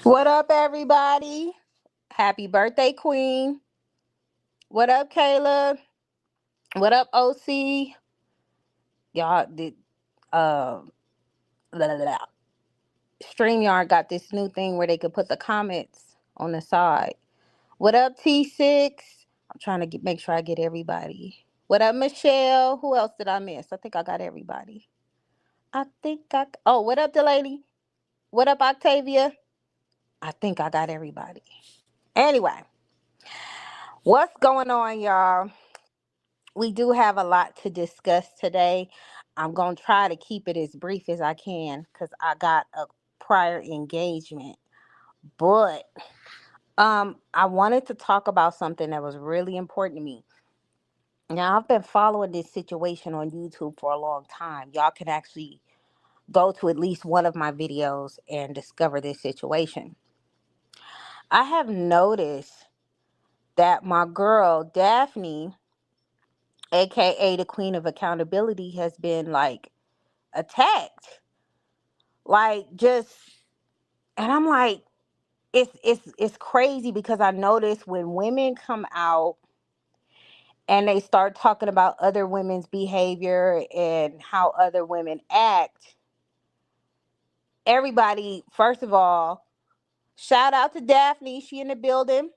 What up, everybody? Happy birthday, Queen. What up, Kayla? What up, OC? Y'all did blah, blah, blah. StreamYard got this new thing where they could put the comments on the side. What up, T6? I'm trying to make sure I get everybody. What up, Michelle? Who else did I miss? I think I got everybody. Oh, what up, Delaney? What up, Octavia? I think I got everybody. Anyway, what's going on, y'all? We do have a lot to discuss today. I'm going to try to keep it as brief as I can because I got a prior engagement. But I wanted to talk about something that was really important to me. Now, I've been following this situation on YouTube for a long time. Y'all can actually go to at least one of my videos and discover this situation. I have noticed that my girl, Daphne, aka the Queen of Accountability, has been like attacked. Like just and I'm like, it's crazy because I notice when women come out and they start talking about other women's behavior and how other women act, everybody, first of all, shout out to Daphne, she in the building.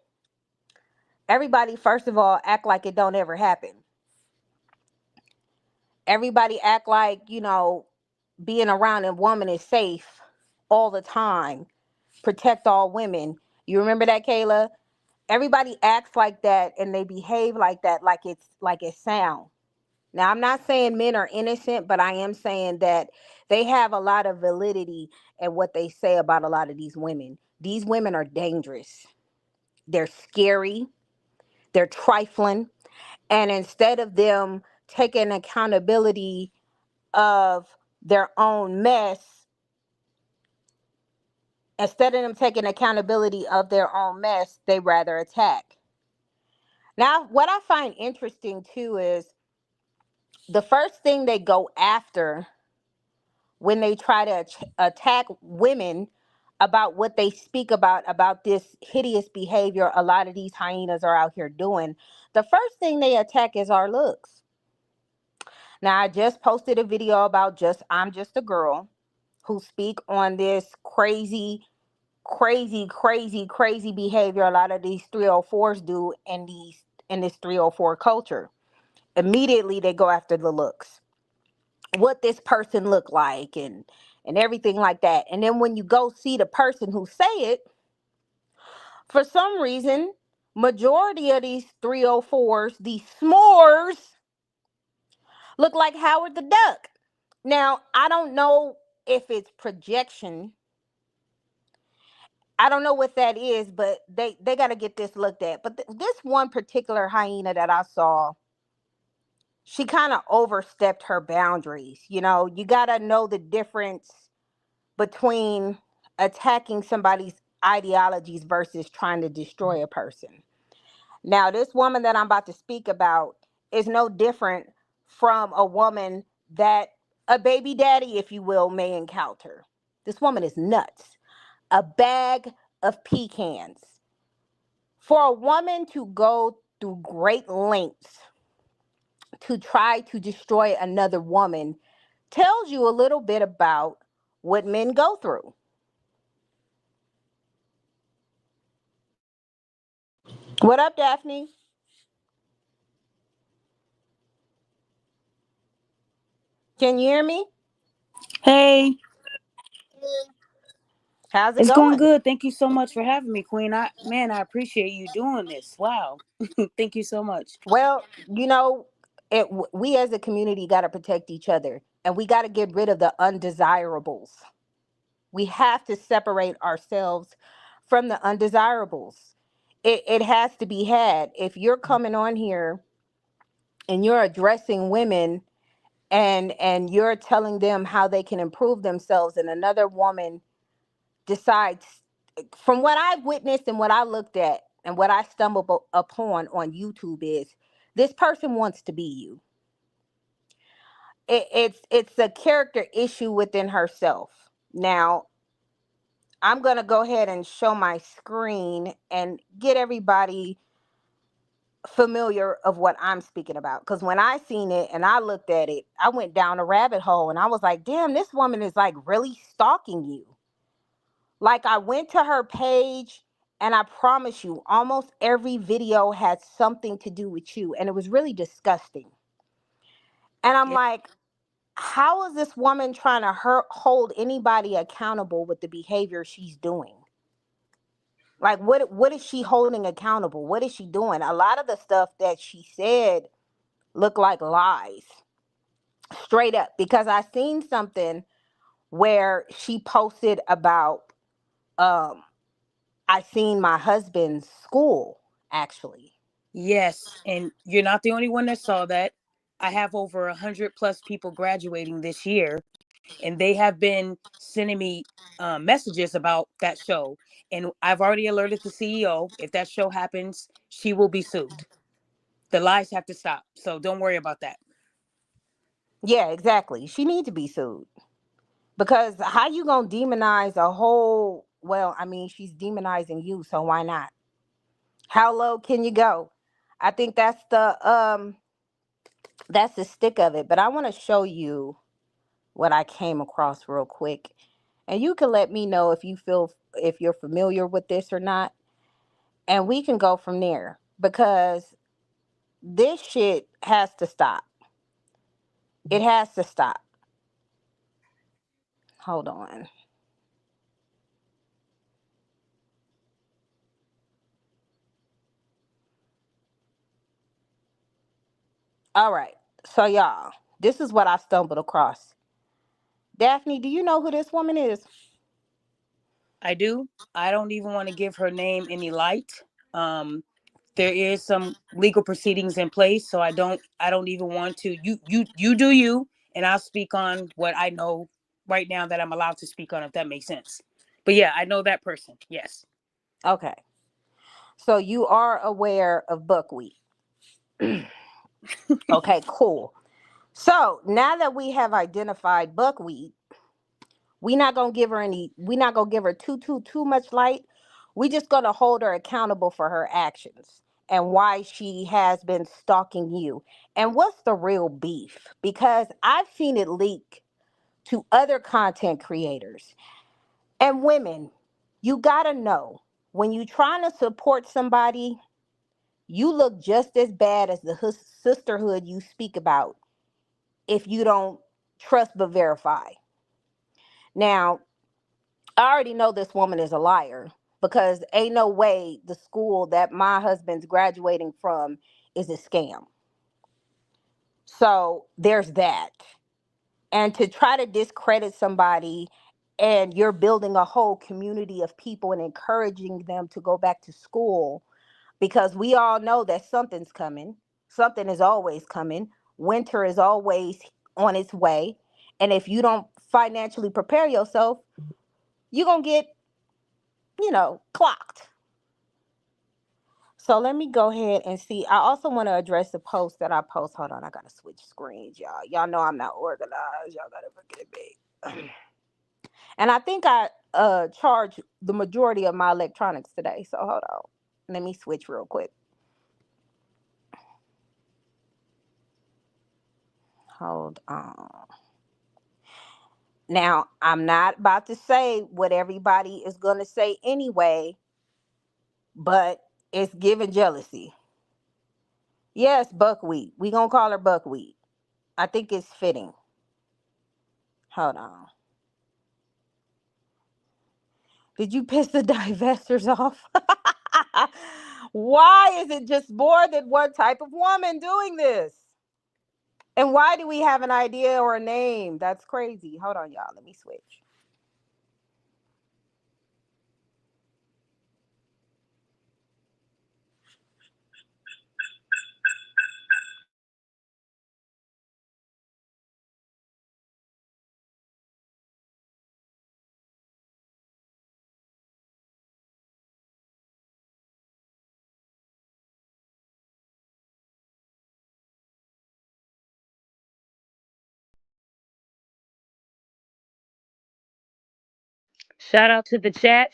Everybody, first of all, act like it don't ever happen. Everybody act like, being around a woman is safe all the time. Protect all women. You remember that, Kayla? Everybody acts like that and they behave like that, like it's sound. Now, I'm not saying men are innocent, but I am saying that they have a lot of validity in what they say about a lot of these women. These women are dangerous. They're scary. They're trifling. And instead of them taking accountability of their own mess, they rather attack. Now, what I find interesting too is the first thing they go after when they try to attack women about what they speak about this hideous behavior a lot of these hyenas are out here doing. The first thing they attack is our looks. Now, I just posted a video about I'm just a girl who speak on this crazy behavior a lot of these 304s do in this 304 culture. Immediately they go after the looks, what this person look like, and everything like that. And then when you go see the person who say it, for some reason, majority of these 304s, these s'mores, look like Howard the Duck. Now, I don't know if it's projection. I don't know what that is, but they got to get this looked at. But this one particular hyena that I saw, she kind of overstepped her boundaries. You got to know the difference between attacking somebody's ideologies versus trying to destroy a person. Now, this woman that I'm about to speak about is no different from a woman that a baby daddy, if you will, may encounter. This woman is nuts. A bag of pecans. For a woman to go through great lengths to try to destroy another woman tells you a little bit about what men go through. What up, Daphne? Can you hear me? Hey, How's it it's going going? good. Thank you so much for having me, Queen. I appreciate you doing this. Wow. Thank you so much. Well, we as a community got to protect each other, and we got to get rid of the undesirables. We have to separate ourselves from the undesirables. It has to be had. If you're coming on here and you're addressing women and you're telling them how they can improve themselves, and another woman decides, from what I've witnessed and what I looked at and what I stumbled upon on YouTube, is this person wants to be you. It's a character issue within herself. Now, I'm going to go ahead and show my screen and get everybody familiar of what I'm speaking about. Because when I seen it and I looked at it, I went down a rabbit hole and I was like, damn, this woman is like really stalking you. Like, I went to her page And I promise you, almost every video had something to do with you. And it was really disgusting. And I'm Yeah. like, how is this woman trying to hold anybody accountable with the behavior she's doing? Like, what is she holding accountable? What is she doing? A lot of the stuff that she said looked like lies, straight up. Because I seen something where she posted about, um, I seen my husband's school, actually. Yes, and you're not the only one that saw that. I have over 100 plus people graduating this year, and they have been sending me messages about that show. And I've already alerted the CEO. If that show happens, she will be sued. The lies have to stop. So don't worry about that. Yeah, exactly. She needs to be sued. Because how you gonna demonize a whole, well, I mean, she's demonizing you, so why not? How low can you go? I think that's the stick of it. But I want to show you what I came across real quick. And you can let me know if you're familiar with this or not. And we can go from there. Because this shit has to stop. It has to stop. Hold on. All right. So y'all, this is what I stumbled across. Daphne, do you know who this woman is? I do. I don't even want to give her name any light. Um, there is some legal proceedings in place, so I don't even want to. You do you, and I'll speak on what I know right now that I'm allowed to speak on, if that makes sense. But yeah, I know that person. Yes. Okay. So you are aware of buckwheat. Okay, cool. So now that we have identified buckwheat, we're not gonna give her too much light. We just gonna hold her accountable for her actions and why she has been stalking you. And what's the real beef? Because I've seen it leak to other content creators and women. You gotta know when you trying to support somebody, you look just as bad as the sisterhood you speak about if you don't trust but verify. Now, I already know this woman is a liar because ain't no way the school that my husband's graduating from is a scam. So there's that. And to try to discredit somebody, and you're building a whole community of people and encouraging them to go back to school, because we all know that something's coming. Something is always coming. Winter is always on its way. And if you don't financially prepare yourself, you're going to get, clocked. So let me go ahead and see. I also want to address the post that I post. Hold on, I got to switch screens, y'all. Y'all know I'm not organized. Y'all got to forgive me. And I think I charged the majority of my electronics today. So hold on. Let me switch real quick. Hold on. Now, I'm not about to say what everybody is going to say anyway, but it's giving jealousy. Yes, buckwheat. We going to call her buckwheat. I think it's fitting. Hold on. Did you piss the divestors off? Why is it just more than one type of woman doing this? And why do we have an idea or a name? That's crazy. Hold on, y'all. Let me switch. Shout out to the chat.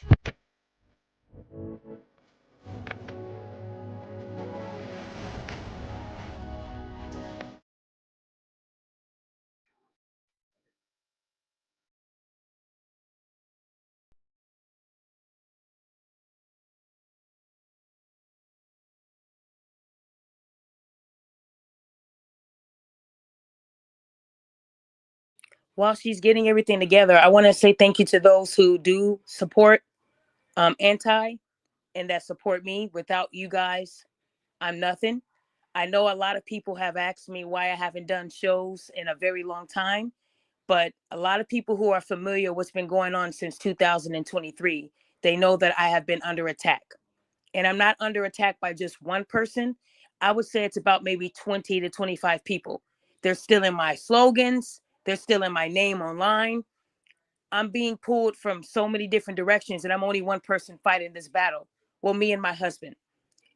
while she's getting everything together, I want to say thank you to those who do support anti and that support me. Without you guys, I'm nothing. I know a lot of people have asked me why I haven't done shows in a very long time, but a lot of people who are familiar what's been going on since 2023, they know that I have been under attack. And I'm not under attack by just one person. I would say it's about maybe 20 to 25 people. They're still in my slogans, they're still in my name online. I'm being pulled from so many different directions, and I'm only one person fighting this battle. Well, me and my husband.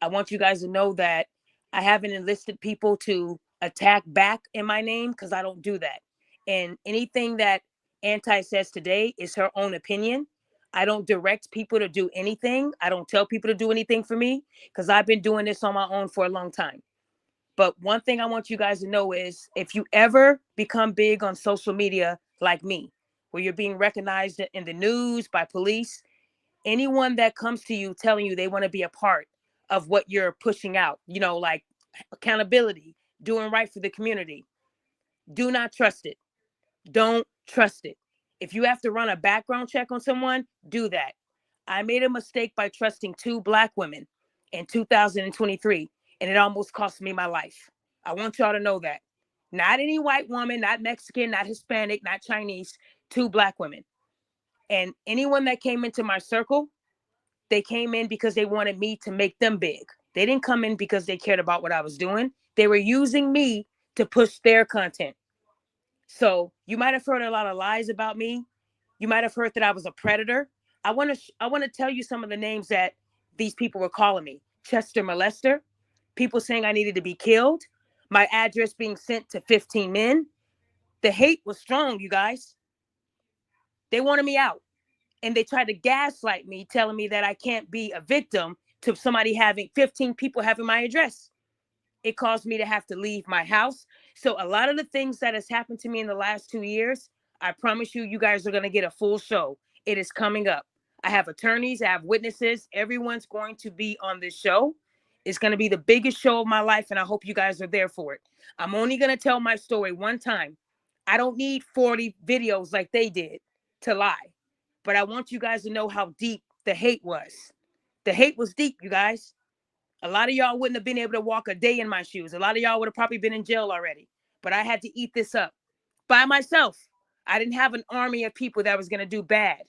I want you guys to know that I haven't enlisted people to attack back in my name because I don't do that. And anything that Anti says today is her own opinion. I don't direct people to do anything. I don't tell people to do anything for me because I've been doing this on my own for a long time. But one thing I want you guys to know is if you ever become big on social media like me, where you're being recognized in the news by police, anyone that comes to you telling you they want to be a part of what you're pushing out, like accountability, doing right for the community, do not trust it. Don't trust it. If you have to run a background check on someone, do that. I made a mistake by trusting two Black women in 2023, and it almost cost me my life. I want y'all to know that. Not any white woman, not Mexican, not Hispanic, not Chinese, two Black women. And anyone that came into my circle, they came in because they wanted me to make them big. They didn't come in because they cared about what I was doing. They were using me to push their content. So you might have heard a lot of lies about me. You might have heard that I was a predator. I want to tell you some of the names that these people were calling me. Chester molester, people saying I needed to be killed, my address being sent to 15 men. The hate was strong, you guys. They wanted me out. And they tried to gaslight me, telling me that I can't be a victim to somebody having 15 people having my address. It caused me to have to leave my house. So a lot of the things that has happened to me in the last 2 years, I promise you, you guys are going to get a full show. It is coming up. I have attorneys, I have witnesses. Everyone's going to be on this show. It's going to be the biggest show of my life, and I hope you guys are there for it. I'm only going to tell my story one time. I don't need 40 videos like they did to lie, but I want you guys to know how deep the hate was. The hate was deep, you guys. A lot of y'all wouldn't have been able to walk a day in my shoes. A lot of y'all would have probably been in jail already. But I had to eat this up by myself. I didn't have an army of people that was going to do bad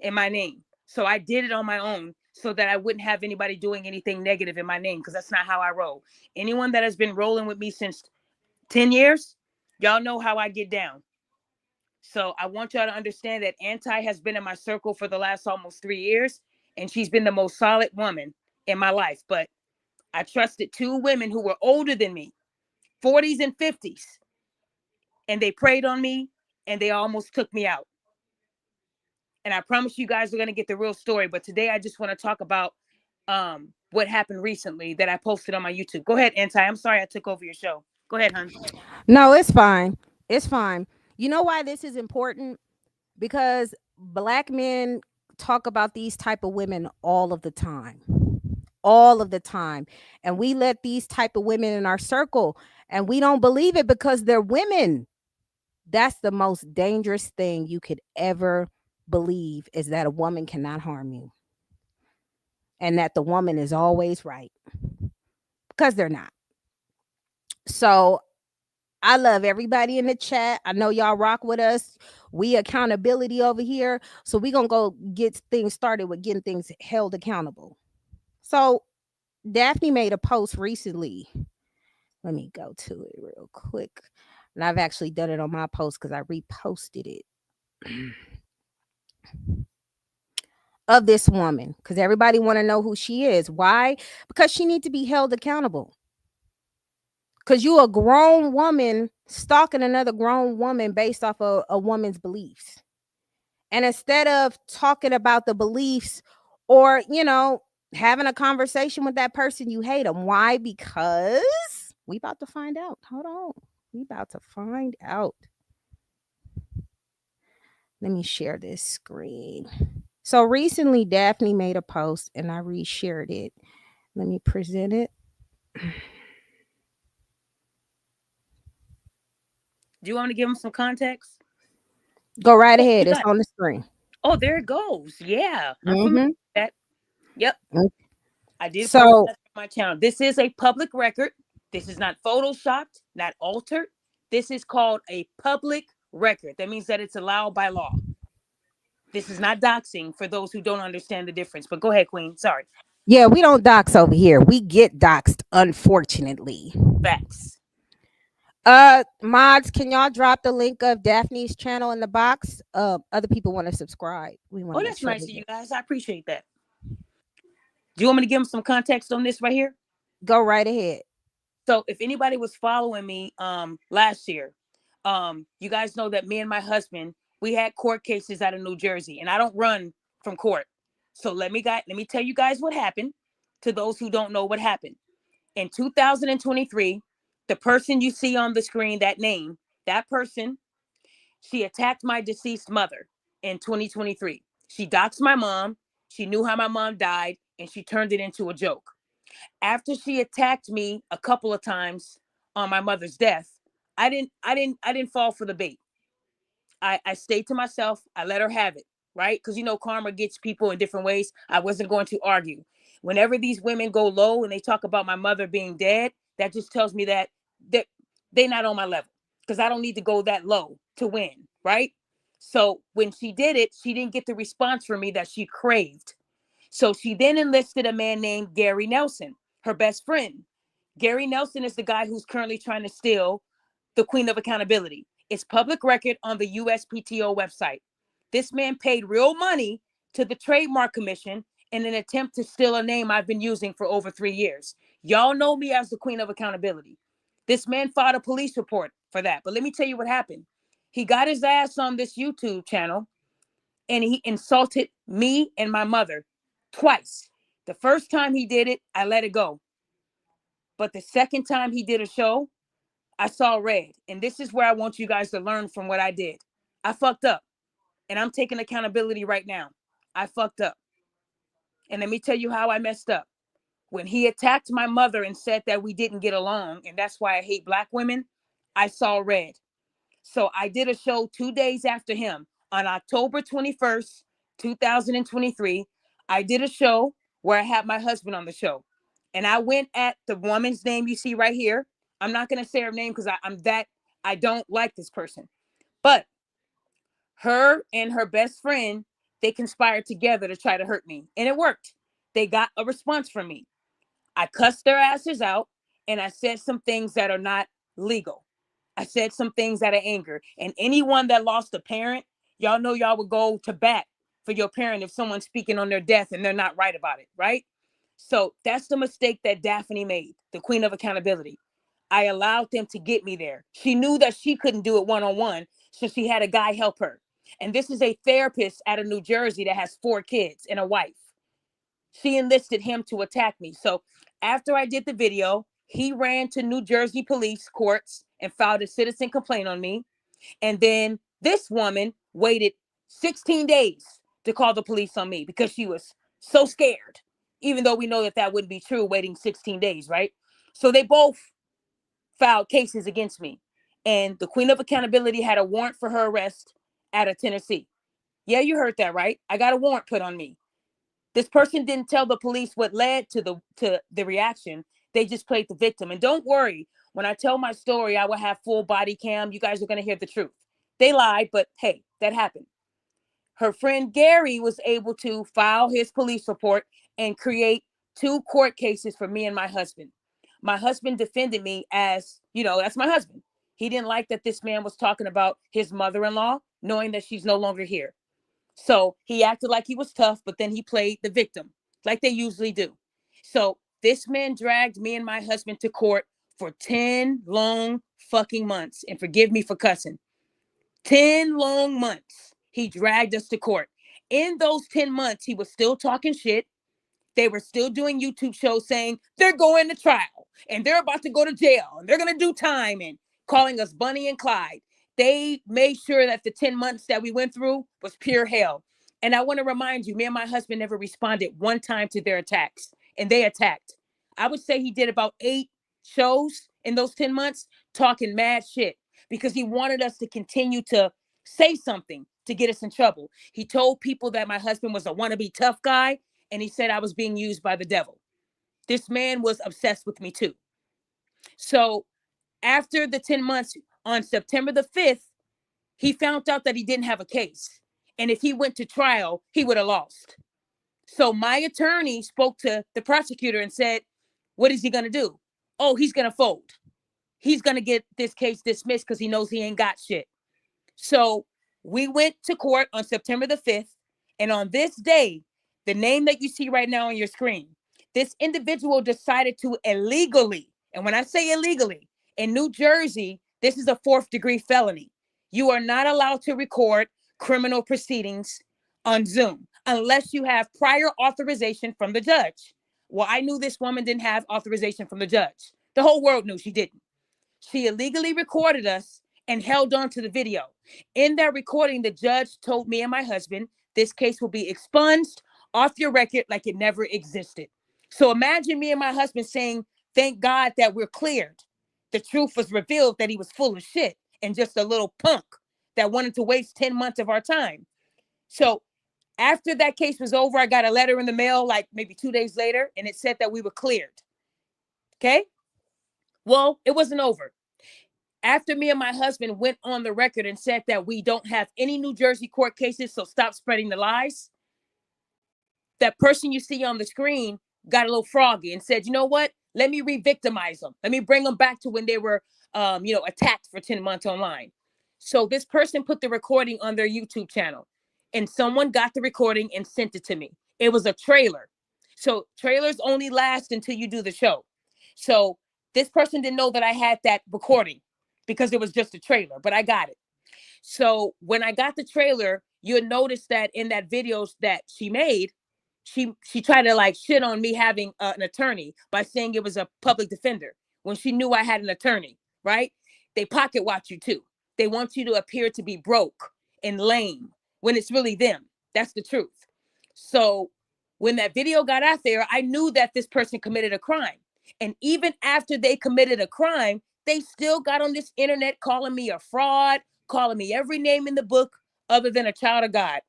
in my name. So I did it on my own so that I wouldn't have anybody doing anything negative in my name because that's not how I roll. Anyone that has been rolling with me since 10 years, y'all know how I get down. So I want y'all to understand that Anti has been in my circle for the last almost 3 years, and she's been the most solid woman in my life. But I trusted two women who were older than me, 40s and 50s, and they preyed on me and they almost took me out. And I promise you guys are going to get the real story. But today I just want to talk about what happened recently that I posted on my YouTube. Go ahead, Anti. I'm sorry I took over your show. Go ahead, hun. No, it's fine. It's fine. You know why this is important? Because Black men talk about these type of women all of the time. All of the time. And we let these type of women in our circle and we don't believe it because they're women. That's the most dangerous thing you could ever believe, is that a woman cannot harm you and that the woman is always right, because they're not. So I love everybody in the chat. I know y'all rock with us. We accountability over here. So we gonna go get things started with getting things held accountable. So Daphne made a post recently. Let me go to it real quick. And I've actually done it on my post because I reposted it. Of this woman, because everybody want to know who she is. Why? Because she needs to be held accountable. Because you a grown woman stalking another grown woman based off of a woman's beliefs. And instead of talking about the beliefs or, having a conversation with that person, you hate them. Why? Because we about to find out. Hold on. We about to find out. Let me share this screen. So recently, Daphne made a post and I reshared it. Let me present it. Do you want to give them some context? Go right Oh, ahead. you It's got. on the screen. Oh, there it goes. Yeah, I'm familiar Mm-hmm. with that. Yep, I did post So that on my channel. This is a public record. This is not photoshopped, not altered. This is called a public record. That means that it's allowed by law. This is not doxing for those who don't understand the difference. But go ahead, Queen. Sorry. yeah, we don't dox over here. We get doxed, unfortunately. Facts. Mods, can y'all drop the link of Daphne's channel in the box? Other people want to subscribe. We want Oh, to make that's sure nice they of you get. guys. I appreciate that. Do you want me to give them some context on this right here? Go right ahead. So if anybody was following me last year, you guys know that me and my husband, we had court cases out of New Jersey, and I don't run from court. So let me tell you guys what happened to those who don't know what happened. In 2023, the person you see on the screen, that name, that person, she attacked my deceased mother in 2023. She doxed my mom. She knew how my mom died, and she turned it into a joke. After she attacked me a couple of times on my mother's death, I didn't fall for the bait. I stayed to myself. I let her have it, right? Because karma gets people in different ways. I wasn't going to argue. Whenever these women go low and they talk about my mother being dead, that just tells me that they they're not on my level. Because I don't need to go that low to win, right? So when she did it, she didn't get the response from me that she craved. So she then enlisted a man named Gary Nelson, her best friend. Gary Nelson is the guy who's currently trying to steal the Queen of Accountability. It's public record on the USPTO website. This man paid real money to the Trademark Commission in an attempt to steal a name I've been using for over 3 years. Y'all know me as the Queen of Accountability. This man filed a police report for that. But let me tell you what happened. He got his ass on this YouTube channel and he insulted me and my mother twice. The first time he did it, I let it go. But the second time he did a show, I saw red. And this is where I want you guys to learn from what I did. I fucked up. And I'm taking accountability right now. I fucked up. And let me tell you how I messed up. When he attacked my mother and said that we didn't get along, and that's why I hate black women, I saw red. So I did a show 2 days after him on October 21st, 2023. I did a show where I had my husband on the show. And I went at the woman's name you see right here. I'm not going to say her name because I don't like this person. But her and her best friend, they conspired together to try to hurt me. And it worked. They got a response from me. I cussed their asses out and I said some things that are not legal. I said some things out of anger. And anyone that lost a parent, y'all know y'all would go to bat for your parent if someone's speaking on their death and they're not right about it, right? So that's the mistake that Daphne made, the Queen of Accountability. I allowed them to get me there. She knew that she couldn't do it one on one, so she had a guy help her. And this is a therapist out of New Jersey that has 4 kids and a wife. She enlisted him to attack me. So after I did the video, he ran to New Jersey police courts and filed a citizen complaint on me. And then this woman waited 16 days to call the police on me because she was so scared, even though we know that that wouldn't be true, waiting 16 days, right? So they both filed cases against me. And the Queen of Accountability had a warrant for her arrest out of Tennessee. Yeah, you heard that right. I got a warrant put on me. This person didn't tell the police what led to the reaction. They just played the victim. And don't worry, when I tell my story, I will have full body cam. You guys are going to hear the truth. They lied, but hey, that happened. Her friend Gary was able to file his police report and create 2 court cases for me and my husband. My husband defended me as, that's my husband. He didn't like that this man was talking about his mother-in-law, knowing that she's no longer here. So he acted like he was tough, but then he played the victim like they usually do. So this man dragged me and my husband to court for 10 long fucking months. And forgive me for cussing. 10 long months. He dragged us to court. In those 10 months, he was still talking shit. They were still doing YouTube shows saying they're going to trial and they're about to go to jail and they're going to do time and calling us Bunny and Clyde. They made sure that the 10 months that we went through was pure hell. And I want to remind you, me and my husband never responded one time to their attacks, and they attacked. I would say he did about 8 shows in those 10 months talking mad shit because he wanted us to continue to say something to get us in trouble. He told people that my husband was a wannabe tough guy, and he said I was being used by the devil. This man was obsessed with me too. So after the 10 months, on September the 5th, he found out that he didn't have a case. And if he went to trial, he would have lost. So my attorney spoke to the prosecutor and said, what is he going to do? Oh, he's going to fold. He's going to get this case dismissed because he knows he ain't got shit. So we went to court on September the 5th. And on this day, the name that you see right now on your screen, this individual decided to illegally, and when I say illegally, in New Jersey, this is a 4th-degree felony. You are not allowed to record criminal proceedings on Zoom unless you have prior authorization from the judge. Well, I knew this woman didn't have authorization from the judge. The whole world knew she didn't. She illegally recorded us and held on to the video. In that recording, the judge told me and my husband, this case will be expunged off your record like it never existed. So imagine me and my husband saying, thank God that we're cleared. The truth was revealed that he was full of shit and just a little punk that wanted to waste 10 months of our time. So after that case was over, I got a letter in the mail like maybe 2 days later, and it said that we were cleared. Okay? Well, it wasn't over. After me and my husband went on the record and said that we don't have any New Jersey court cases, so stop spreading the lies, that person you see on the screen got a little froggy and said, you know what? Let me re-victimize them. Let me bring them back to when they were, attacked for 10 months online. So this person put the recording on their YouTube channel, and someone got the recording and sent it to me. It was a trailer. So trailers only last until you do the show. So this person didn't know that I had that recording because it was just a trailer, but I got it. So when I got the trailer, you'll notice that in that videos that she made, she tried to like shit on me having an attorney by saying it was a public defender when she knew I had an attorney, right? They pocket watch you too. They want you to appear to be broke and lame when it's really them. That's the truth. So when that video got out there, I knew that this person committed a crime. And even after they committed a crime, they still got on this internet calling me a fraud, calling me every name in the book other than a child of God.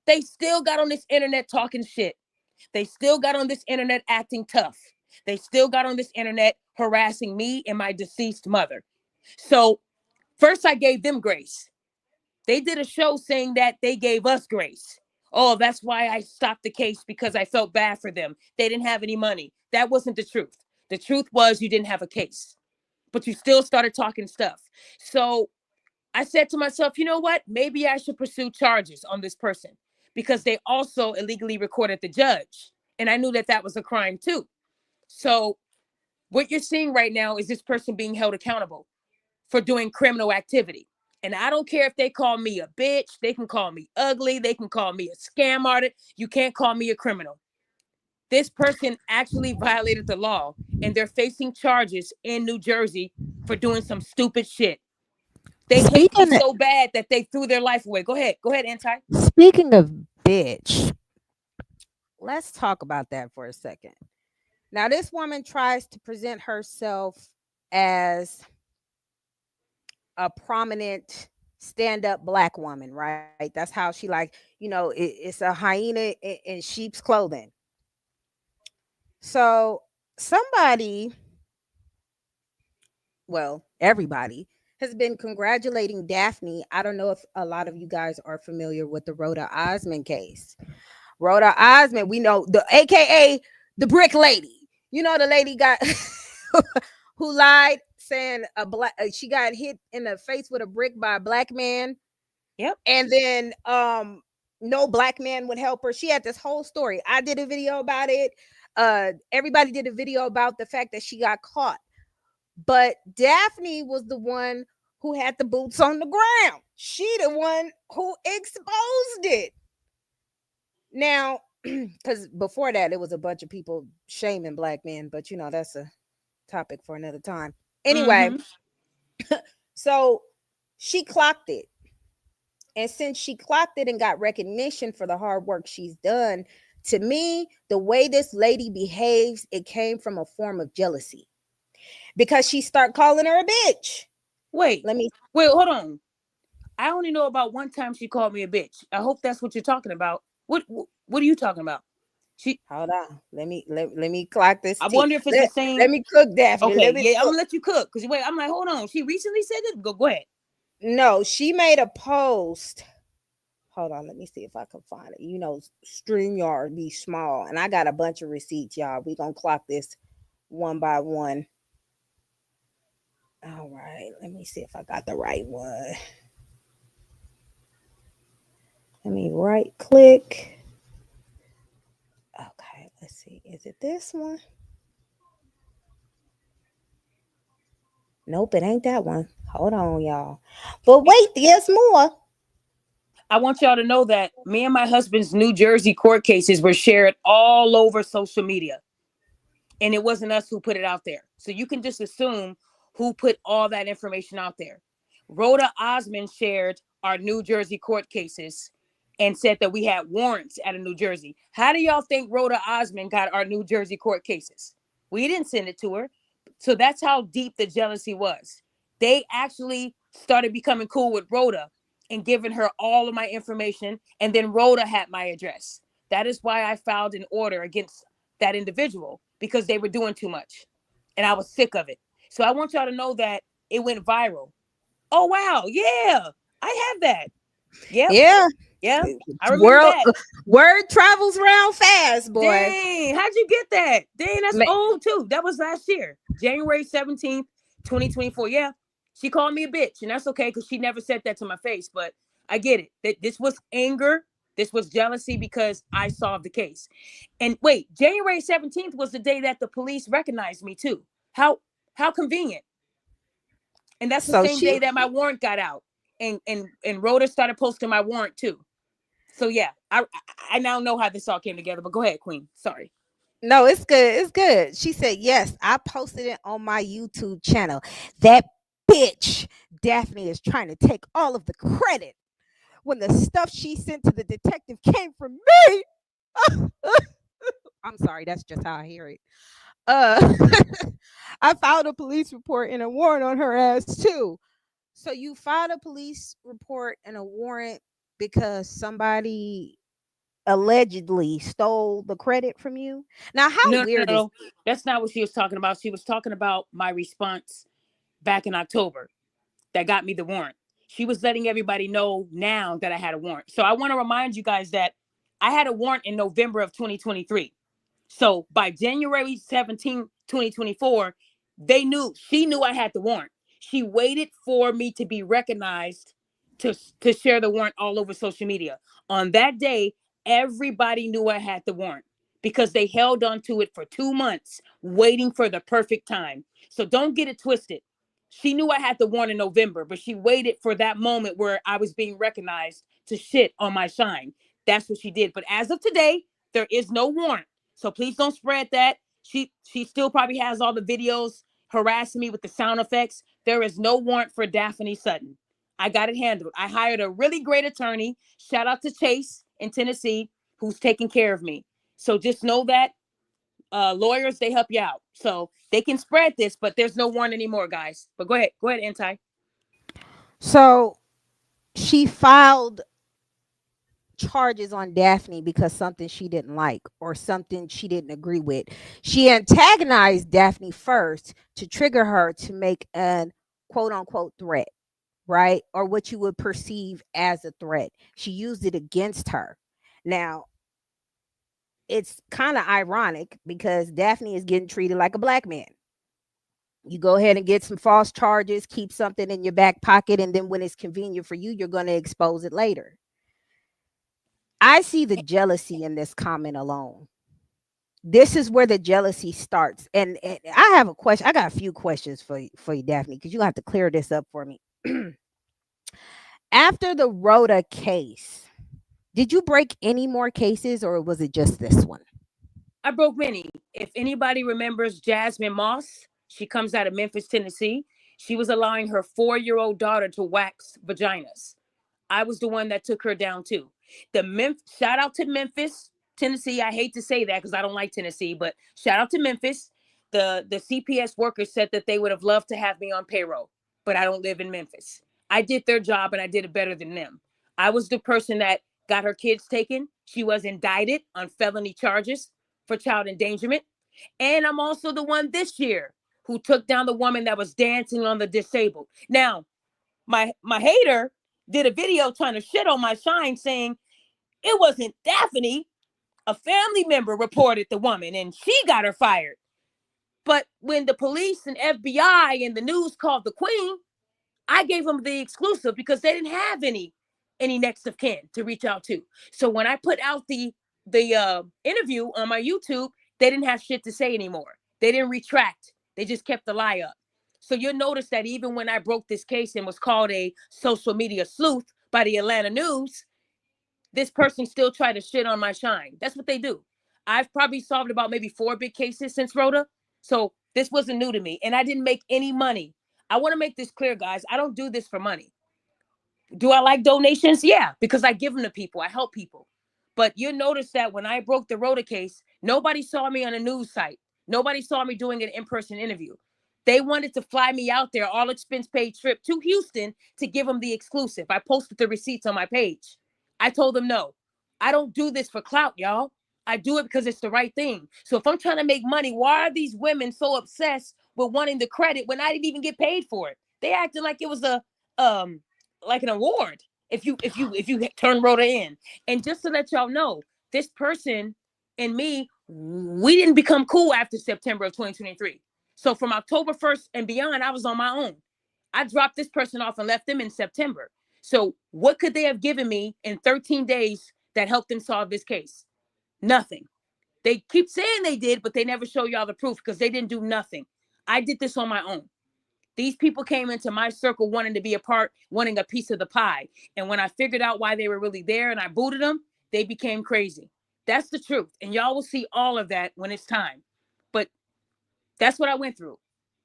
They still got on this internet talking shit. They still got on this internet acting tough. They still got on this internet harassing me and my deceased mother. So first I gave them grace. They did a show saying that they gave us grace. Oh, that's why I stopped the case because I felt bad for them. They didn't have any money. That wasn't the truth. The truth was you didn't have a case, but you still started talking stuff. So I said to myself, you know what? Maybe I should pursue charges on this person because they also illegally recorded the judge. And I knew that that was a crime too. So what you're seeing right now is this person being held accountable for doing criminal activity. And I don't care if they call me a bitch, they can call me ugly, they can call me a scam artist. You can't call me a criminal. This person actually violated the law and they're facing charges in New Jersey for doing some stupid shit. They hate me Speaking so bad that they threw their life away. Go ahead. Go ahead, Anti. speaking of bitch, let's talk about that for a second. Now, this woman tries to present herself as a prominent stand-up black woman, right? That's how she like, it's a hyena in sheep's clothing. So somebody, well, everybody has been congratulating Daphne. I don't know if a lot of you guys are familiar with the Rhoda Osman case. Rhoda Osman, we know the AKA the brick lady. You know the lady got who lied saying she got hit in the face with a brick by a black man. Yep. And then no black man would help her. She had this whole story. I did a video about it. Everybody did a video about the fact that she got caught. But Daphne was the one who had the boots on the ground. She the one who exposed it. Now, because before that, it was a bunch of people shaming black men, but that's a topic for another time. Anyway, Mm-hmm. so she clocked it. And since she clocked it and got recognition for the hard work she's done, to me, the way this lady behaves, it came from a form of jealousy because she start calling her a bitch. Wait, Let me hold on. I only know about one time she called me a bitch. I hope that's what you're talking about. What are you talking about? She. Hold on. Let me clock this I tea. wonder if it's the Let same. me cook, Daphne. Let Okay, me yeah, I'm cook. gonna let you cook because wait, I'm like, hold on. She recently said it. Go ahead. No, she made a post. Hold on, let me see if I can find it. StreamYard be small, and I got a bunch of receipts, y'all. We gonna clock this one by one. All right, let me see if I got the right one. Let me right click. Okay, let's see. Is it this one? Nope, it ain't that one. Hold on, y'all. But wait, there's more. I want y'all to know that me and my husband's New Jersey court cases were shared all over social media. And it wasn't us who put it out there. So you can just assume who put all that information out there. Rhoda Osman shared our New Jersey court cases and said that we had warrants out of New Jersey. How do y'all think Rhoda Osman got our New Jersey court cases? We didn't send it to her. So that's how deep the jealousy was. They actually started becoming cool with Rhoda and giving her all of my information. And then Rhoda had my address. That is why I filed an order against that individual because they were doing too much. And I was sick of it. So I want y'all to know that it went viral. Oh, wow. Yeah. I have that. Yep. Yeah, Yeah. I remember world that. word travels around fast, boy. Dang. How'd you get that? Dang, that's Ma- old too. That was last year, January 17th, 2024. Yeah. She called me a bitch. And that's okay because she never said that to my face. But I get it. That this was anger. This was jealousy because I solved the case. And wait, January 17th was the day that the police recognized me too. How convenient. And that's the So same she day that my warrant got out. And Rhoda started posting my warrant too. So yeah, I now know how this all came together. But go ahead, Queen. Sorry. No, it's good. It's good. She said, yes, I posted it on my YouTube channel. That bitch, Daphne, is trying to take all of the credit when the stuff she sent to the detective came from me. I'm sorry. That's just how I hear it. Uh, I filed a police report and a warrant on her ass, too. So you filed a police report and a warrant because somebody allegedly stole the credit from you? Now, how No, no, weird is no. That's not what she was talking about. She was talking about my response back in October that got me the warrant. She was letting everybody know now that I had a warrant. So I want to remind you guys that I had a warrant in November of 2023. So by January 17th, 2024, she knew I had the warrant. She waited for me to be recognized to share the warrant all over social media. On that day, everybody knew I had the warrant because they held on to it for 2 months, waiting for the perfect time. So don't get it twisted. She knew I had the warrant in November, but she waited for that moment where I was being recognized to shit on my shine. That's what she did. But as of today, there is no warrant. So please don't spread that. She still probably has all the videos harassing me with the sound effects. There is no warrant for Daphne Sutton. I got it handled. I hired a really great attorney. Shout out to Chase in Tennessee, who's taking care of me. So just know that lawyers, they help you out. So they can spread this, but there's no warrant anymore, guys. But go ahead, Anti. so she filed charges on Daphne because something she didn't like or something she didn't agree with. She antagonized Daphne first to trigger her to make an quote unquote threat, right? Or what you would perceive as a threat. She used it against her. Now, it's kind of ironic because Daphne is getting treated like a black man. You go ahead and get some false charges, keep something in your back pocket, and then when it's convenient for you, you're going to expose it later. I see the jealousy in this comment alone. This is where the jealousy starts. And I have a question. I got a few questions for you, Daphne, because you have to clear this up for me. After the Rhoda case, did you break any more cases or was it just this one? I broke many. If anybody remembers Jasmine Moss, she comes out of Memphis, Tennessee. She was allowing her 4-year-old daughter to wax vaginas. I was the one that took her down too. Shout out to Memphis, Tennessee. I hate to say that because I don't like Tennessee, but shout out to Memphis. The CPS workers said that they would have loved to have me on payroll, but I don't live in Memphis. I did their job and I did it better than them. I was the person that got her kids taken. She was indicted on felony charges for child endangerment. And I'm also the one this year who took down the woman that was dancing on the disabled. Now, my hater did a video trying to shit on my shine, saying it wasn't Daphne. A family member reported the woman and she got her fired. But when the police and FBI and the news called the queen, I gave them the exclusive because they didn't have any next of kin to reach out to. So when I put out the interview on my YouTube, they didn't have shit to say anymore. They didn't retract. They just kept the lie up. So you'll notice that even when I broke this case and was called a social media sleuth by the Atlanta News, this person still tried to shit on my shine. That's what they do. I've probably solved about maybe 4 big cases since Rhoda. So this wasn't new to me. And I didn't make any money. I want to make this clear, guys. I don't do this for money. Do I like donations? Yeah, because I give them to people. I help people. But you'll notice that when I broke the Rhoda case, nobody saw me on a news site. Nobody saw me doing an in-person interview. They wanted to fly me out there, all expense paid trip to Houston to give them the exclusive. I posted the receipts on my page. I told them no. I don't do this for clout, y'all. I do it because it's the right thing. So if I'm trying to make money, why are these women so obsessed with wanting the credit when I didn't even get paid for it? They acted like it was a like an award if you turn Rhoda in. And just to let y'all know, this person and me, we didn't become cool after September of 2023. So from October 1st and beyond, I was on my own. I dropped this person off and left them in September. So what could they have given me in 13 days that helped them solve this case? Nothing. They keep saying they did, but they never show y'all the proof because they didn't do nothing. I did this on my own. These people came into my circle wanting to be a part, wanting a piece of the pie. And when I figured out why they were really there and I booted them, they became crazy. That's the truth. And y'all will see all of that when it's time. But that's what I went through.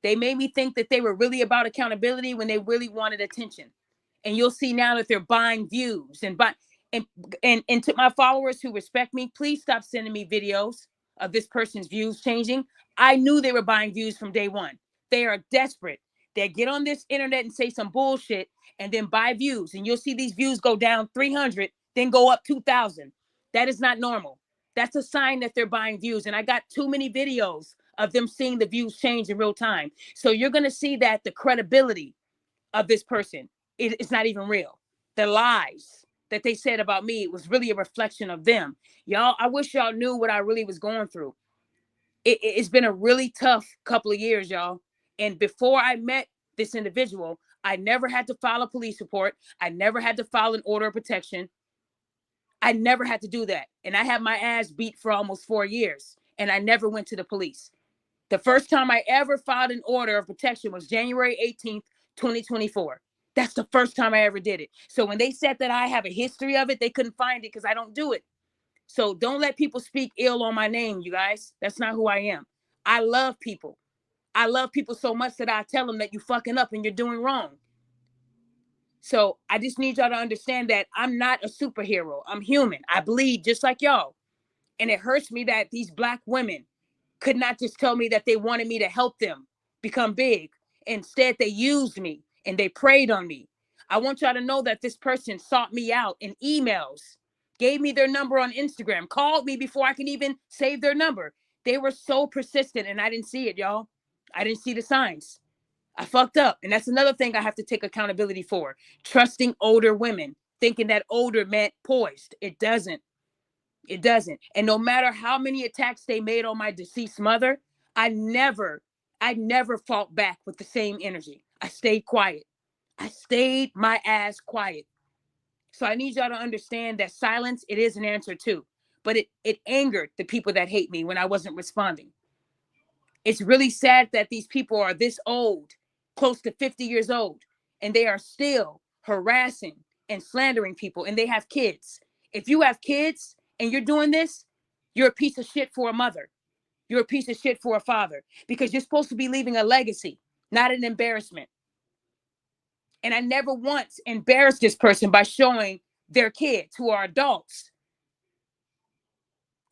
They made me think that they were really about accountability when they really wanted attention. And you'll see now that they're buying views and and to my followers who respect me, please stop sending me videos of this person's views changing. I knew they were buying views from day one. They are desperate. They get on this internet and say some bullshit and then buy views. And you'll see these views go down 300, then go up 2,000. That is not normal. That's a sign that they're buying views. And I got too many videos of them seeing the views change in real time. So you're going to see that the credibility of this person is not even real. The lies that they said about me was really a reflection of them. Y'all, I wish y'all knew what I really was going through. It's been a really tough couple of years, y'all. And before I met this individual, I never had to file a police report. I never had to file an order of protection. I never had to do that. And I had my ass beat for almost 4 years. And I never went to the police. The first time I ever filed an order of protection was January 18th, 2024. That's the first time I ever did it. So when they said that I have a history of it, they couldn't find it because I don't do it. So don't let people speak ill on my name, you guys. That's not who I am. I love people. I love people so much that I tell them that you fucking up and you're doing wrong. So I just need y'all to understand that I'm not a superhero. I'm human. I bleed just like y'all. And it hurts me that these Black women could not just tell me that they wanted me to help them become big. Instead, they used me and they preyed on me. I want y'all to know that this person sought me out in emails, gave me their number on Instagram, called me before I could even save their number. They were so persistent and I didn't see it, y'all. I didn't see the signs. I fucked up. And that's another thing I have to take accountability for. Trusting older women, thinking that older meant poised. It doesn't. It doesn't. And no matter how many attacks they made on my deceased mother, I never fought back with the same energy. I stayed quiet. I stayed my ass quiet. So I need y'all to understand that silence, it is an answer too. But it angered the people that hate me when I wasn't responding. It's really sad that these people are this old, close to 50 years old, and they are still harassing and slandering people, and they have kids. If you have kids and you're doing this, you're a piece of shit for a mother. You're a piece of shit for a father because you're supposed to be leaving a legacy, not an embarrassment. And I never once embarrassed this person by showing their kids who are adults.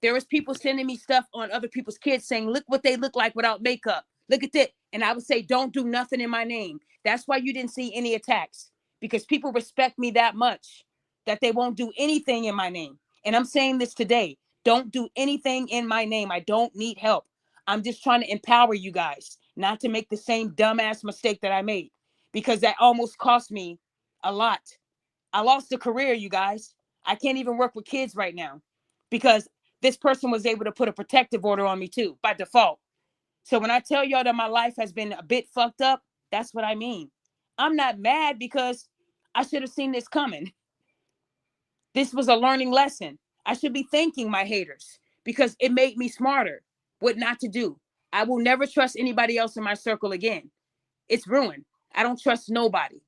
There was people sending me stuff on other people's kids saying, look what they look like without makeup. Look at that. And I would say, don't do nothing in my name. That's why you didn't see any attacks, because people respect me that much that they won't do anything in my name. And I'm saying this today. Don't do anything in my name. I don't need help. I'm just trying to empower you guys not to make the same dumbass mistake that I made, because that almost cost me a lot. I lost a career, you guys. I can't even work with kids right now because this person was able to put a protective order on me too by default. So when I tell y'all that my life has been a bit fucked up, that's what I mean. I'm not mad because I should have seen this coming. This was a learning lesson. I should be thanking my haters because it made me smarter what not to do. I will never trust anybody else in my circle again. It's ruined. I don't trust nobody.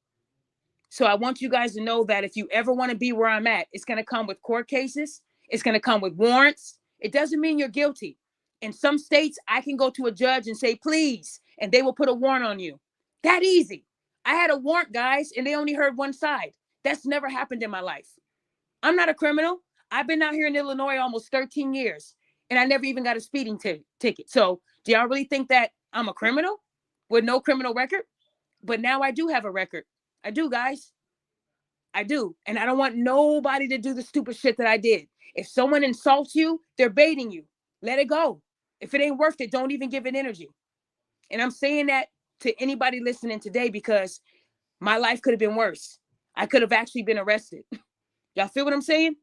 So I want you guys to know that if you ever want to be where I'm at, it's going to come with court cases. It's going to come with warrants. It doesn't mean you're guilty. In some states, I can go to a judge and say, please, and they will put a warrant on you. That easy. I had a warrant, guys, and they only heard one side. That's never happened in my life. I'm not a criminal. I've been out here in Illinois almost 13 years, and I never even got a speeding ticket. So do y'all really think that I'm a criminal with no criminal record? But now I do have a record. I do, guys. I do. And I don't want nobody to do the stupid shit that I did. If someone insults you, they're baiting you. Let it go. If it ain't worth it, don't even give it energy. And I'm saying that to anybody listening today because my life could have been worse. I could have actually been arrested. Y'all feel what I'm saying?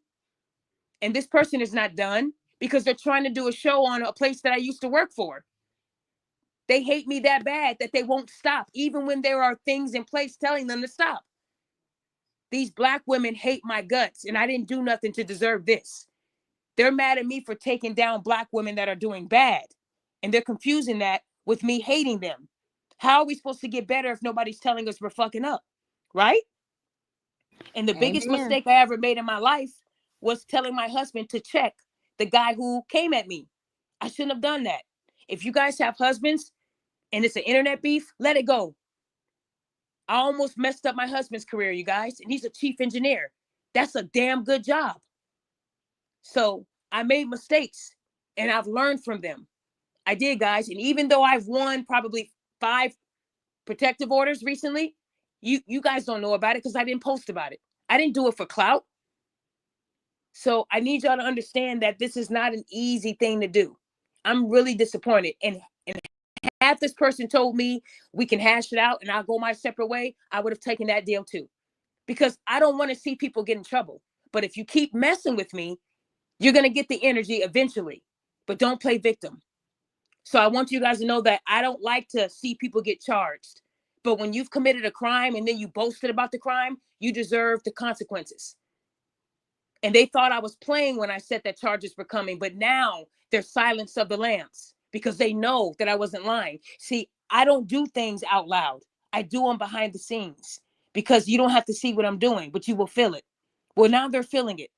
And this person is not done because they're trying to do a show on a place that I used to work for. They hate me that bad that they won't stop, even when there are things in place telling them to stop. These Black women hate my guts, and I didn't do nothing to deserve this. They're mad at me for taking down Black women that are doing bad, and they're confusing that with me hating them. How are we supposed to get better if nobody's telling us we're fucking up, right? And the biggest Amen. mistake I ever made in my life was telling my husband to check the guy who came at me. I shouldn't have done that. If you guys have husbands and it's an internet beef, let it go. I almost messed up my husband's career, you guys, and he's a chief engineer. That's a damn good job. So I made mistakes and I've learned from them. I did, guys. And even though I've won probably 5 protective orders recently, you guys don't know about it because I didn't post about it. I didn't do it for clout. So I need y'all to understand that this is not an easy thing to do. I'm really disappointed. And had this person told me we can hash it out and I'll go my separate way, I would have taken that deal too. Because I don't want to see people get in trouble. But if you keep messing with me, you're going to get the energy eventually. But don't play victim. So I want you guys to know that I don't like to see people get charged. But when you've committed a crime and then you boasted about the crime, you deserve the consequences. And they thought I was playing when I said that charges were coming, but now there's silence of the lambs because they know that I wasn't lying. See, I don't do things out loud. I do them behind the scenes because you don't have to see what I'm doing, but you will feel it. Well, now they're feeling it.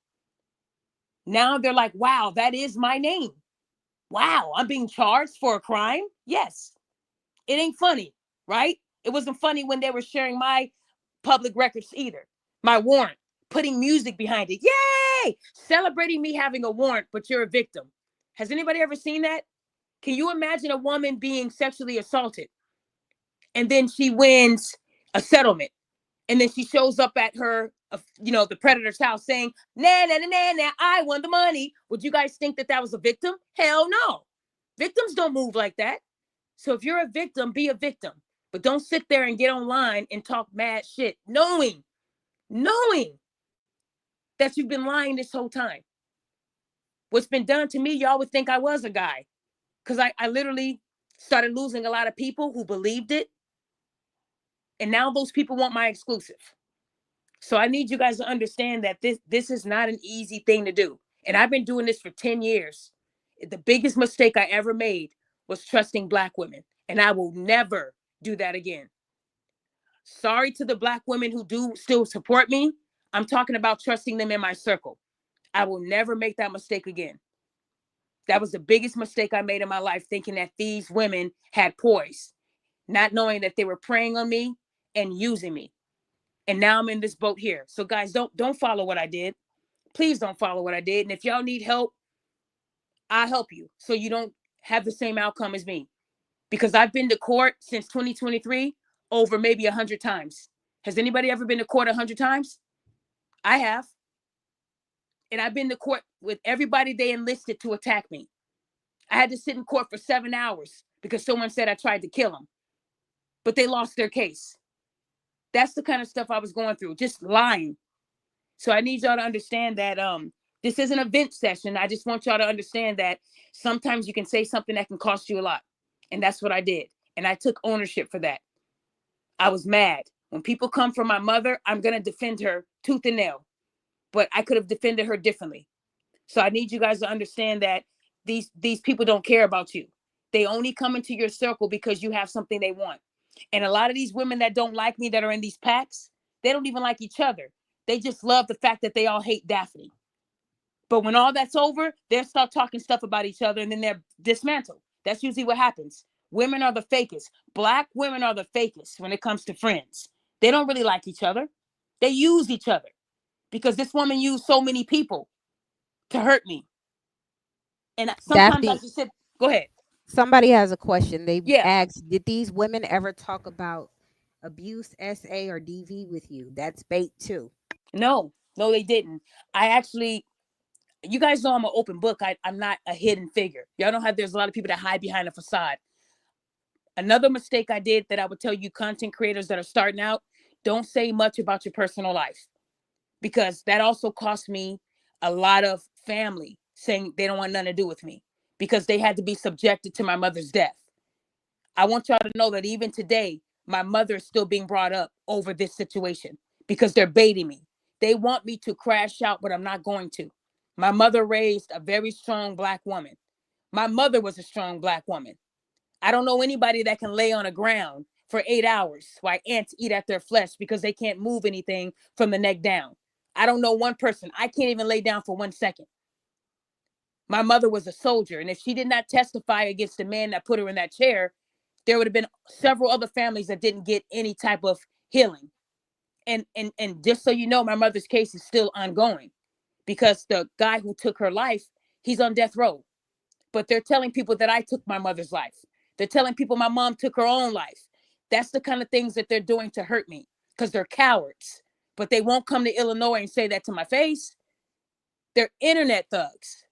Now they're like, wow, that is my name. Wow, I'm being charged for a crime? Yes. It ain't funny, right? It wasn't funny when they were sharing my public records either. My warrant, putting music behind it. Yay! Celebrating me having a warrant, but you're a victim. Has anybody ever seen that? Can you imagine a woman being sexually assaulted and then she wins a settlement and then she shows up at her, the predator's house saying, nah, nah, nah, nah, nah, I won the money. Would you guys think that that was a victim? Hell no. Victims don't move like that. So if you're a victim, be a victim. But don't sit there and get online and talk mad shit, knowing that you've been lying this whole time. What's been done to me, y'all would think I was a guy. Because I literally started losing a lot of people who believed it. And now those people want my exclusive. So I need you guys to understand that this is not an easy thing to do. And I've been doing this for 10 years. The biggest mistake I ever made was trusting Black women. And I will never do that again. Sorry to the Black women who do still support me. I'm talking about trusting them in my circle. I will never make that mistake again. That was the biggest mistake I made in my life, thinking that these women had poise, not knowing that they were preying on me and using me. And now I'm in this boat here. So guys, don't follow what I did. Please don't follow what I did. And if y'all need help, I'll help you so you don't have the same outcome as me. Because I've been to court since 2023 over maybe 100 times. Has anybody ever been to court 100 times? I have. And I've been to court with everybody they enlisted to attack me. I had to sit in court for 7 hours because someone said I tried to kill them, but they lost their case. That's the kind of stuff I was going through, just lying. So I need y'all to understand that this is an event session. I just want y'all to understand that sometimes you can say something that can cost you a lot. And that's what I did. And I took ownership for that. I was mad. When people come for my mother, I'm going to defend her tooth and nail. But I could have defended her differently. So I need you guys to understand that these people don't care about you. They only come into your circle because you have something they want. And a lot of these women that don't like me that are in these packs, they don't even like each other. They just love the fact that they all hate Daphne. But when all that's over, they'll start talking stuff about each other and then they're dismantled. That's usually what happens. Women are the fakest. Black women are the fakest when it comes to friends. They don't really like each other. They use each other because this woman used so many people to hurt me. And sometimes I Daphne, just said, go ahead. somebody has a question. They Yeah. asked, did these women ever talk about abuse, SA, or DV with you? That's bait too. No, they didn't. I actually, you guys know I'm an open book. I'm not a hidden figure. Y'all know how there's a lot of people that hide behind a facade. Another mistake I did that I would tell you content creators that are starting out, don't say much about your personal life because that also cost me a lot of family saying they don't want nothing to do with me because they had to be subjected to my mother's death. I want y'all to know that even today, my mother is still being brought up over this situation because they're baiting me. They want me to crash out, but I'm not going to. My mother raised a very strong Black woman. My mother was a strong Black woman. I don't know anybody that can lay on the ground for 8 hours while ants eat at their flesh because they can't move anything from the neck down. I don't know one person. I can't even lay down for 1 second. My mother was a soldier, and if she did not testify against the man that put her in that chair, there would have been several other families that didn't get any type of healing. And just so you know, my mother's case is still ongoing because the guy who took her life, he's on death row. But they're telling people that I took my mother's life. They're telling people my mom took her own life. That's the kind of things that they're doing to hurt me because they're cowards. But they won't come to Illinois and say that to my face. They're internet thugs.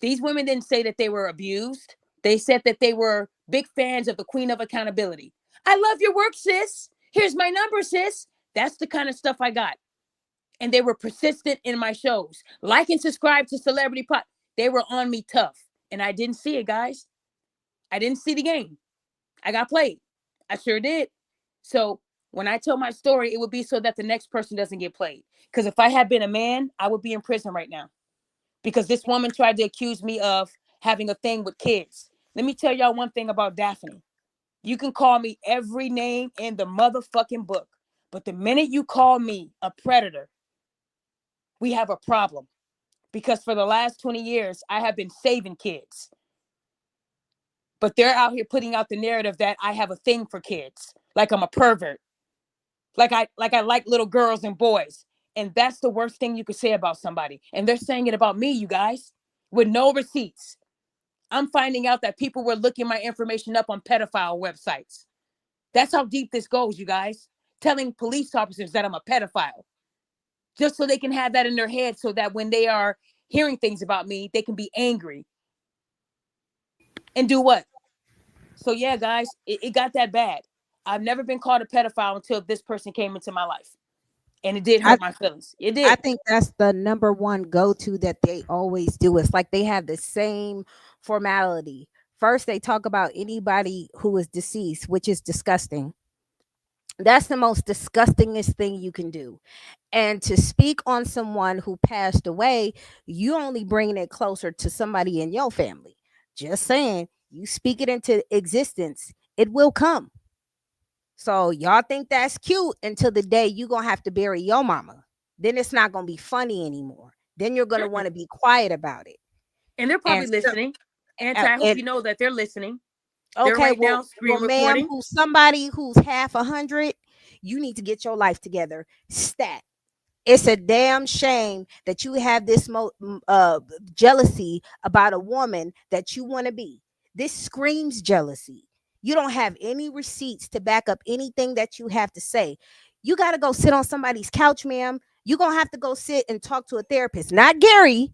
These women didn't say that they were abused. They said that they were big fans of the Queen of Accountability. I love your work, sis. Here's my number, sis. That's the kind of stuff I got. And they were persistent in my shows. Like and subscribe to Celebrity Pot. They were on me tough. And I didn't see it, guys. I didn't see the game. I got played. I sure did. So when I tell my story, it would be so that the next person doesn't get played. Because if I had been a man, I would be in prison right now. Because this woman tried to accuse me of having a thing with kids. Let me tell y'all one thing about Daphne. You can call me every name in the motherfucking book. But the minute you call me a predator, we have a problem. Because for the last 20 years, I have been saving kids. But they're out here putting out the narrative that I have a thing for kids, like I'm a pervert, like little girls and boys. And that's the worst thing you could say about somebody. And they're saying it about me, you guys, with no receipts. I'm finding out that people were looking my information up on pedophile websites. That's how deep this goes, you guys. Telling police officers that I'm a pedophile just so they can have that in their head so that when they are hearing things about me, they can be angry and do what? So yeah, guys, it got that bad. I've never been called a pedophile until this person came into my life. And it did I hurt my feelings. It I did. think that's the number one go to that they always do. It's like they have the same formality. First, they talk about anybody who is deceased, which is disgusting. That's the most disgustingest thing you can do. And to speak on someone who passed away, you only bringing it closer to somebody in your family. Just saying, you speak it into existence, it will come. So y'all think that's cute until the day you gonna have to bury your mama. Then it's not gonna be funny anymore. Then you're gonna want to be quiet about it. And they're And probably so, listening. Auntie, I hope and you know that they're listening. They're okay, right well, now screen ma'am, recording. who's somebody who's half 100, you need to get your life together. Stat. It's a damn shame that you have this jealousy about a woman that you want to be. This screams jealousy. You don't have any receipts to back up anything that you have to say. You got to go sit on somebody's couch, ma'am. You're going to have to go sit and talk to a therapist, not Gary,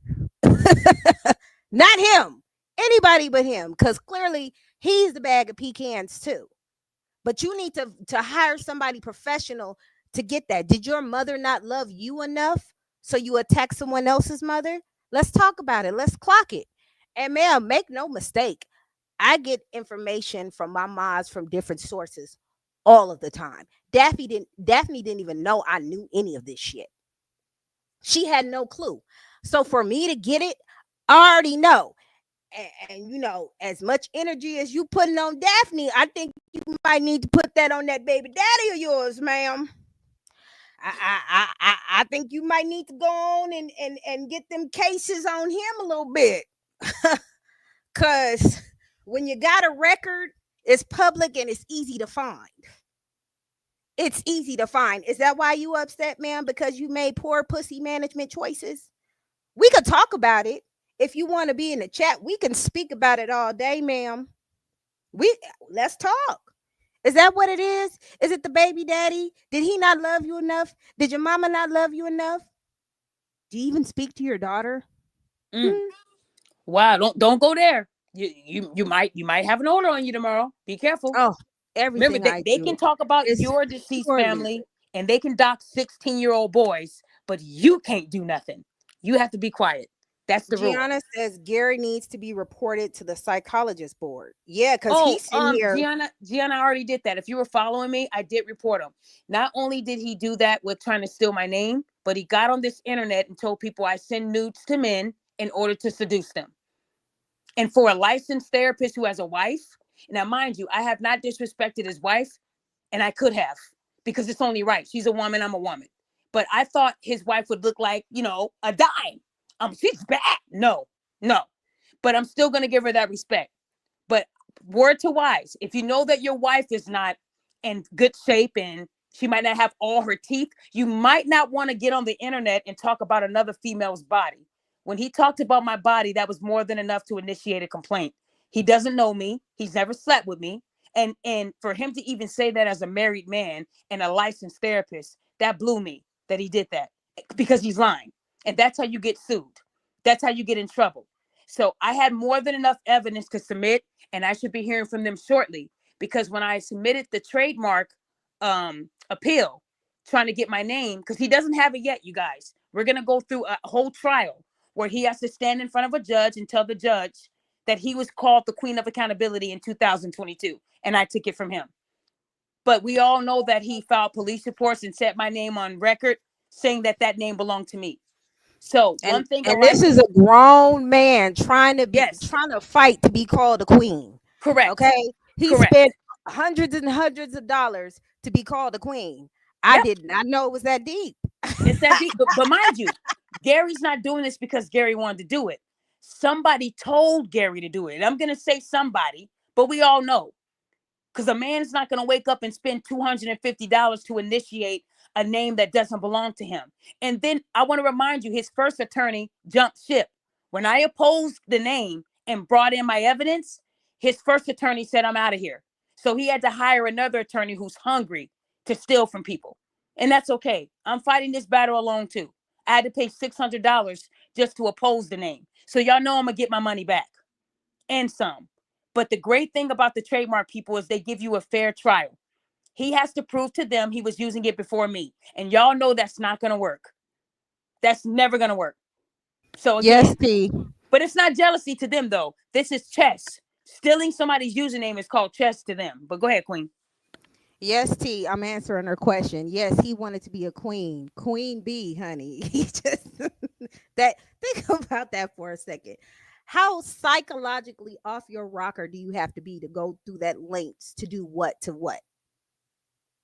not him, anybody but him, because clearly he's the bag of pecans too. But you need to hire somebody professional to get that. Did your mother not love you enough so you attack someone else's mother? Let's talk about it. Let's clock it. And ma'am, make no mistake, I get information from my moms from different sources all of the time. Daphne didn't even know I knew any of this shit. She had no clue. So for me to get it, I already know. And you know, as much energy as you putting on Daphne, I think you might need to put that on that baby daddy of yours, ma'am. I think you might need to go on and get them cases on him a little bit. Cause when you got a record, it's public and it's easy to find. It's easy to find. Is that why you upset, ma'am? Because you made poor pussy management choices? We could talk about it. If you want to be in the chat, we can speak about it all day, ma'am. We Let's talk. Is that what it is? Is it the baby daddy? Did he not love you enough? Did your mama not love you enough? Do you even speak to your daughter? Mm. Hmm? Wow, don't go there. You might have an order on you tomorrow. Be careful. Oh, Remember, everything they, I they can do talk about is your deceased purely. family and they can dox 16-year-old boys, but you can't do nothing. You have to be quiet. That's the rule. Gianna says Gary needs to be reported to the psychologist board. Yeah, because Oh, he's in here. Gianna already did that. If you were following me, I did report him. Not only did he do that with trying to steal my name, but he got on this internet and told people I send nudes to men in order to seduce them. And for a licensed therapist who has a wife, now mind you, I have not disrespected his wife, and I could have because it's only right. She's a woman, I'm a woman. But I thought his wife would look like, a dime. She's bad. No, no. But I'm still gonna give her that respect. But word to wise, if you know that your wife is not in good shape and she might not have all her teeth, you might not want to get on the internet and talk about another female's body. When he talked about my body, that was more than enough to initiate a complaint. He doesn't know me. He's never slept with me. And for him to even say that as a married man and a licensed therapist, that blew me that he did that because he's lying. And that's how you get sued. That's how you get in trouble. So I had more than enough evidence to submit, and I should be hearing from them shortly because when I submitted the trademark appeal, trying to get my name, because he doesn't have it yet, you guys. We're gonna go through a whole trial where he has to stand in front of a judge and tell the judge that he was called the Queen of Accountability in 2022, and I took it from him. But we all know that he filed police reports and set my name on record, saying that that name belonged to me. So and one thing a and this is license, a grown man yes, trying to fight to be called a queen. correct, Okay, he spent correct. hundreds and hundreds of dollars to be called a queen. I Yep. did not know it was that deep. It's that deep. But mind you, Gary's not doing this because Gary wanted to do it. Somebody told Gary to do it. And I'm going to say somebody, but we all know because a man's not going to wake up and spend $250 to initiate a name that doesn't belong to him. And then I want to remind you, his first attorney jumped ship. When I opposed the name and brought in my evidence, his first attorney said, I'm out of here. So he had to hire another attorney who's hungry to steal from people. And that's okay. I'm fighting this battle alone too. I had to pay $600 just to oppose the name. So y'all know I'm going to get my money back and some. But the great thing about the trademark people is they give you a fair trial. He has to prove to them he was using it before me. And y'all know that's not going to work. That's never going to work. So Yes, again, P. but it's not jealousy to them though. This is chess. Stealing somebody's username is called chess to them. But go ahead, Queen. Yes, T. I'm answering her question. Yes, he wanted to be a queen. Queen bee, honey. He just that think about that for a second. How psychologically off your rocker do you have to be to go through that lengths to do what to what?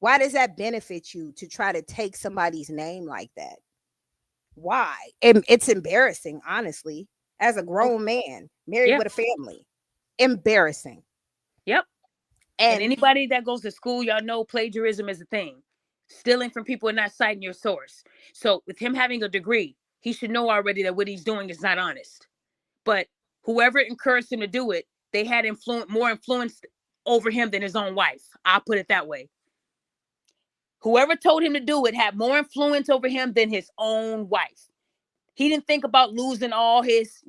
Why does that benefit you to try to take somebody's name like that? Why? It's embarrassing, honestly, as a Oh, grown man married yeah. with a family. Embarrassing. Yep. And And anybody that goes to school, y'all know plagiarism is a thing. Stealing from people and not citing your source. So with him having a degree, he should know already that what he's doing is not honest. But whoever encouraged him to do it, they had more influence over him than his own wife. I'll put it that way. Whoever told him to do it had more influence over him than his own wife. He didn't think about losing all his,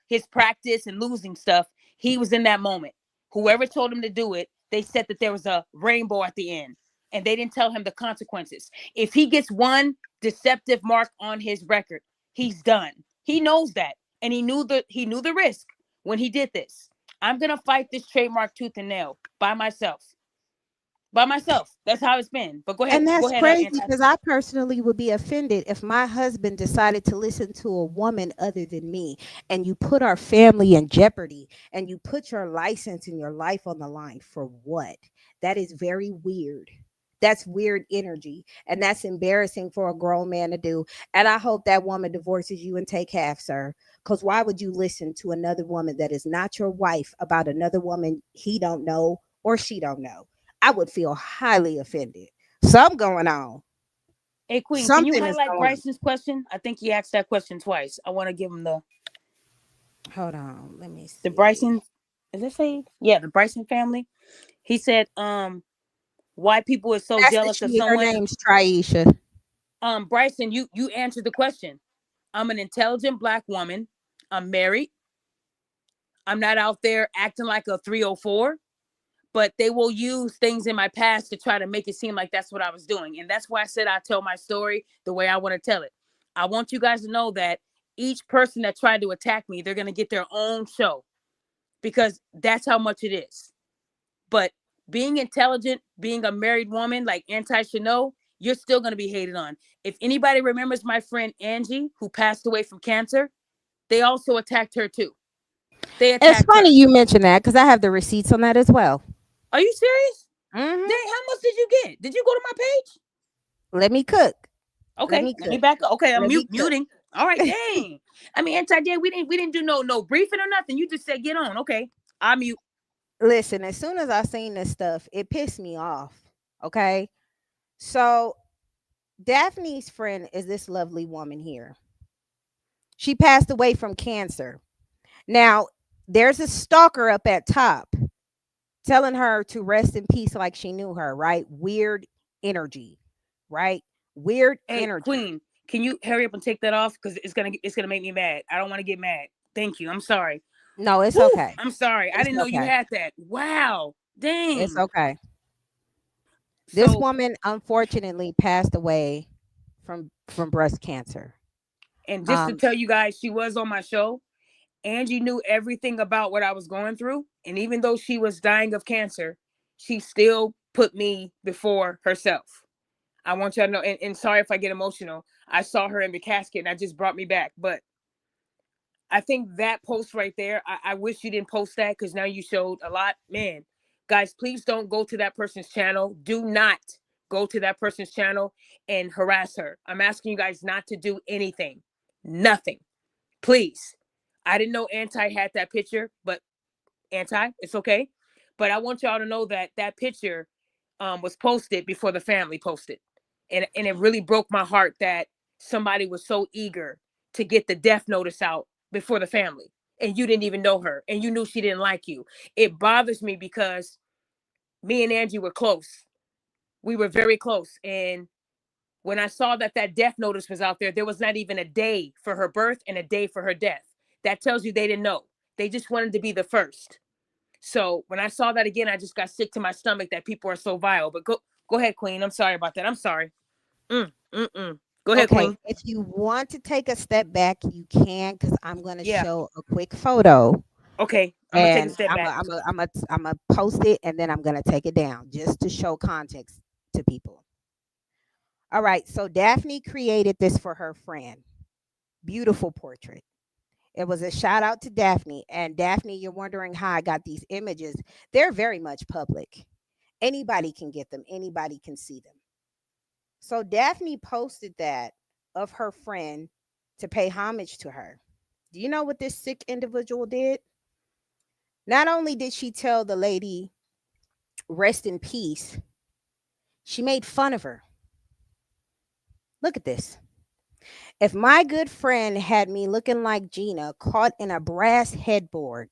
his practice and losing stuff. He was in that moment. Whoever told him to do it, they said that there was a rainbow at the end, and they didn't tell him the consequences. If he gets one deceptive mark on his record, he's done. He knows that, and he knew the risk when he did this. I'm gonna fight this trademark tooth and nail by myself. By myself. That's how it's been. But go ahead. And Go that's ahead, crazy Anti. because I personally would be offended if my husband decided to listen to a woman other than me, and you put our family in jeopardy, and you put your license and your life on the line for what? That is very weird. That's weird energy, and that's embarrassing for a grown man to do. And I hope that woman divorces you and take half, sir. Because why would you listen to another woman that is not your wife about another woman he don't know or she don't know? I would feel highly offended. Something going on. Hey, Queen, can you Something is highlight going on. Bryson's question? I think he asked that question twice. I want to give him Hold on. Let me the see. Bryson. Is it say? Yeah, the Bryson family. He said, why people are so That's the jealous of she. Her someone. name's Triesha. Bryson, you answered the question. I'm an intelligent black woman. I'm married. I'm not out there acting like a 304, but they will use things in my past to try to make it seem like that's what I was doing. And that's why I said I tell my story the way I want to tell it. I want you guys to know that each person that tried to attack me, they're going to get their own show because that's how much it is. But being intelligent, being a married woman like Anti should know, you're still going to be hated on. If anybody remembers my friend Angie, who passed away from cancer, they also attacked her too. They It's attacked funny her. you mention that because I have the receipts on that as well. Are you serious? Dang, Hmm. how much did you get? Did you go to my page? Let me cook. Let Okay, me let me cook. back up. Okay, I'm Let me cook. muting. All right, dang. I mean, Anti Day, we didn't do no briefing or nothing. You just said get on. Okay, I mute. Listen, as soon as I seen this stuff, it pissed me off. Okay. So Daphne's friend is this lovely woman here. She passed away from cancer. Now, there's a stalker up at top telling her to rest in peace like she knew her, right? Weird energy, right? Weird Hey, energy. Queen, can you hurry up and take that off? Because it's gonna make me mad. I don't want to get mad. Thank you. I'm sorry. No, it's Whew, okay. I'm sorry. I It's didn't know you okay. had that. Wow. It's Dang. okay. This So, woman unfortunately passed away from breast cancer. and just to Um, tell you guys, she was on my show. Angie knew everything about what I was going through. And even though she was dying of cancer, she still put me before herself. I want y'all to know, and sorry if I get emotional. I saw her in the casket and that just brought me back. But I think that post right there, I wish you didn't post that because now you showed a lot. Man, guys, please don't go to that person's channel. Do not go to that person's channel and harass her. I'm asking you guys not to do anything. Nothing. Please. I didn't know Anti had that picture, but Anti, it's okay. But I want y'all to know that that picture was posted before the family posted. And it really broke my heart that somebody was so eager to get the death notice out before the family. And you didn't even know her. And you knew she didn't like you. It bothers me because me and Angie were close. We were very close. And when I saw that that death notice was out there, there was not even a day for her birth and a day for her death. That tells you they didn't know. They just wanted to be the first. So when I saw that again, I just got sick to my stomach that people are so vile. But go ahead, Queen. I'm sorry about that. I'm sorry. Mm, mm, mm. Go ahead, okay, Queen. if you want to take a step back, you can because I'm going to Yeah. show a quick photo Okay. I'm gonna take a and step I'm a, back. I'm a, I'm a, I'm a post it and then I'm going to take it down just to show context to people. All right, so Daphne created this for her friend. Beautiful portrait. It was a shout out to Daphne. And Daphne, you're wondering how I got these images. They're very much public. Anybody can get them, anybody can see them. So Daphne posted that of her friend to pay homage to her. Do you know what this sick individual did? Not only did she tell the lady, rest in peace, she made fun of her. Look at this. If my good friend had me looking like Gina caught in a brass headboard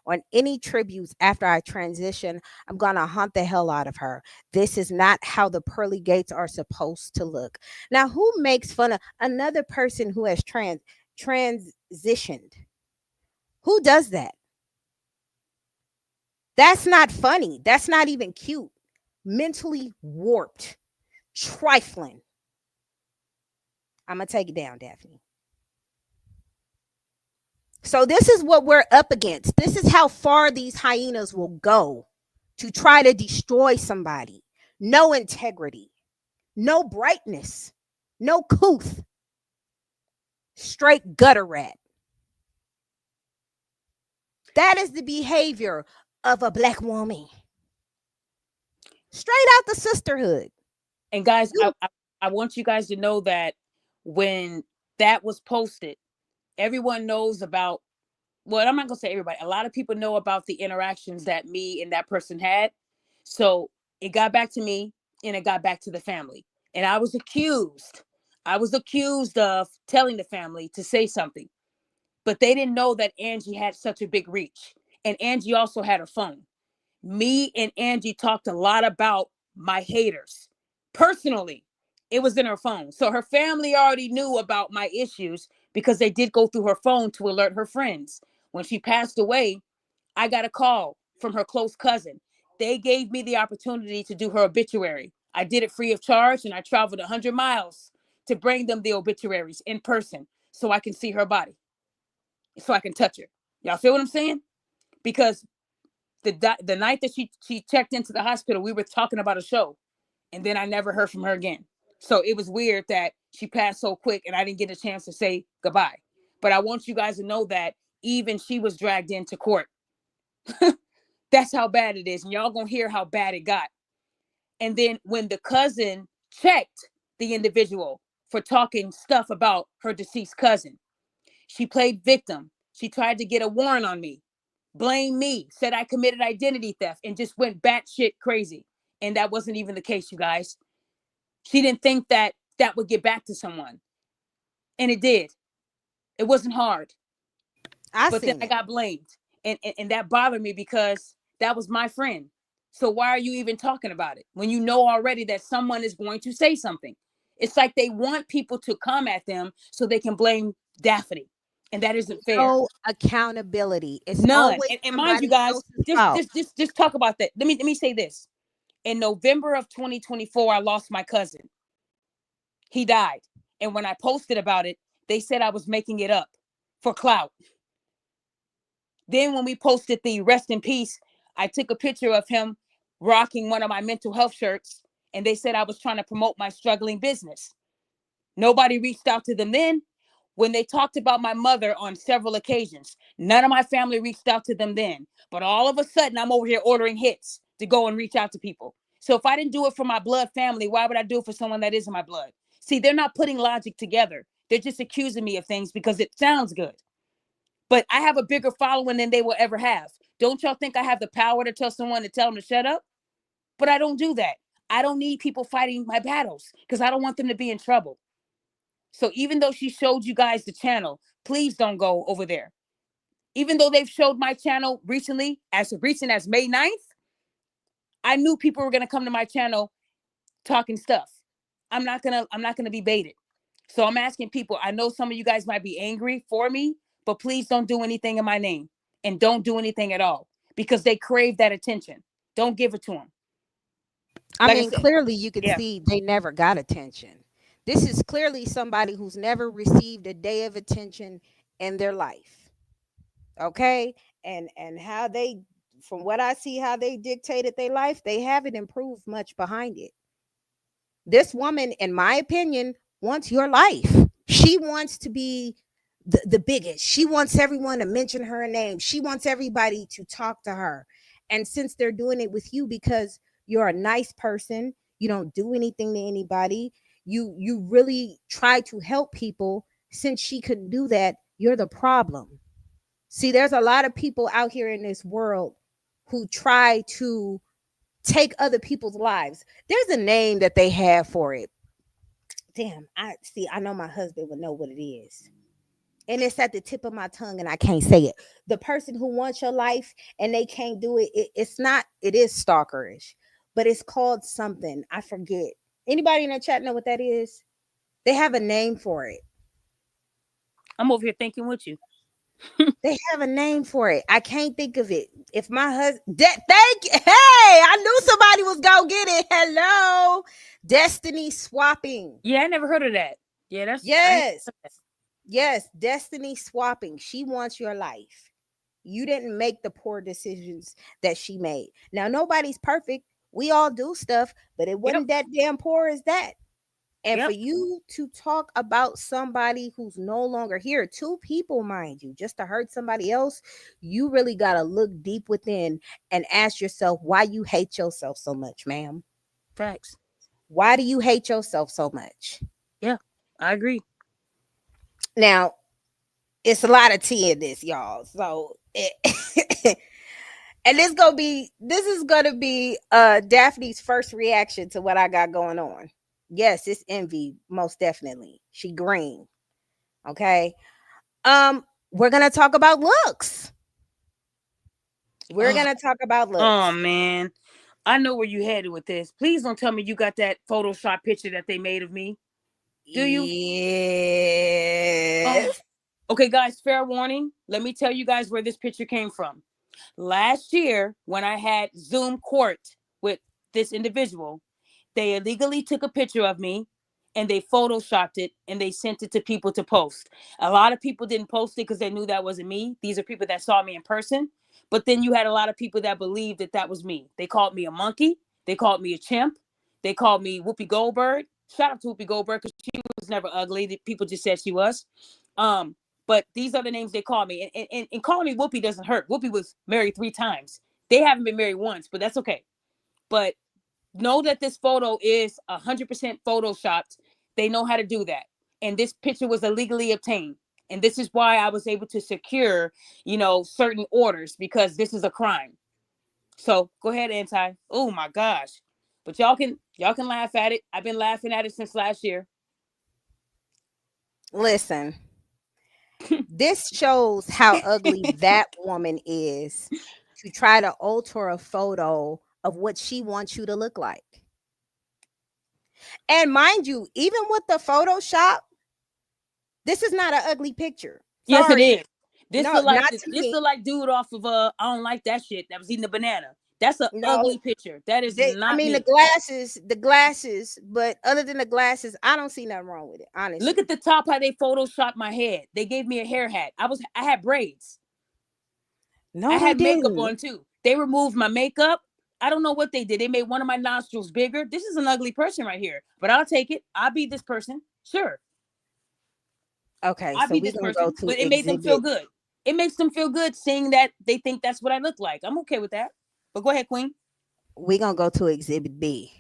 on any tributes after I transition. I'm going to hunt the hell out of her. This is not how the pearly gates are supposed to look. Now, who makes fun of another person who has transitioned? Who does that? That's not funny. That's not even cute. Mentally warped, trifling. I'm going to take it down, Daphne. So this is what we're up against. This is how far these hyenas will go to try to destroy somebody. No integrity, no brightness, no couth, straight gutter rat. That is the behavior of a black woman. Straight out the sisterhood. And guys, You, I want you guys to know that when that was posted, everyone knows about, well, I'm not gonna say everybody. A lot of people know about the interactions that me and that person had. So it got back to me and it got back to the family. And I was accused. I was accused of telling the family to say something. But they didn't know that Angie had such a big reach. And Angie also had a phone. Me and Angie talked a lot about my haters. Personally, it was in her phone. So her family already knew about my issues because they did go through her phone to alert her friends. When she passed away, I got a call from her close cousin. They gave me the opportunity to do her obituary. I did it free of charge, and I traveled 100 miles to bring them the obituaries in person so I can see her body, so I can touch her. Y'all feel what I'm saying? Because the night that she checked into the hospital, we were talking about a show, and then I never heard from her again. So it was weird that she passed so quick, and I didn't get a chance to say goodbye. But I want you guys to know that even she was dragged into court. That's how bad it is, and y'all gonna hear how bad it got. And then when the cousin checked the individual for talking stuff about her deceased cousin, she played victim. She tried to get a warrant on me, blame me, said I committed identity theft, and just went batshit crazy. And that wasn't even the case, you guys. She didn't think that that would get back to someone. And it did. It wasn't hard. I But then seen I it. got blamed. And that bothered me because that was my friend. So why are you even talking about it when you know already that someone is going to say something? It's like they want people to come at them so they can blame Daphne. And that isn't fair. No accountability. It's None. always And mind you somebody guys, else's just fault. just just just talk about that. Let me say this. In November of 2024, I lost my cousin. He died. And when I posted about it, they said I was making it up for clout. Then when we posted the rest in peace, I took a picture of him rocking one of my mental health shirts, and they said I was trying to promote my struggling business. Nobody reached out to them then. When they talked about my mother on several occasions, none of my family reached out to them then. But all of a sudden, I'm over here ordering hits to go and reach out to people. So if I didn't do it for my blood family, why would I do it for someone that isn't my blood? See, they're not putting logic together. They're just accusing me of things because it sounds good. But I have a bigger following than they will ever have. Don't y'all think I have the power to tell someone to tell them to shut up? But I don't do that. I don't need people fighting my battles because I don't want them to be in trouble. So even though she showed you guys the channel, please don't go over there. Even though they've showed my channel recently, as recent as May 9th, I knew people were gonna come to my channel talking stuff. I'm not gonna be baited. So I'm asking people, I know some of you guys might be angry for me, but please don't do anything in my name and don't do anything at all because they crave that attention. Don't give it to them. I Like I mean, said, clearly you can yeah. see they never got attention. This is clearly somebody who's never received a day of attention in their life. Okay? And how they, from what I see, how they dictated their life, they haven't improved much behind it. This woman, in my opinion, wants your life. She wants to be the biggest. She wants everyone to mention her name. She wants everybody to talk to her. And since they're doing it with you because you're a nice person, you don't do anything to anybody, you really try to help people, since she couldn't do that, you're the problem. See, there's a lot of people out here in this world who try to take other people's lives. There's a name that they have for it. Damn, I see. I know my husband would know what it is. and it's at the tip of my tongue and I can't say it. The person who wants your life and they can't do it, it's not, it is stalkerish, but it's called something. I forget. Anybody in the chat know what that is? They have a name for it. I'm over here thinking with you. They have a name for it. I can't think of it. If my husband, thank you. Hey, I knew somebody was gonna get it. Hello, destiny swapping. Yeah, I never heard of that. Yeah, that's I ain't Yes, heard of that. yes, destiny swapping. She wants your life. You didn't make the poor decisions that she made. Now nobody's perfect. We all do stuff, but it Yep, wasn't that damn poor as that. And for yep, you to talk about somebody who's no longer here, two people, mind you, just to hurt somebody else, you really got to look deep within and ask yourself why you hate yourself so much, ma'am. facts. Why do you hate yourself so much? Yeah, I agree. Now, it's a lot of tea in this, y'all. So, and this is gonna be Daphne's first reaction to what I got going on. Yes, it's envy, most definitely. She green. Okay. We're gonna talk about looks. We're Oh, gonna talk about oh looks. man, I know where you headed with this. Please don't tell me you got that Photoshop picture that they made of me. Do you? Oh, Yes. okay, guys. Fair warning. Let me tell you guys where this picture came from. Last year, when I had Zoom court with this individual, they illegally took a picture of me and they photoshopped it and they sent it to people to post. A lot of people didn't post it because they knew that wasn't me. These are people that saw me in person. But then you had a lot of people that believed that that was me. They called me a monkey. They called me a chimp. They called me Whoopi Goldberg. Shout out to Whoopi Goldberg because she was never ugly. People just said she was. Um, but these are the names they call me. And calling me Whoopi doesn't hurt. Whoopi was married 3 times. They haven't been married once, but that's okay. But know that this photo is 100% photoshopped. They know how to do that. And this picture was illegally obtained. And this is why I was able to secure, certain orders because this is a crime. So go ahead, Anti. Oh my gosh. But y'all can laugh at it. I've been laughing at it since last year. Listen, this shows how ugly that woman is to try to alter a photo of what she wants you to look like. And mind you, even with the Photoshop, this is not an ugly picture. Yes, it Sorry. is. This No, look like not this, to this me. look like dude off of I don't like that shit that was eating a banana. That's an No, ugly picture. That is I not mean me. the glasses, but other than the glasses, I don't see nothing wrong with it, Look at honestly. the top how they photoshopped my head. They gave me a hair hat. I had braids. I No, they had makeup didn't. on too. They removed my makeup. I don't know what they did. They made one of my nostrils bigger. This is an ugly person right here, but I'll take it. I'll be this person. Sure, Okay, I'll so be we're this gonna go person. to But it made them feel exhibit. good. It makes them feel good seeing that they think that's what I look like. I'm okay with that. But go ahead, Queen. We're gonna go to exhibit B.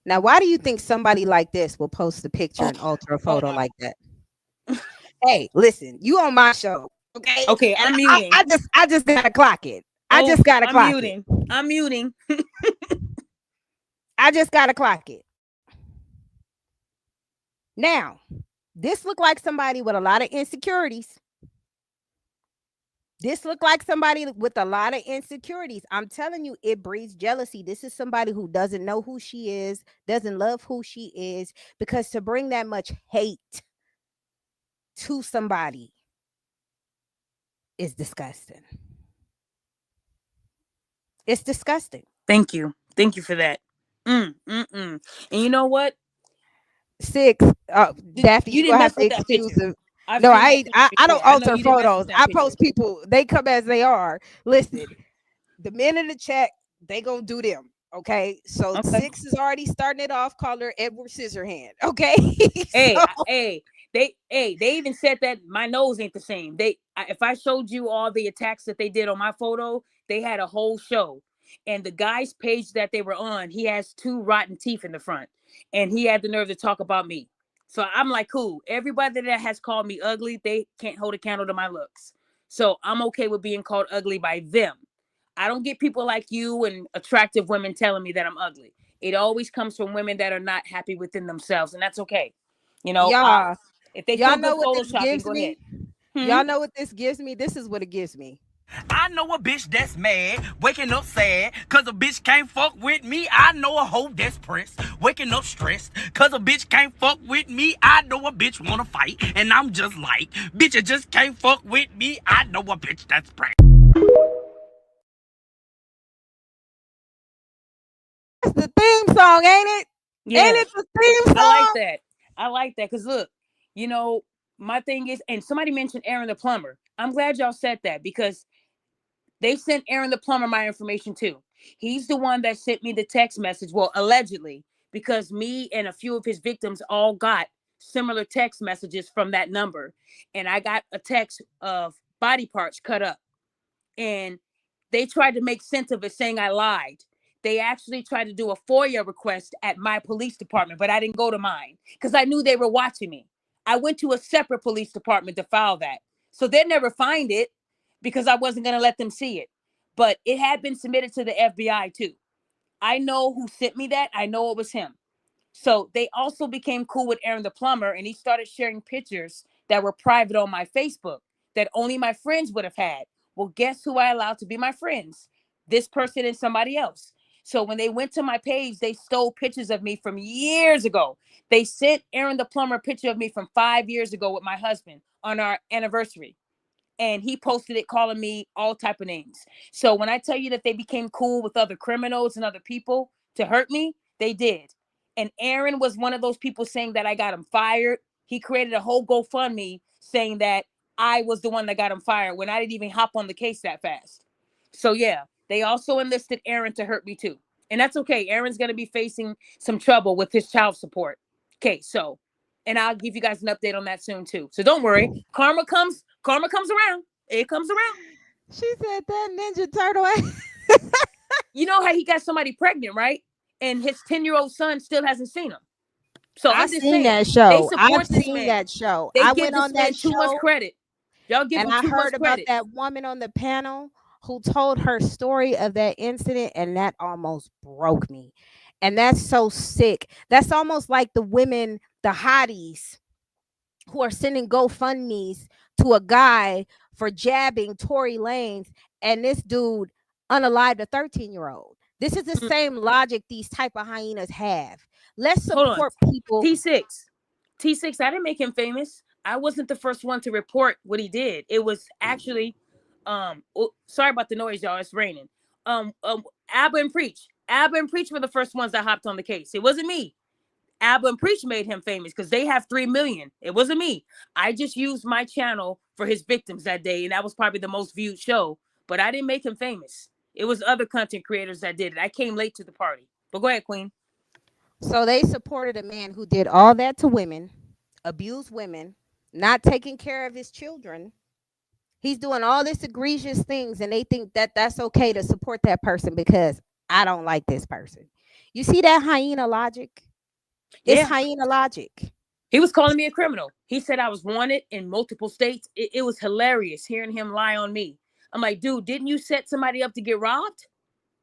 Now, why do you think somebody like this will post a picture Oh, and alter a oh photo my. like that? Hey, listen, you on my show, okay? Okay, And I'm muting. I just gotta clock it. I Oh, just gotta I'm clock it. muting. I'm muting. I just gotta clock it. Now, this look like somebody with a lot of insecurities. This look like somebody with a lot of insecurities. I'm telling you, it breeds jealousy. This is somebody who doesn't know who she is, doesn't love who she is, because to bring that much hate to somebody is disgusting. It's disgusting. Thank you. Thank you for that. And you know what? Six. Daphne, You you didn't gonna have mess to with that excuse picture. them. I've No, seen I that ain't. picture I don't before. I know alter you didn't mess photos. with that I picture. post people. They come as they are. Listen, the men in the chat, they gonna do them. Okay, so Okay. six is already starting it off. Call her Edward Scissorhand. Okay, Hey, so they even said that my nose ain't the same. If I showed you all the attacks that they did on my photo, they had a whole show. And the guy's page that they were on, he has two rotten teeth in the front, and he had the nerve to talk about me. So I'm like, cool. Everybody that has called me ugly, they can't hold a candle to my looks. So I'm okay with being called ugly by them. I don't get people like you and attractive women telling me that I'm ugly. It always comes from women that are not happy within themselves, and that's okay. You know, yeah, If they Y'all feel know good what this photoshopping, gives go ahead. me? Hmm? Y'all know what this gives me? This is what it gives me. I know a bitch that's mad, waking up sad, cause a bitch can't fuck with me. I know a hoe that's pressed, waking up stressed, cause a bitch can't fuck with me. I know a bitch wanna fight, and I'm just like, bitch, you just can't fuck with me. I know a bitch that's pressed. That's the theme song, ain't it? Ain't Yeah, it the theme I like song? that. I like that because look, you know, my thing is, and somebody mentioned Aaron the plumber. I'm glad y'all said that because they sent Aaron the plumber my information too. He's the one that sent me the text message. Well, allegedly, because me and a few of his victims all got similar text messages from that number. And I got a text of body parts cut up. And they tried to make sense of it saying I lied. They actually tried to do a FOIA request at my police department, but I didn't go to mine because I knew they were watching me. I went to a separate police department to file that. So they'd never find it because I wasn't going to let them see it. But it had been submitted to the FBI too. I know who sent me that. I know it was him. So they also became cool with Aaron the plumber, and he started sharing pictures that were private on my Facebook that only my friends would have had. Well, guess who I allowed to be my friends? This person and somebody else. So when they went to my page, they stole pictures of me from years ago. They sent Aaron the plumber a picture of me from 5 years ago with my husband on our anniversary, and he posted it calling me all type of names. So when I tell you that they became cool with other criminals and other people to hurt me, they did. And Aaron was one of those people saying that I got him fired. He created a whole GoFundMe saying that I was the one that got him fired when I didn't even hop on the case that fast. So yeah, they also enlisted Aaron to hurt me too. And that's okay. Aaron's going to be facing some trouble with his child support. Okay, so and I'll give you guys an update on that soon too. So don't worry. Karma comes around. It comes around. She said that Ninja Turtle. You know how he got somebody pregnant, right? And his 10-year-old son still hasn't seen him. So I I'm just seen saying, that they show. I've support this seen man. that show. They I give went this on that man too much show credit. Y'all give and him I too much heard about credit. that woman on the panel who told her story of that incident, and that almost broke me. And that's so sick. That's almost like the women, the hotties, who are sending GoFundMe's to a guy for jabbing Tory Lanez, and this dude unalived a 13-year-old. This is the Mm, same logic these type of hyenas have. Let's hold on. support people. T6. T6, I didn't make him famous. I wasn't the first one to report what he did. It was actually sorry about the noise, y'all. It's raining. Abba and Preach. Abba and Preach were the first ones that hopped on the case. It wasn't me. Abba and Preach made him famous because they have 3 million. It wasn't me. I just used my channel for his victims that day, and that was probably the most viewed show. But I didn't make him famous. It was other content creators that did it. I came late to the party. But go ahead, Queen. So they supported a man who did all that to women, abused women, not taking care of his children. He's doing all this egregious things, and they think that that's okay to support that person because I don't like this person. You see that hyena logic? It's Yeah. hyena logic. He was calling me a criminal. He said I was wanted in multiple states. It was hilarious hearing him lie on me. I'm like, dude, didn't you set somebody up to get robbed?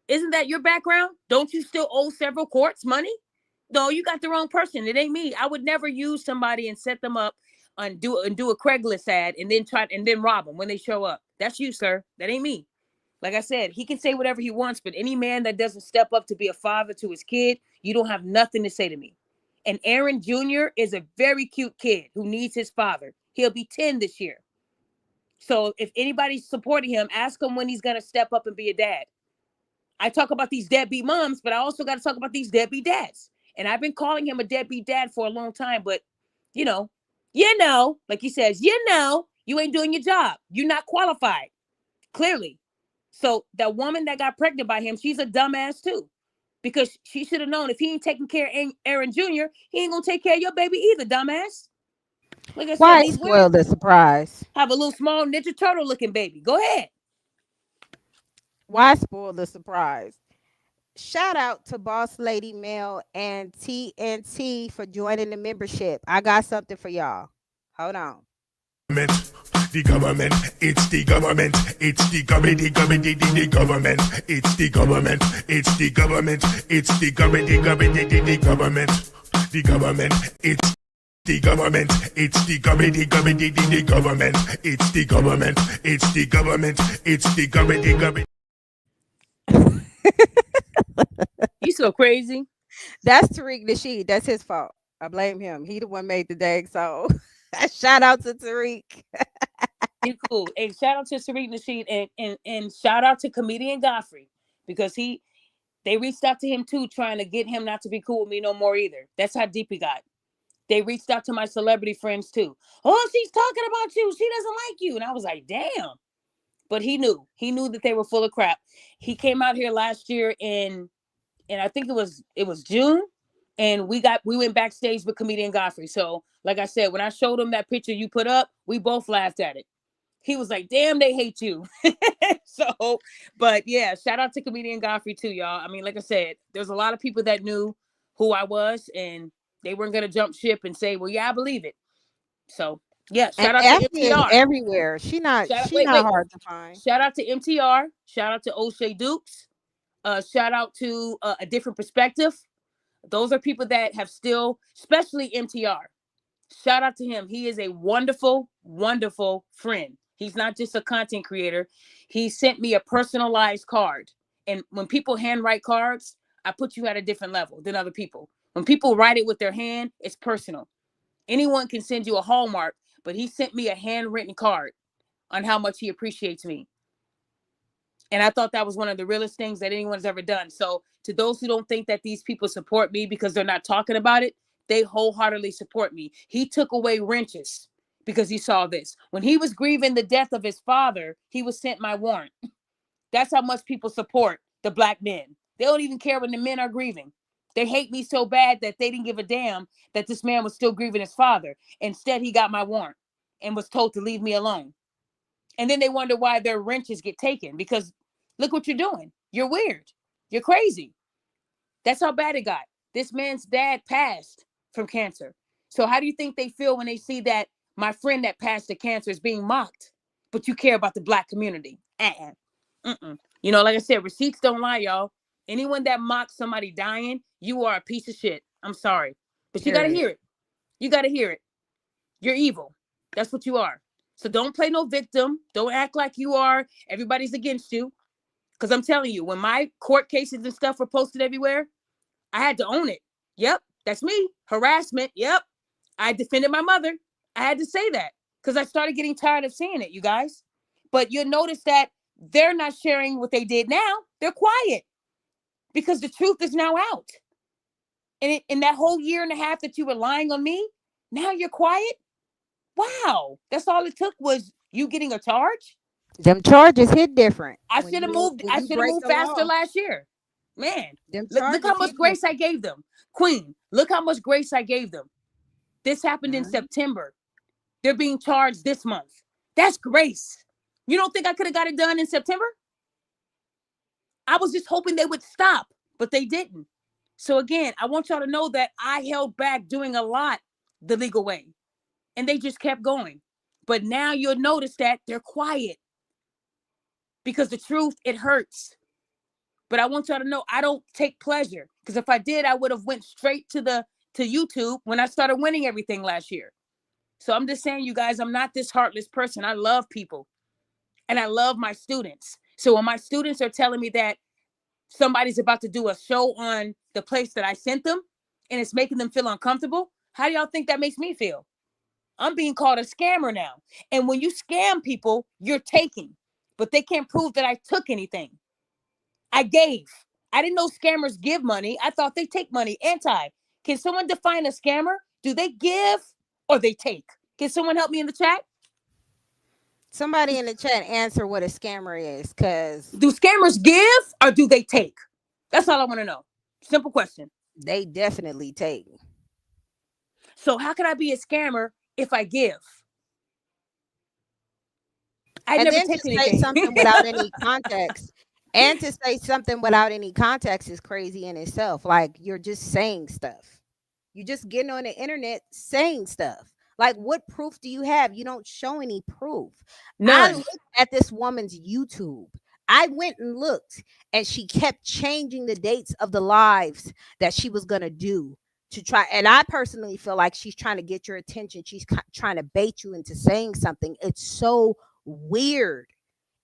Isn't that your background? Don't you still owe several courts money? No, you got the wrong person. It ain't me. I would never use somebody and set them up and do a Craigslist ad and then rob them when they show up. That's you, sir. That ain't me. Like I said, he can say whatever he wants, but any man that doesn't step up to be a father to his kid, you don't have nothing to say to me. And Aaron Jr. is a very cute kid who needs his father. He'll be 10 this year. So if anybody's supporting him, ask him when he's going to step up and be a dad. I talk about these deadbeat moms, but I also got to talk about these deadbeat dads. And I've been calling him a deadbeat dad for a long time, but you know, like he says, you ain't doing your job. You're not qualified, clearly. So that woman that got pregnant by him, she's a dumbass too. Because she should have known if he ain't taking care of Aaron Jr., he ain't gonna take care of your baby either, dumbass. Like I said, Why these spoil women the surprise? have a little small Ninja Turtle looking baby. Go ahead. Why spoil the surprise? Shout out to Boss Lady Mel and TNT for joining the membership. I got something for y'all. Hold on. The government, it's the government, it's the government, the government, it's the government, it's the government, it's the government, the government, it's The government, it's the government, the government, it's the government, it's the government, it's the government. You so crazy. That's Tariq Nasheed. That's his fault. I blame him. He the one made the dang song. Shout out to Tariq. You cool. And shout out to Tariq Nasheed and shout out to comedian Godfrey because they reached out to him too, trying to get him not to be cool with me no more either. That's how deep he got. They reached out to my celebrity friends too. Oh, she's talking about you. She doesn't like you. And I was like, damn. But he knew. He knew that they were full of crap. He came out here last year and I think it was June. And we went backstage with comedian Godfrey. So, like I said, when I showed him that picture you put up, we both laughed at it. He was like, damn, they hate you. So, but yeah, shout out to comedian Godfrey too, y'all. I mean, like I said, there's a lot of people that knew who I was and they weren't going to jump ship and say, well, yeah, I believe it. So yeah, And shout out to Ashley is MTR. everywhere. She not Shout out, she wait, not wait. hard to find. Shout out to MTR. Shout out to O'Shea Dukes. Shout out to A Different Perspective. Those are people that have still, especially MTR. Shout out to him. He is a wonderful, wonderful friend. He's not just a content creator. He sent me a personalized card. And when people handwrite cards, I put you at a different level than other people. When people write it with their hand, it's personal. Anyone can send you a Hallmark, but he sent me a handwritten card on how much he appreciates me. And I thought that was one of the realest things that anyone's ever done. So to those who don't think that these people support me because they're not talking about it, they wholeheartedly support me. He took away wrenches because he saw this. When he was grieving the death of his father, he was sent my warrant. That's how much people support the black men. They don't even care when the men are grieving. They hate me so bad that they didn't give a damn that this man was still grieving his father. Instead, he got my warrant and was told to leave me alone. And then they wonder why their wrenches get taken because look what you're doing. You're weird. You're crazy. That's how bad it got. This man's dad passed from cancer. So how do you think they feel when they see that my friend that passed to cancer is being mocked, but you care about the black community? You know, like I said, receipts don't lie, y'all. Anyone that mocks somebody dying, you are a piece of shit. I'm sorry. But you got to Period. hear it. You got to hear it. You're evil. That's what you are. So don't play no victim. Don't act like you are. Everybody's against you. Because I'm telling you, when my court cases and stuff were posted everywhere, I had to own it. Yep, that's me. Harassment. Yep. I defended my mother. I had to say that because I started getting tired of seeing it, you guys. But you'll notice that they're not sharing what they did now. They're quiet because the truth is now out. And in that whole year and a half that you were lying on me, now you're quiet. Wow. That's all it took was you getting a charge. Them charges hit different I when should have you moved. when I you should have break moved the faster law. last year. Man, Them look how charges much hit grace I different. gave them. Queen, look how much grace I gave them. This happened in Mhm. September. They're being charged this month. That's grace. You don't think I could have got it done in September? I was just hoping they would stop, but they didn't. So again, I want y'all to know that I held back doing a lot the legal way, and they just kept going. But now you'll notice that they're quiet because the truth, it hurts. But I want y'all to know I don't take pleasure because if I did, I would have went straight to YouTube when I started winning everything last year. So I'm just saying, you guys, I'm not this heartless person. I love people and I love my students. So when my students are telling me that somebody's about to do a show on the place that I sent them and it's making them feel uncomfortable, how do y'all think that makes me feel? I'm being called a scammer now. And when you scam people, you're taking, but they can't prove that I took anything. I gave. I didn't know scammers give money. I thought they take money. Anti. Can someone define a scammer? Do they give or they take? Can someone help me in the chat? Somebody in the chat answer what a scammer is, cause Do scammers give or do they take? That's all I want to know. Simple question. they definitely take. So how can I be a scammer if I give? I And never then to take say anything. something without any context, and to say something without any context is crazy in itself. Like you're just saying stuff. You just getting on the internet saying stuff. Like what proof do you have? You don't show any proof. I None. looked at this woman's YouTube. I went and looked and she kept changing the dates of the lives that she was going to do to try. And I personally feel like she's trying to get your attention. She's trying to bait you into saying something. It's so weird.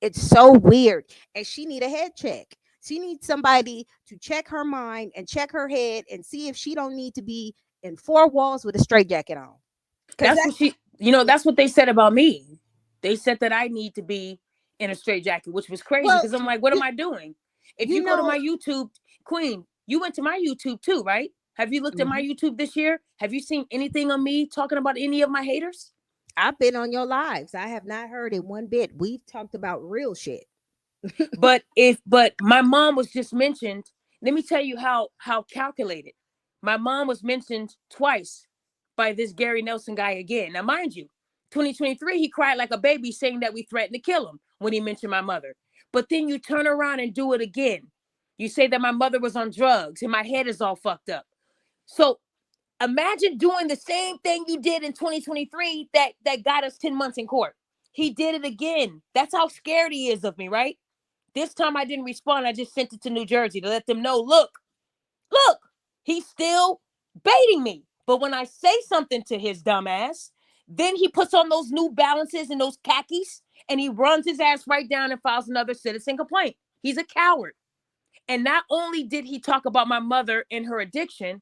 It's so weird. And she need a head check. She needs somebody to check her mind and check her head and see if she don't need to be in four walls with a straitjacket on. Because That's what that's she, that's what they said about me. They said that I need to be in a straight jacket, which was crazy well, because I'm like, what am you I doing? If you you go to know, my YouTube, Queen, you went to my YouTube too, right? Have you looked at my mhm, YouTube this year? Have you seen anything on me talking about any of my haters? I've been on your lives. I have not heard it one bit. We've talked about real shit. But my mom was just mentioned. Let me tell you how calculated. My mom was mentioned twice by this Gary Nelson guy again. Now, mind you, 2023, he cried like a baby saying that we threatened to kill him when he mentioned my mother. But then you turn around and do it again. You say that my mother was on drugs and my head is all fucked up. So imagine doing the same thing you did in 2023 that got us 10 months in court. He did it again. That's how scared he is of me, right? This time I didn't respond. I just sent it to New Jersey to let them know, look, he's still baiting me. But when I say something to his dumb ass, then he puts on those New Balances and those khakis and he runs his ass right down and files another citizen complaint. He's a coward. And not only did he talk about my mother and her addiction,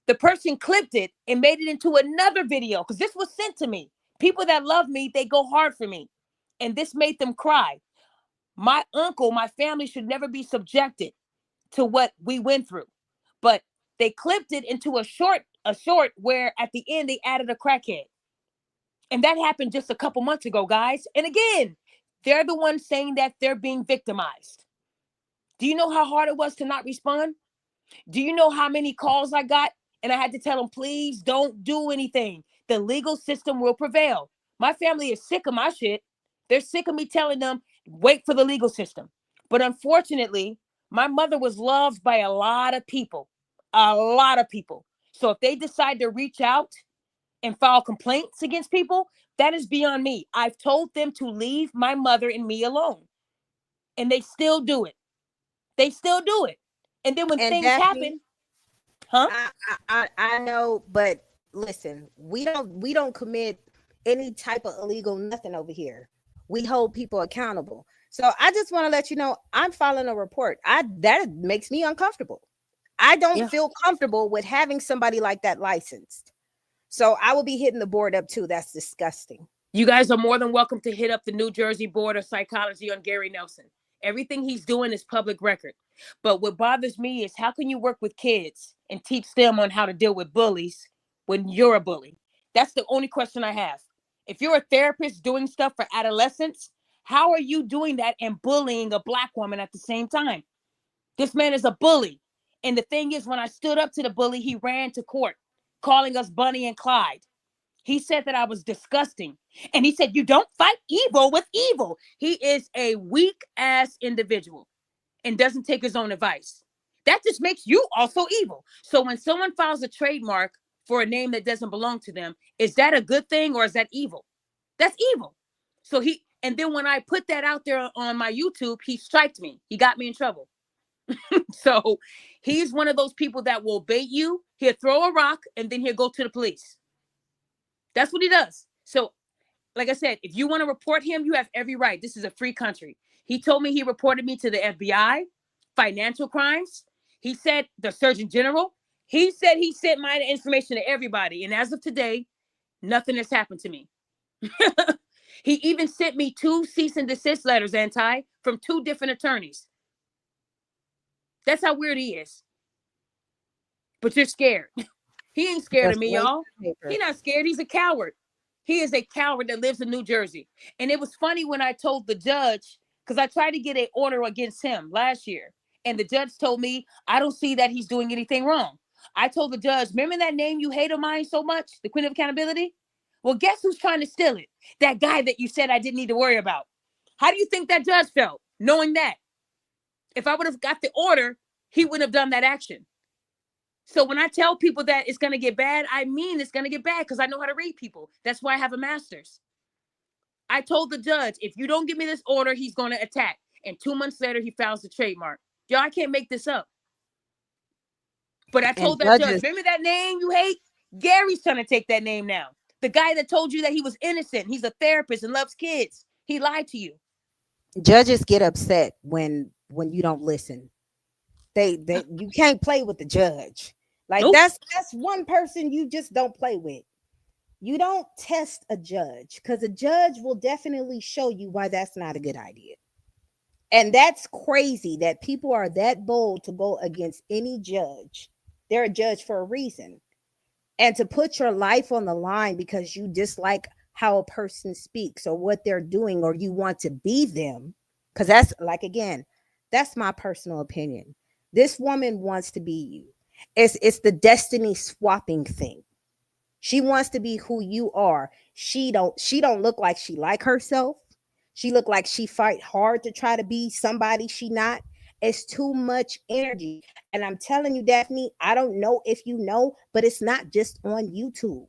the person clipped it and made it into another video because this was sent to me. People that love me, they go hard for me. And this made them cry. My uncle, my family should never be subjected to what we went through. But they clipped it into a short where at the end they added a crackhead. And that happened just a couple months ago, guys. And again, they're the ones saying that they're being victimized. Do you know how hard it was to not respond? Do you know how many calls I got? And I had to tell them, please don't do anything. The legal system will prevail. My family is sick of my shit. They're sick of me telling them, wait for the legal system. But unfortunately, my mother was loved by a lot of people. A lot of people. So if they decide to reach out and file complaints against people, that is beyond me. I've told them to leave my mother and me alone. And they still do it. They still do it. And then when And things Daphne, happen, huh? I know, but listen, we don't commit any type of illegal nothing over here. We hold people accountable. So I just want to let you know I'm filing a report. I That makes me uncomfortable. I don't Yeah. feel comfortable with having somebody like that licensed. So I will be hitting the board up too. That's disgusting. You guys are more than welcome to hit up the New Jersey Board of Psychology on Gary Nelson. Everything he's doing is public record. But what bothers me is how can you work with kids and teach them on how to deal with bullies when you're a bully? That's the only question I have. If you're a therapist doing stuff for adolescents, how are you doing that and bullying a Black woman at the same time? This man is a bully. And the thing is, when I stood up to the bully, he ran to court, calling us Bunny and Clyde. He said that I was disgusting. And he said, you don't fight evil with evil. He is a weak ass individual and doesn't take his own advice. That just makes you also evil. So when someone files a trademark for a name that doesn't belong to them, is that a good thing or is that evil? That's evil. And then when I put that out there on my YouTube, he striked me. He got me in trouble. So he's one of those people that will bait you. He'll throw a rock and then he'll go to the police. That's what he does. So, like I said, if you want to report him, you have every right. This is a free country. He told me he reported me to the FBI, financial crimes. He said the Surgeon General. He said he sent my information to everybody. And as of today, nothing has happened to me. He even sent me 2 cease and desist letters, from 2 different attorneys. That's how weird he is. But you're scared. He ain't scared of Just me, wait y'all. for the paper. He's not scared. He's a coward. He is a coward that lives in New Jersey. And it was funny when I told the judge, because I tried to get an order against him last year. And the judge told me, I don't see that he's doing anything wrong. I told the judge, remember that name you hate of mine so much, the Queen of Accountability? Well, guess who's trying to steal it? That guy that you said I didn't need to worry about. How do you think that judge felt, knowing that? If I would have got the order, he wouldn't have done that action. So when I tell people that it's going to get bad, I mean it's going to get bad because I know how to read people. That's why I have a master's. I told the judge, if you don't give me this order, he's going to attack. And 2 months later, he files the trademark. Y'all, I can't make this up. But I And told that judge, judges remember that name you hate? Gary's trying to take that name now. The guy that told you that he was innocent, he's a therapist and loves kids. He lied to you. judges get upset when you don't listen. They you can't play with the judge. Like Nope. that's one person you just don't play with. You don't test a judge because a judge will definitely show you why that's not a good idea. And that's crazy that people are that bold to go against any judge. They're a judge for a reason. And to put your life on the line because you dislike how a person speaks or what they're doing or you want to be them, because that's like, again, that's my personal opinion. This woman wants to be you. It's the destiny swapping thing. She wants to be who you are. She don't look like she like herself. She look like she fight hard to try to be somebody she not. It's too much energy. And I'm telling you, Daphne, I don't know if you know, but it's not just on YouTube.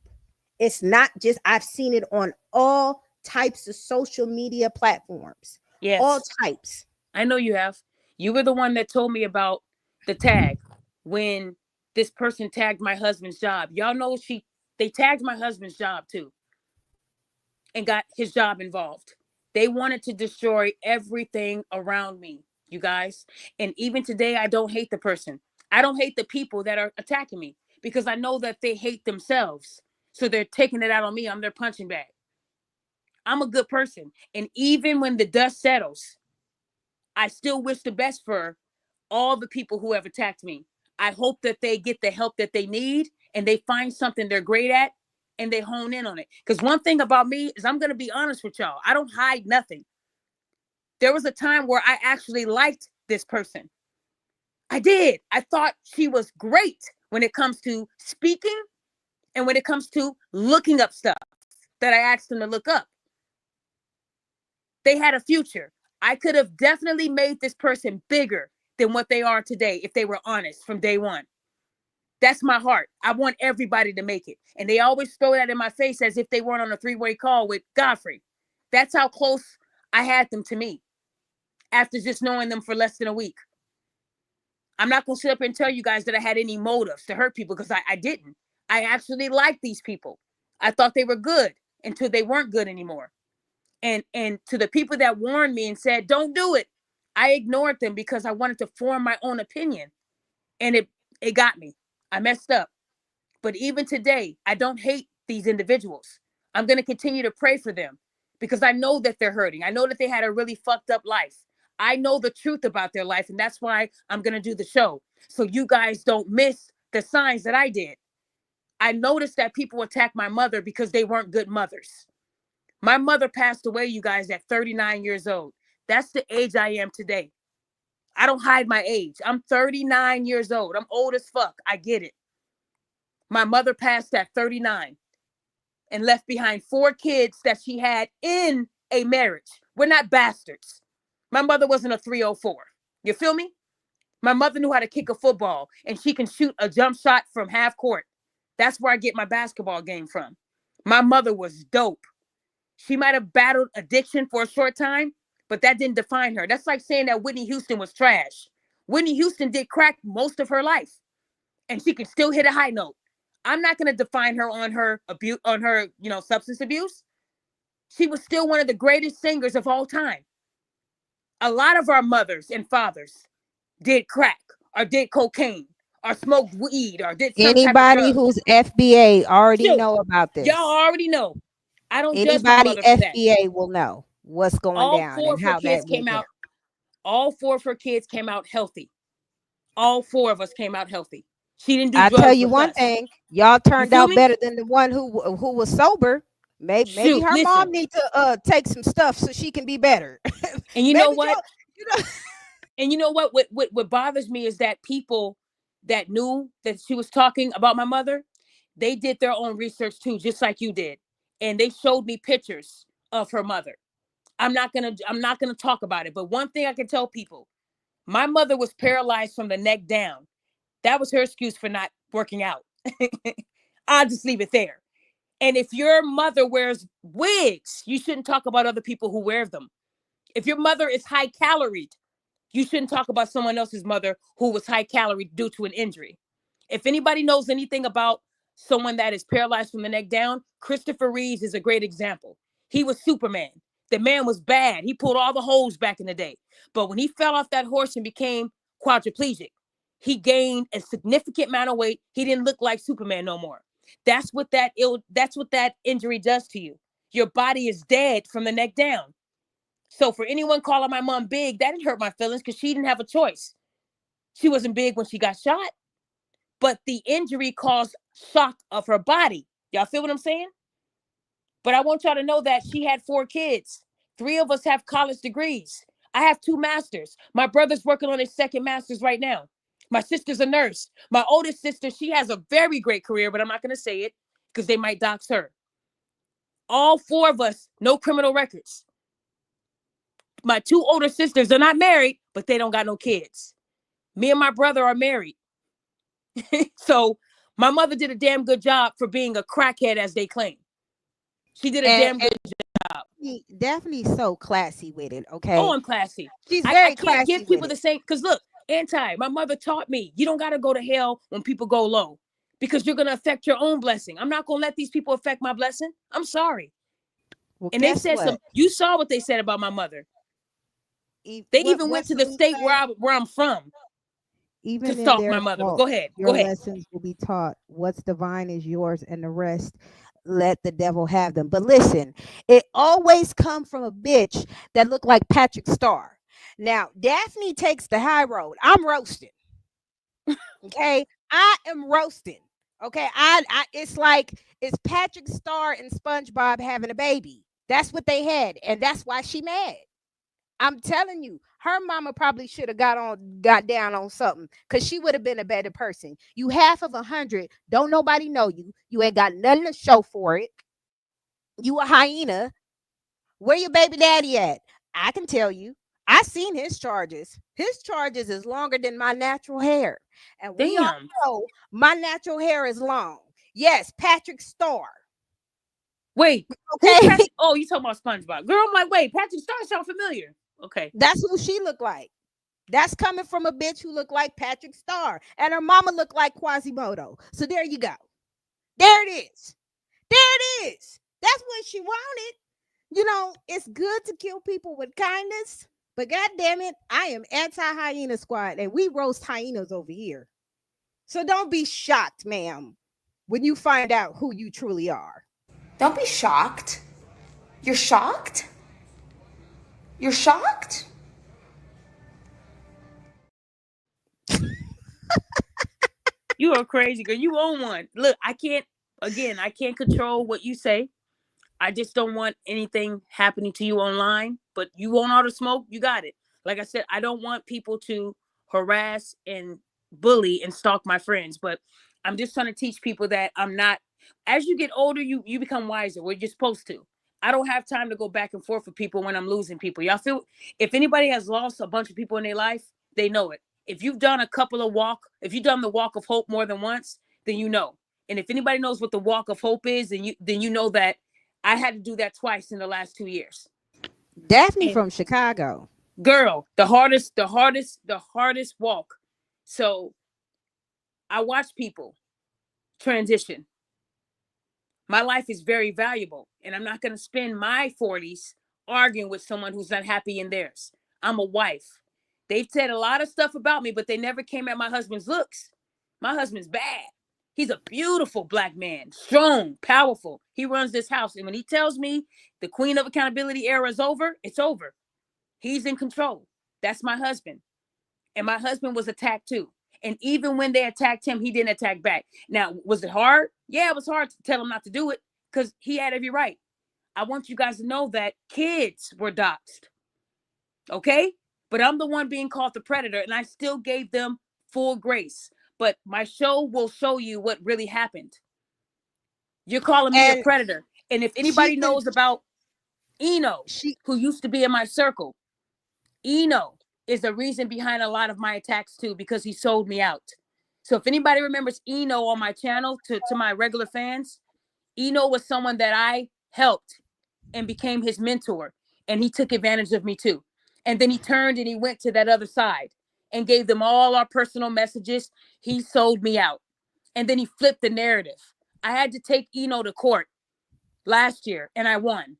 It's not just, I've seen it on all types of social media platforms. All Yes, types. I know you have. You were the one that told me about the tag when this person tagged my husband's job. Y'all know they tagged my husband's job too and got his job involved. They wanted to destroy everything around me, you guys. And even today, I don't hate the person. I don't hate the people that are attacking me because I know that they hate themselves. So they're taking it out on me. I'm their punching bag. I'm a good person. And even when the dust settles, I still wish the best for all the people who have attacked me. I hope that they get the help that they need and they find something they're great at and they hone in on it. Because one thing about me is I'm going to be honest with y'all. I don't hide nothing. There was a time where I actually liked this person. I did. I thought she was great when it comes to speaking and when it comes to looking up stuff that I asked them to look up. They had a future. I could have definitely made this person bigger than what they are today if they were honest from day one. That's my heart. I want everybody to make it. And they always throw that in my face as if they weren't on a three-way call with Godfrey. That's how close I had them to me after just knowing them for less than a week. I'm not going to sit up and tell you guys that I had any motives to hurt people because I didn't. I actually liked these people. I thought they were good until they weren't good anymore. And to the people that warned me and said, don't do it, I ignored them because I wanted to form my own opinion. And it got me. I messed up. But even today, I don't hate these individuals. I'm going to continue to pray for them because I know that they're hurting. I know that they had a really fucked up life. I know the truth about their life. And that's why I'm going to do the show. So you guys don't miss the signs that I did. I noticed that people attack my mother because they weren't good mothers. My mother passed away, you guys, at 39 years old. That's the age I am today. I don't hide my age. I'm 39 years old. I'm old as fuck. I get it. My mother passed at 39 and left behind 4 kids that she had in a marriage. We're not bastards. My mother wasn't a 304. You feel me? My mother knew how to kick a football and she can shoot a jump shot from half court. That's where I get my basketball game from. My mother was dope. She might have battled addiction for a short time, but that didn't define her. That's like saying that Whitney Houston was trash. Whitney Houston did crack most of her life, and she can still hit a high note. I'm not going to define her on her abuse, on her, substance abuse. She was still one of the greatest singers of all time. A lot of our mothers and fathers did crack or did cocaine or smoked weed or did some type of Anybody drug. who's FBA already Shoot, know about y'all this. already know. I don't judge my Anybody mother for that. FBA will know what's going All down four and of her how kids that came went down. out. All 4 of her kids came out healthy. All 4 of us came out healthy. She didn't do I tell drugs you with one us. thing, y'all You turned feel out me? better than the one who was sober. Maybe Shoot, her listen. mom need to take some stuff so she can be better. And you know Maybe what? y'all, you know. And you know what? What bothers me is that people that knew that she was talking about my mother, they did their own research too, just like you did. And they showed me pictures of her mother. I'm not gonna talk about it. But one thing I can tell people, my mother was paralyzed from the neck down. That was her excuse for not working out. I'll just leave it there. And if your mother wears wigs, you shouldn't talk about other people who wear them. If your mother is high calorie, you shouldn't talk about someone else's mother who was high calorie due to an injury. If anybody knows anything about someone that is paralyzed from the neck down, Christopher Reeves is a great example. He was Superman. The man was bad. He pulled all the holes back in the day. But when he fell off that horse and became quadriplegic, he gained a significant amount of weight. He didn't look like Superman no more. That's what that injury does to you. Your body is dead from the neck down. So for anyone calling my mom big, that didn't hurt my feelings because she didn't have a choice. She wasn't big when she got shot, but the injury caused shock of her body. Y'all feel what I'm saying? But I want y'all to know that she had 4 kids. 3 of us have college degrees. I have 2 masters. My brother's working on his 2nd master's right now. My sister's a nurse. My oldest sister, she has a very great career, but I'm not going to say it because they might dox her. All 4 of us, no criminal records. My 2 older sisters are not married, but they don't got no kids. Me and my brother are married. So my mother did a damn good job for being a crackhead, as they claim. She did a damn good job. Definitely so classy with it. Okay. Oh, I'm classy. She's I very can't classy give people with the it. same, because look, my mother taught me, you don't got to go to hell when people go low because you're going to affect your own blessing. I'm not going to let these people affect my blessing. I'm sorry. Well, And they guess said what? you saw what they said about my mother. They What even went to the song state say? where I'm from to Even in stalk my their mother. But fault, go ahead. Go your ahead. lessons will be taught. What's divine is yours, and the rest, let the devil have them. But listen, it always come from a bitch that look like Patrick Starr. Now, Daphne takes the high road. I'm roasting. Okay, I am roasting. Okay, I it's like it's Patrick Starr and SpongeBob having a baby. That's what they had, and that's why she mad. I'm telling you, her mama probably should have got down on something, because she would have been a better person. You half of 100, don't nobody know you. You ain't got nothing to show for it. You a hyena. Where your baby daddy at? I can tell you. I seen his charges. His charges is longer than my natural hair. And we all Damn. know my natural hair is long. Yes, Patrick Starr. Wait, who's Okay. Patrick? Oh, you talking about SpongeBob. Girl, I'm like, wait, Patrick Star sound familiar. Okay. That's who she looked like. That's coming from a bitch who looked like Patrick Starr. And her mama looked like Quasimodo. So there you go. There it is. There it is. That's what she wanted. You know, it's good to kill people with kindness, but god damn it, I am anti-hyena squad, and we roast hyenas over here. So don't be shocked, ma'am, when you find out who you truly are. Don't be shocked. You're shocked? You're shocked? You are crazy, girl. You own one. Look, I can't control what you say. I just don't want anything happening to you online. But you want all the smoke, you got it. Like I said, I don't want people to harass and bully and stalk my friends. But I'm just trying to teach people that I'm not. As you get older, you become wiser. What you're supposed to. I don't have time to go back and forth with people when I'm losing people. Y'all feel? If anybody has lost a bunch of people in their life, they know it. If you've done if you've done the walk of hope more than once, then you know. And if anybody knows what the walk of hope is, then you know that I had to do that twice in the last 2 years. Daphne And from Chicago. girl, the hardest walk. So I watch people transition. My life is very valuable, and I'm not going to spend my 40s arguing with someone who's not happy in theirs. I'm a wife. They've said a lot of stuff about me, but they never came at my husband's looks. My husband's bad. He's a beautiful black man, strong, powerful. He runs this house. And when he tells me the queen of accountability era is over, it's over. He's in control. That's my husband. And my husband was attacked too. And even when they attacked him, he didn't attack back. Now, was it hard? Yeah, it was hard to tell him not to do it because he had every right. I want you guys to know that kids were doxxed. Okay? But I'm the one being called the predator, and I still gave them full grace. But my show will show you what really happened. You're calling me a And predator. And if she anybody can knows about Eno, she who used to be in my circle, Eno is the reason behind a lot of my attacks too, because he sold me out. So if anybody remembers Eno on my channel, to my regular fans, Eno was someone that I helped and became his mentor. And he took advantage of me too. And then he turned and he went to that other side and gave them all our personal messages. He sold me out. And then he flipped the narrative. I had to take Eno to court last year and I won.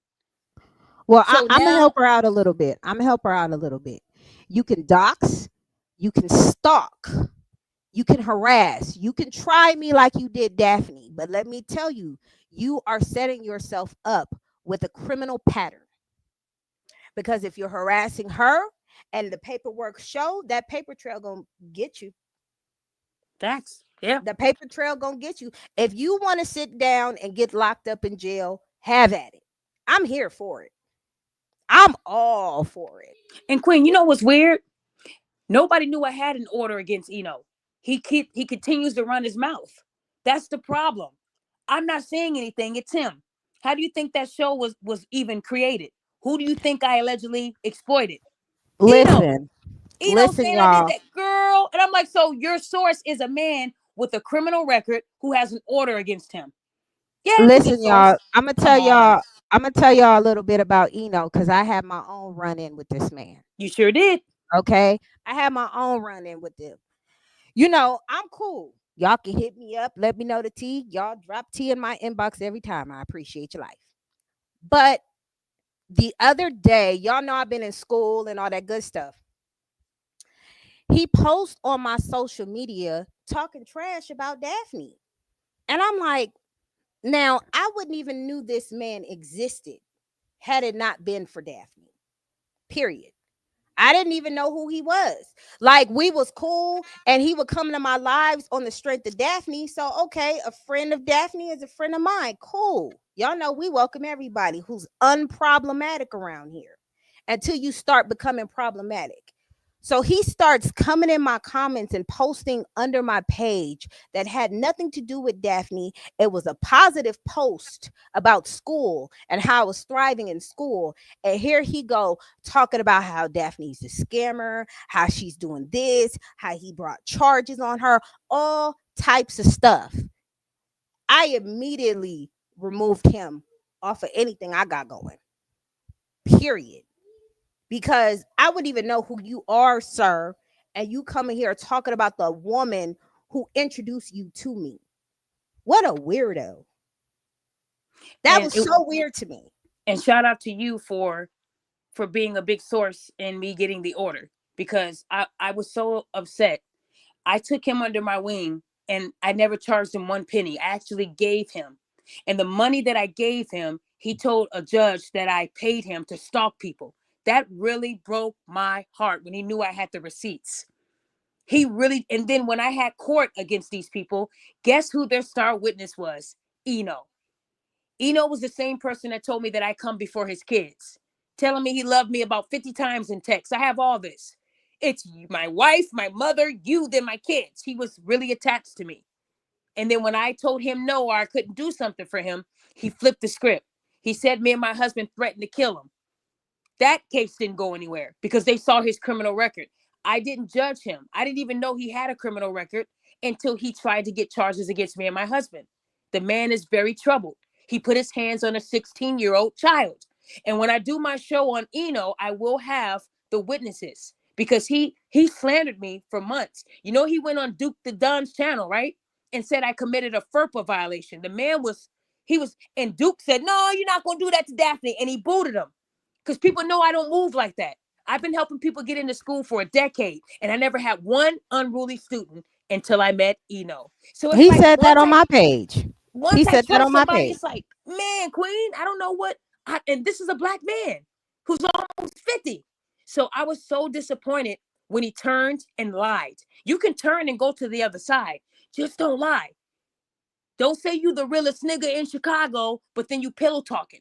Well, So I'm gonna help now her out a little bit. I'm gonna help her out a little bit. You can dox, you can stalk, you can harass, you can try me like you did Daphne. But let me tell you, you are setting yourself up with a criminal pattern. Because if you're harassing her and the paperwork show, that paper trail gonna get you. facts. Yeah. The paper trail gonna get you. If you want to sit down and get locked up in jail, have at it. I'm here for it. I'm all for it. And Queen, you know what's weird? Nobody knew I had an order against Eno. He continues to run his mouth. That's the problem. I'm not saying anything. It's him. How do you think that show was even created? Who do you think I allegedly exploited? Eno. Listen, Eno listen, saying I did y'all. that, girl. And I'm like, so your source is a man with a criminal record who has an order against him. Yeah, that's a good Listen, y'all. source. Come on. I'm gonna tell y'all a little bit about Eno because I had my own run in with this man. You sure did. Okay, I had my own run in with them. I'm cool. Y'all can hit me up. Let me know the tea. Y'all drop tea in my inbox every time. I appreciate your life. But the other day, y'all know I've been in school and all that good stuff. He posts on my social media talking trash about Daphne. And I'm like, now I wouldn't even knew this man existed had it not been for Daphne. Period. I didn't even know who he was. Like we was cool and he would come into my lives on the strength of Daphne. So okay, a friend of Daphne is a friend of mine. Cool. Y'all know we welcome everybody who's unproblematic around here until you start becoming problematic. So he starts coming in my comments and posting under my page that had nothing to do with Daphne. It was a positive post about school and how I was thriving in school. And here he go talking about how Daphne's a scammer, how she's doing this, how he brought charges on her, all types of stuff. I immediately removed him off of anything I got going. Period. Because I wouldn't even know who you are, sir. And you coming here talking about the woman who introduced you to me. What a weirdo. That And was so weird to me. and shout out to you for being a big source in me getting the order because I was so upset. I took him under my wing and I never charged him one penny. I actually gave him. And the money that I gave him, he told a judge that I paid him to stalk people. That really broke my heart when he knew I had the receipts. He really, and then when I had court against these people, guess who their star witness was? Eno. Eno was the same person that told me that I come before his kids, telling me he loved me about 50 times in text. I have all this. It's my wife, my mother, you, then my kids. He was really attached to me. And then when I told him no or I couldn't do something for him, he flipped the script. He said me and my husband threatened to kill him. That case didn't go anywhere because they saw his criminal record. I didn't judge him. I didn't even know he had a criminal record until he tried to get charges against me and my husband. The man is very troubled. He put his hands on a 16-year-old child. And when I do my show on Eno, I will have the witnesses because he slandered me for months. You know, he went on Duke the Don's channel, right? And said I committed a FERPA violation. The man and Duke said, no, you're not going to do that to Daphne. And he booted him because people know I don't move like that. I've been helping people get into school for a decade, and I never had one unruly student until I met Eno. So it's He like said that on my page. He once I said that trust on my somebody, page. it's like, man, Queen, I don't know what. And this is a black man who's almost 50. So I was so disappointed when he turned and lied. You can turn and go to the other side. Just don't lie. Don't say you the realest nigga in Chicago, but then you pillow talking.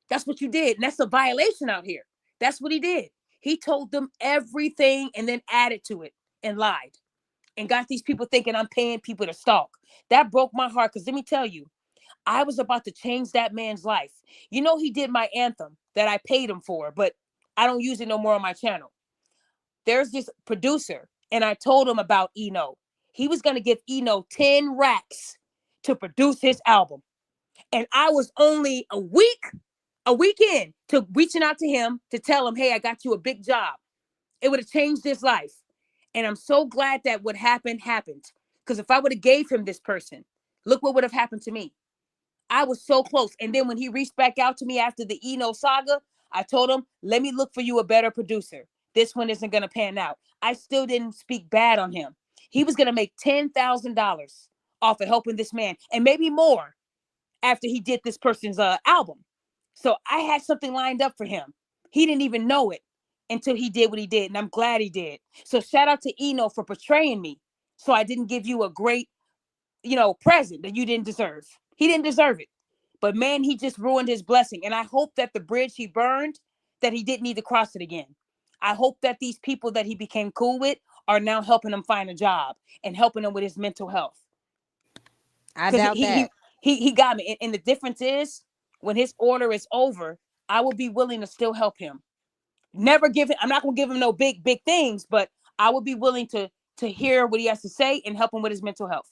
That's what you did. And that's a violation out here. That's what he did. He told them everything and then added to it and lied and got these people thinking I'm paying people to stalk. That broke my heart because let me tell you, I was about to change that man's life. You know, he did my anthem that I paid him for, but I don't use it no more on my channel. There's this producer, and I told him about Eno. He was going to give Eno 10 racks to produce his album. And I was only a weekend to reaching out to him to tell him, hey, I got you a big job. It would have changed his life. And I'm so glad that what happened happened. Because if I would have gave him this person, look what would have happened to me. I was so close. And then when he reached back out to me after the Eno saga, I told him, let me look for you a better producer. This one isn't going to pan out. I still didn't speak bad on him. He was going to make $10,000 off of helping this man, and maybe more after he did this person's album. So I had something lined up for him. He didn't even know it until he did what he did. And I'm glad he did. So shout out to Eno for portraying me. So I didn't give you a great, present that you didn't deserve. He didn't deserve it. But man, he just ruined his blessing. And I hope that the bridge he burned, that he didn't need to cross it again. I hope that these people that he became cool with are now helping him find a job and helping him with his mental health. I Because doubt that. he got me. And the difference is, when his order is over, I will be willing to still help him. Never give him, I'm not going to give him no big things, but I would be willing to hear what he has to say and help him with his mental health.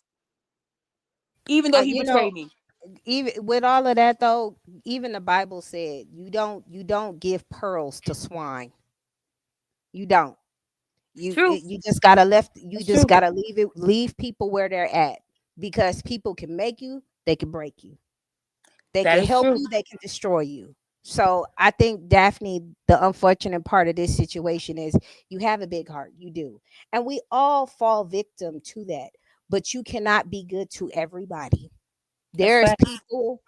Even though he betrayed me. Even with all of that though, even the Bible said you don't give pearls to swine. You don't. True. You just gotta That's true. gotta leave people where they're at, because people can make you, they can break you, they That can is help true. you, they can destroy you. So I think, Daphne, the unfortunate part of this situation is you have a big heart, you do, and we all fall victim to that. But you cannot be good to everybody. That's There's facts. people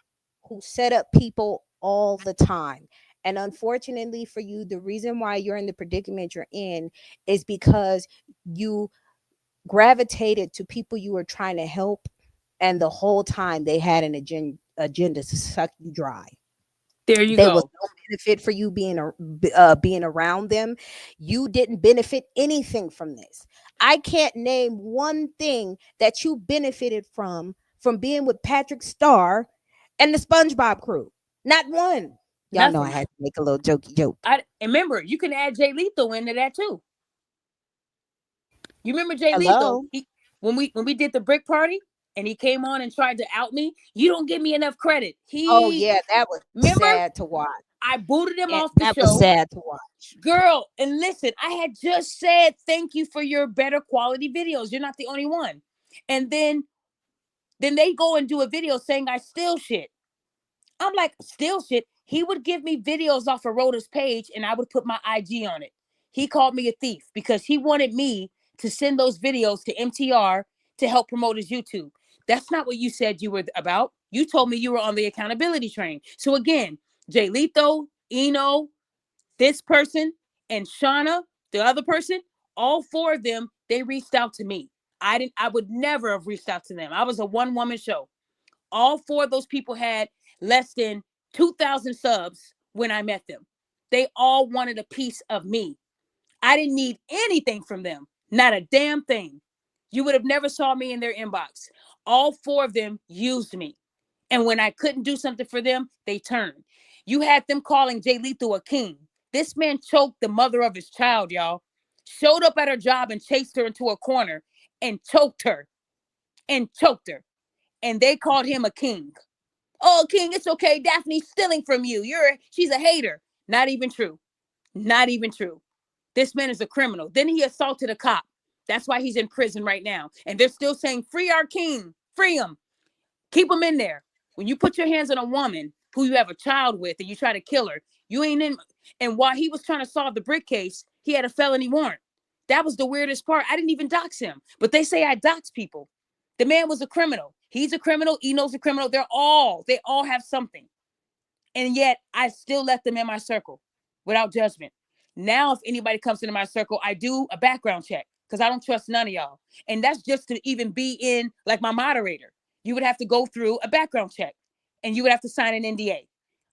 who set up people all the time. And unfortunately for you, the reason why you're in the predicament you're in is because you gravitated to people you were trying to help, and the whole time they had an agenda to suck you dry. There you There was go. no benefit for you being around them. You didn't benefit anything from this. I can't name one thing that you benefited from being with Patrick Starr and the SpongeBob crew. Not one. Y'all know I Nothing. had to make a little jokey joke. And remember, you can add Jay Lethal into that too. You remember Jay Lethal? Hello. When we did the brick party and he came on and tried to out me, you don't give me enough credit. Oh yeah, that was Remember, sad to watch. I booted him And off the that was show. sad to watch. Girl, and listen, I had just said thank you for your better quality videos. You're not the only one. And then they go and do a video saying I steal shit. I'm like, steal shit? He would give me videos off of Rhoda's page and I would put my IG on it. He called me a thief because he wanted me to send those videos to MTR to help promote his YouTube. That's not what you said you were about. You told me you were on the accountability train. So again, Jay Letho, Eno, this person, and Shauna, the other person, all four of them, they reached out to me. I would never have reached out to them. I was a one-woman show. All four of those people had less than 2,000 subs when I met them. They all wanted a piece of me. I didn't need anything from them. Not a damn thing. You would have never saw me in their inbox. All four of them used me. And when I couldn't do something for them, they turned. You had them calling Jay Lethal a king. This man choked the mother of his child, y'all. Showed up at her job and chased her into a corner and choked her. And choked her. And they called him a king. Oh, king, it's okay. Daphne's stealing from you. She's a hater. Not even true. Not even true. This man is a criminal. Then he assaulted a cop. That's why he's in prison right now. And they're still saying, free our king. Free him. Keep him in there. When you put your hands on a woman who you have a child with and you try to kill her, you ain't in. And while he was trying to solve the brick case, he had a felony warrant. That was the weirdest part. I didn't even dox him. But they say I dox people. The man was a criminal. He's a criminal. Eno's a criminal. They all have something. And yet I still let them in my circle without judgment. Now, if anybody comes into my circle, I do a background check because I don't trust none of y'all. And that's just to even be in, like my moderator. You would have to go through a background check and you would have to sign an NDA.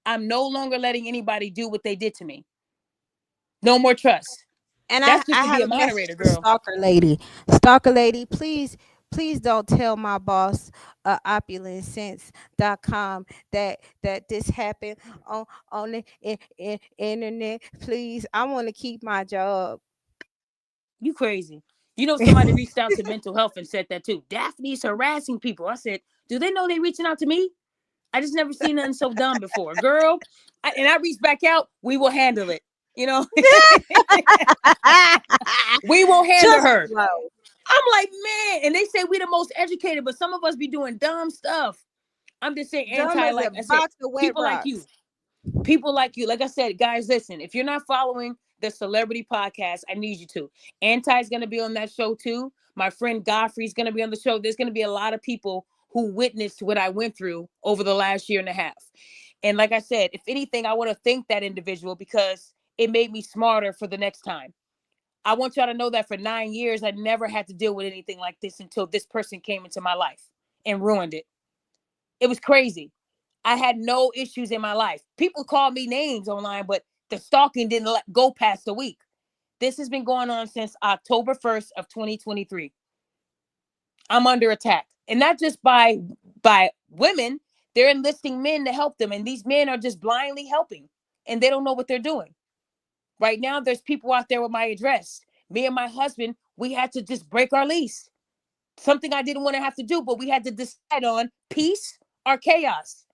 I'm no longer letting anybody do what they did to me. No more trust. And That's just I to be have a a message moderator, for girl. Stalker Lady. Stalker Lady, please don't tell my boss, opulentsense.com, that this happened on the internet. Please, I want to keep my job. You crazy. You know, somebody reached out to mental health and said that too. Daphne's harassing people. I said, do they know they reaching out to me? I just never seen nothing so dumb before. Girl, I reached back out. We will handle it. You know, we will handle Just her. flow. I'm like, man, and they say we the most educated, but some of us be doing dumb stuff. I'm just saying Dumb anti, as a like I said, box of wet people like you. rocks. People like you. Like I said, guys, listen, if you're not following the celebrity podcast, I need you to. Anti is going to be on that show too. My friend Godfrey's going to be on the show. There's going to be a lot of people who witnessed what I went through over the last year and a half. And like I said, if anything, I want to thank that individual because it made me smarter for the next time. I want y'all to know that for 9 years, I never had to deal with anything like this until this person came into my life and ruined it. It was crazy. I had no issues in my life. People call me names online, but the stalking didn't let go past a week. This has been going on since October 1st of 2023. I'm under attack. And not just by women, they're enlisting men to help them. And these men are just blindly helping. And they don't know what they're doing. Right now, there's people out there with my address. Me and my husband, we had to just break our lease. Something I didn't want to have to do, but we had to decide on peace or chaos.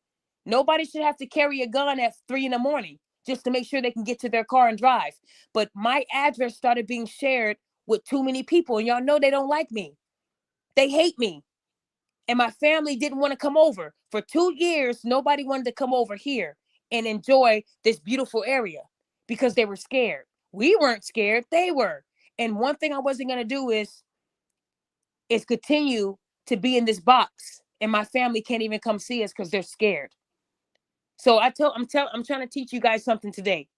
Nobody should have to carry a gun at 3 a.m. just to make sure they can get to their car and drive. But my address started being shared with too many people. And y'all know they don't like me. They hate me. And my family didn't want to come over. For 2 years, nobody wanted to come over here and enjoy this beautiful area because they were scared. We weren't scared. They were. And one thing I wasn't going to do is continue to be in this box. And my family can't even come see us because they're scared. So I'm trying to teach you guys something today.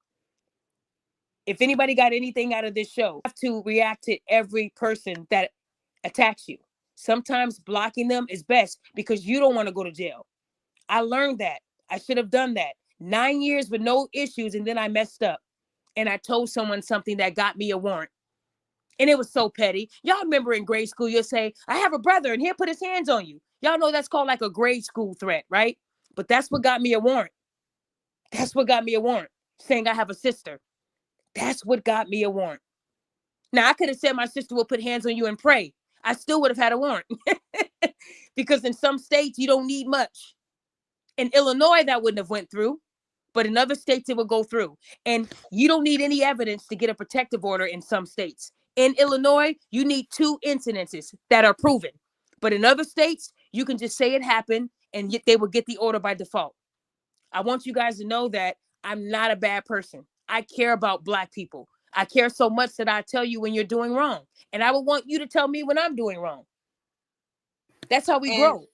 If anybody got anything out of this show, you have to react to every person that attacks you. Sometimes blocking them is best because you don't want to go to jail. I learned that. I should have done that. 9 years with no issues, and then I messed up. And I told someone something that got me a warrant. And it was so petty. Y'all remember in grade school, you'll say, I have a brother and he'll put his hands on you. Y'all know that's called like a grade school threat, right? But that's what got me a warrant. That's what got me a warrant. Saying I have a sister. That's what got me a warrant. Now, I could have said my sister will put hands on you and pray. I still would have had a warrant. Because in some states, you don't need much. In Illinois, that wouldn't have went through. But in other states, it would go through. And you don't need any evidence to get a protective order in some states. In Illinois, you need 2 incidences that are proven. But in other states, you can just say it happened and they will get the order by default. I want you guys to know that I'm not a bad person. I care about Black people. I care so much that I tell you when you're doing wrong. And I would want you to tell me when I'm doing wrong. That's how we And grow.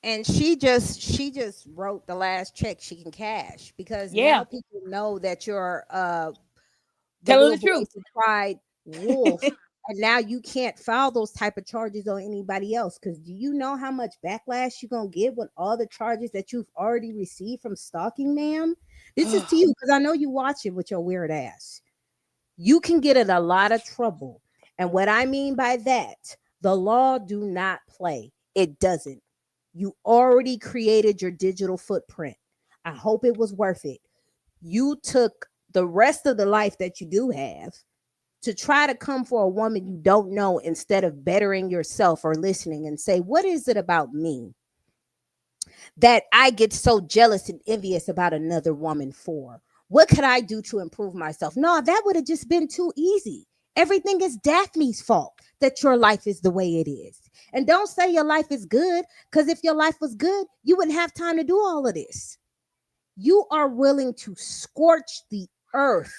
and she just wrote the last check she can cash because now Yeah. people know that you're the Telling little the boy truth. who cried wolf. And now you can't file those type of charges on anybody else. Because do you know how much backlash you're gonna get with all the charges that you've already received from stalking, ma'am? This is to you because I know you watch it with your weird ass. You can get in a lot of trouble. And what I mean by that, the law do not play. It doesn't. You already created your digital footprint. I hope it was worth it. You took the rest of the life that you do have to try to come for a woman you don't know instead of bettering yourself or listening and say, what is it about me that I get so jealous and envious about another woman for? What could I do to improve myself? No, that would have just been too easy. Everything is Daphne's fault that your life is the way it is. And don't say your life is good, because if your life was good, you wouldn't have time to do all of this. You are willing to scorch the earth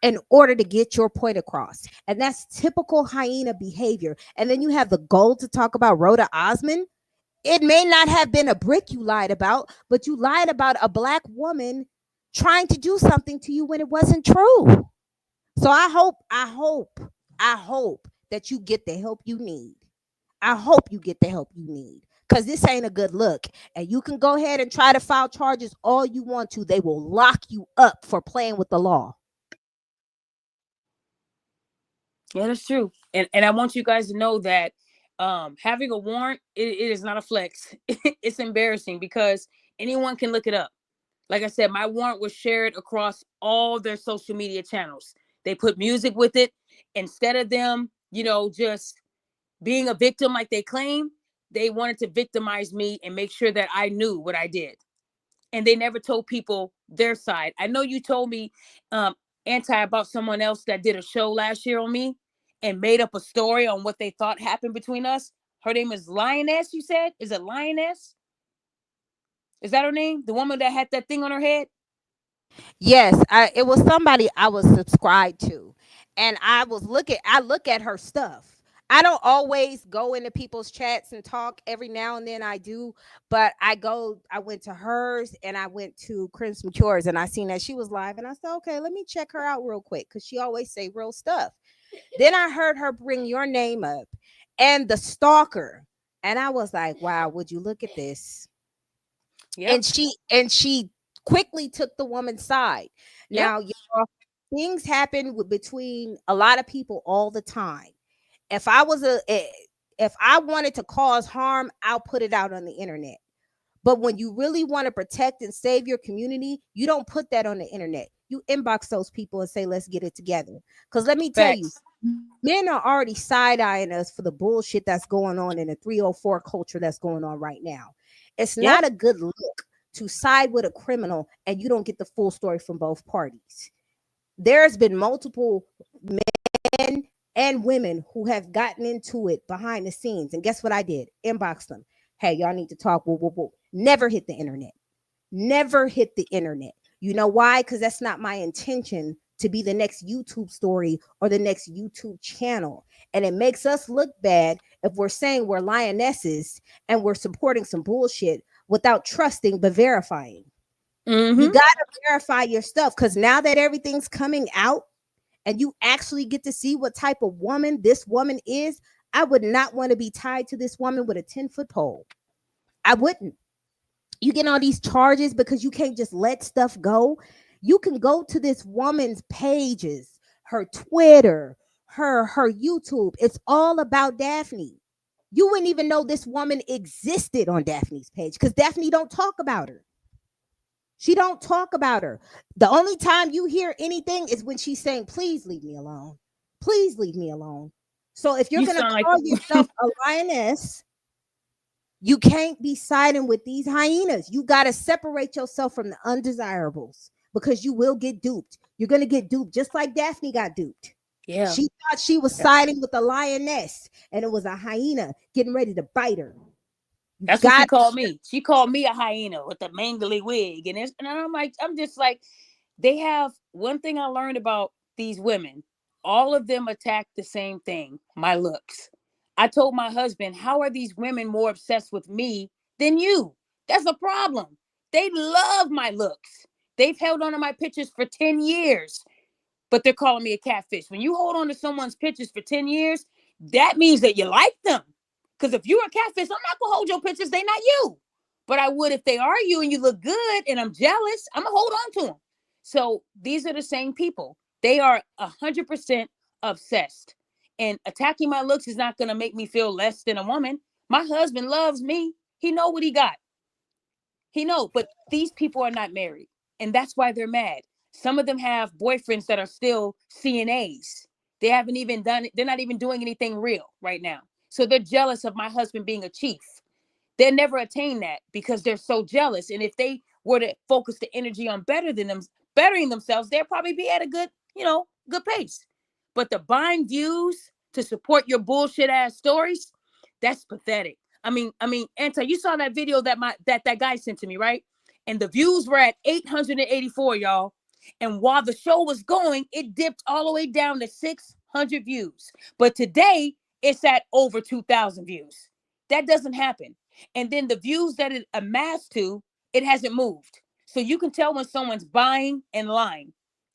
in order to get your point across. And that's typical hyena behavior. And then you have the goal to talk about Rhoda Osman. It may not have been a brick you lied about, but you lied about a Black woman trying to do something to you when it wasn't true. So I hope that you get the help you need. I hope you get the help you need because this ain't a good look. And you can go ahead and try to file charges all you want to. They will lock you up for playing with the law. Yeah, that's true. And I want you guys to know that having a warrant, it is not a flex. It's embarrassing because anyone can look it up. Like I said, my warrant was shared across all their social media channels. They put music with it. Instead of them, just being a victim like they claim, they wanted to victimize me and make sure that I knew what I did. And they never told people their side. I know you told me, Anti, about someone else that did a show last year on me. and made up a story on what they thought happened between us. Her name is Lioness, you said? Is it Lioness? Is that her name? The woman that had that thing on her head? Yes, it was somebody I was subscribed to, and I look at her stuff. I don't always go into people's chats and talk. Every now and then I do, but I went to hers and I went to Crimson Cures, and I seen that she was live, and I said, okay, let me check her out real quick because she always say real stuff. Then I heard her bring your name up and the stalker, and I was like, wow, would you look at this? Yep. And she quickly took the woman's side. Yep. Now, y'all, things happen between a lot of people all the time. If I was if I wanted to cause harm, I'll put it out on the internet. But when you really want to protect and save your community, you don't put that on the internet. You inbox those people and say, let's get it together. Because let me tell you, Facts. men are already side eyeing us for the bullshit that's going on in the 304 culture that's going on right now. It's Yep. not a good look to side with a criminal and you don't get the full story from both parties. There's been multiple men and women who have gotten into it behind the scenes. And guess what I did? Inbox them. Hey, y'all need to talk. Whoa, whoa, whoa. Never hit the internet. Never hit the internet. You know why? Because that's not my intention to be the next YouTube story or the next YouTube channel. And it makes us look bad if we're saying we're lionesses and we're supporting some bullshit without trusting but verifying. You Mm-hmm. got to verify your stuff because now that everything's coming out and you actually get to see what type of woman this woman is, I would not want to be tied to this woman with a 10-foot pole. I wouldn't. You get all these charges because you can't just let stuff go. You can go to this woman's pages, her Twitter, her YouTube. It's all about Daphne. You wouldn't even know this woman existed on Daphne's page because Daphne don't talk about her. She don't talk about her. The only time you hear anything is when she's saying, please leave me alone. Please leave me alone. So if you're You going to sound like call yourself a lioness, you can't be siding with these hyenas. You got to separate yourself from the undesirables because you will get duped. You're going to get duped just like Daphne got duped. yeah. She thought she was siding with a lioness and it was a hyena getting ready to bite her. You That's what she got called me. She called me a hyena with a mangly wig. And I'm like, I'm just like, they have one thing I learned about these women. All of them attack the same thing, my looks. I told my husband, how are these women more obsessed with me than you? That's a problem. They love my looks. They've held on to my pictures for 10 years, but they're calling me a catfish. When you hold on to someone's pictures for 10 years, that means that you like them. Because if you're a catfish, I'm not going to hold your pictures. They're not you. But I would if they are you and you look good and I'm jealous, I'm going to hold on to them. So these are the same people. They are 100% obsessed. And attacking my looks is not going to make me feel less than a woman. My husband loves me. He know what he got. He know, but these people are not married, and that's why they're mad. Some of them have boyfriends that are still CNAs. They haven't even done it. They're not even doing anything real right now. So they're jealous of my husband being a chief. They'll never attain that because they're so jealous. And if they were to focus the energy on bettering themselves, they'll probably be at a good, good pace. But the buying views to support your bullshit ass stories, that's pathetic. I mean, Anta, you saw that video that guy sent to me, right? And the views were at 884, y'all. And while the show was going, it dipped all the way down to 600 views. But today, it's at over 2,000 views. That doesn't happen. And then the views that it amassed to, it hasn't moved. So you can tell when someone's buying and lying.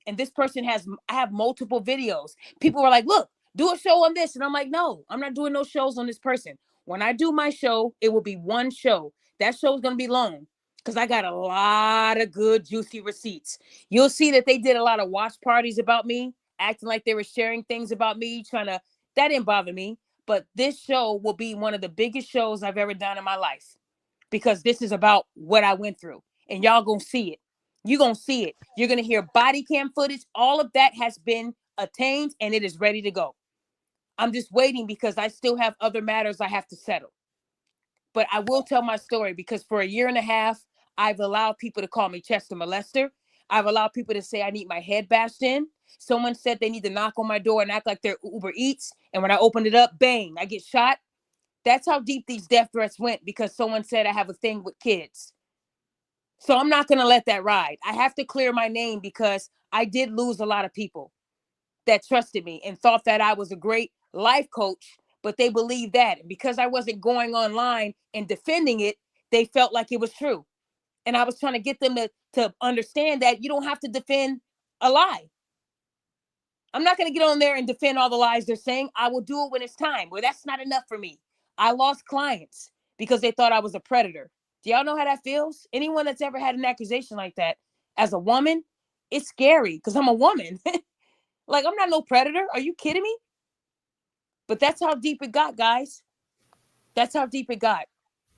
And this person I have multiple videos. People were like, look, do a show on this. And I'm like, no, I'm not doing no shows on this person. When I do my show, it will be one show. That show is going to be long because I got a lot of good, juicy receipts. You'll see that they did a lot of watch parties about me, acting like they were sharing things about me, that didn't bother me. But this show will be one of the biggest shows I've ever done in my life because this is about what I went through. And y'all gonna see it. You're gonna see it. You're gonna hear body cam footage. All of that has been attained and it is ready to go. I'm just waiting because I still have other matters I have to settle. But I will tell my story because for a year and a half, I've allowed people to call me Chester Molester. I've allowed people to say I need my head bashed in. Someone said they need to knock on my door and act like they're Uber Eats. And when I opened it up, bang, I get shot. That's how deep these death threats went because someone said I have a thing with kids. So I'm not going to let that ride. I have to clear my name because I did lose a lot of people that trusted me and thought that I was a great life coach, but they believed that. And because I wasn't going online and defending it, they felt like it was true. And I was trying to get them to understand that you don't have to defend a lie. I'm not going to get on there and defend all the lies they're saying. I will do it when it's time. Well, that's not enough for me. I lost clients because they thought I was a predator. Do y'all know how that feels? Anyone that's ever had an accusation like that as a woman, it's scary because I'm a woman. Like, I'm not no predator. Are you kidding me? But that's how deep it got, guys. That's how deep it got.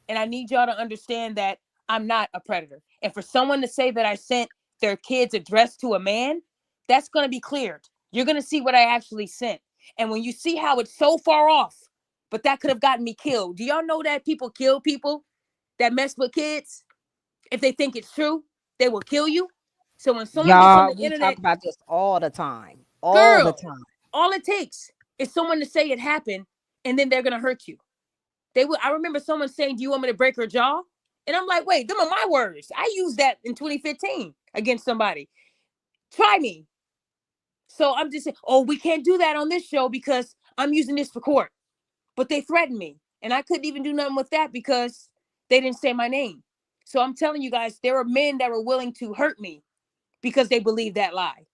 And I need y'all to understand that I'm not a predator. And for someone to say that I sent their kids addressed to a man, that's going to be cleared. You're going to see what I actually sent. And when you see how it's so far off, but that could have gotten me killed. Do y'all know that people kill people that mess with kids? If they think it's true, they will kill you. So when someone gets on Y'all, the we talk internet, about this all the time. All the girl, time. all it takes is someone to say it happened, and then they're going to hurt you. They would. I remember someone saying, "Do you want me to break her jaw?" And I'm like, "Wait, them are my words. I used that in 2015 against somebody. Try me." So I'm just saying, "Oh, we can't do that on this show because I'm using this for court." But they threatened me, and I couldn't even do nothing with that because they didn't say my name. So I'm telling you guys, there are men that were willing to hurt me because they believed that lie.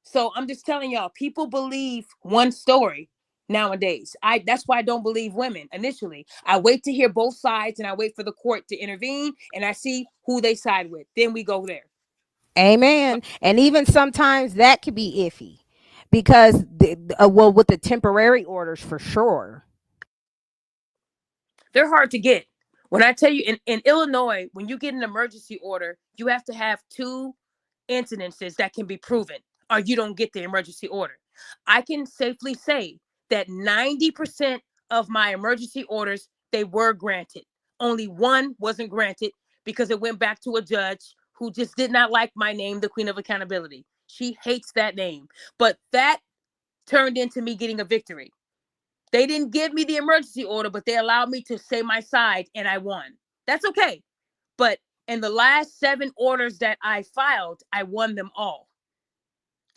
So I'm just telling y'all, people believe one story nowadays. That's why I don't believe women initially. I wait to hear both sides and I wait for the court to intervene and I see who they side with. Then we go there. Amen. And even sometimes that could be iffy because, well, with the temporary orders for sure. They're hard to get. When I tell you in Illinois, when you get an emergency order, you have to have two incidences that can be proven or you don't get the emergency order. I can safely say that 90% of my emergency orders, they were granted. Only one wasn't granted because it went back to a judge who just did not like my name, the Queen of Accountability. She hates that name. But that turned into me getting a victory. They didn't give me the emergency order, but they allowed me to say my side and I won. That's okay. But in the last 7 orders that I filed, I won them all.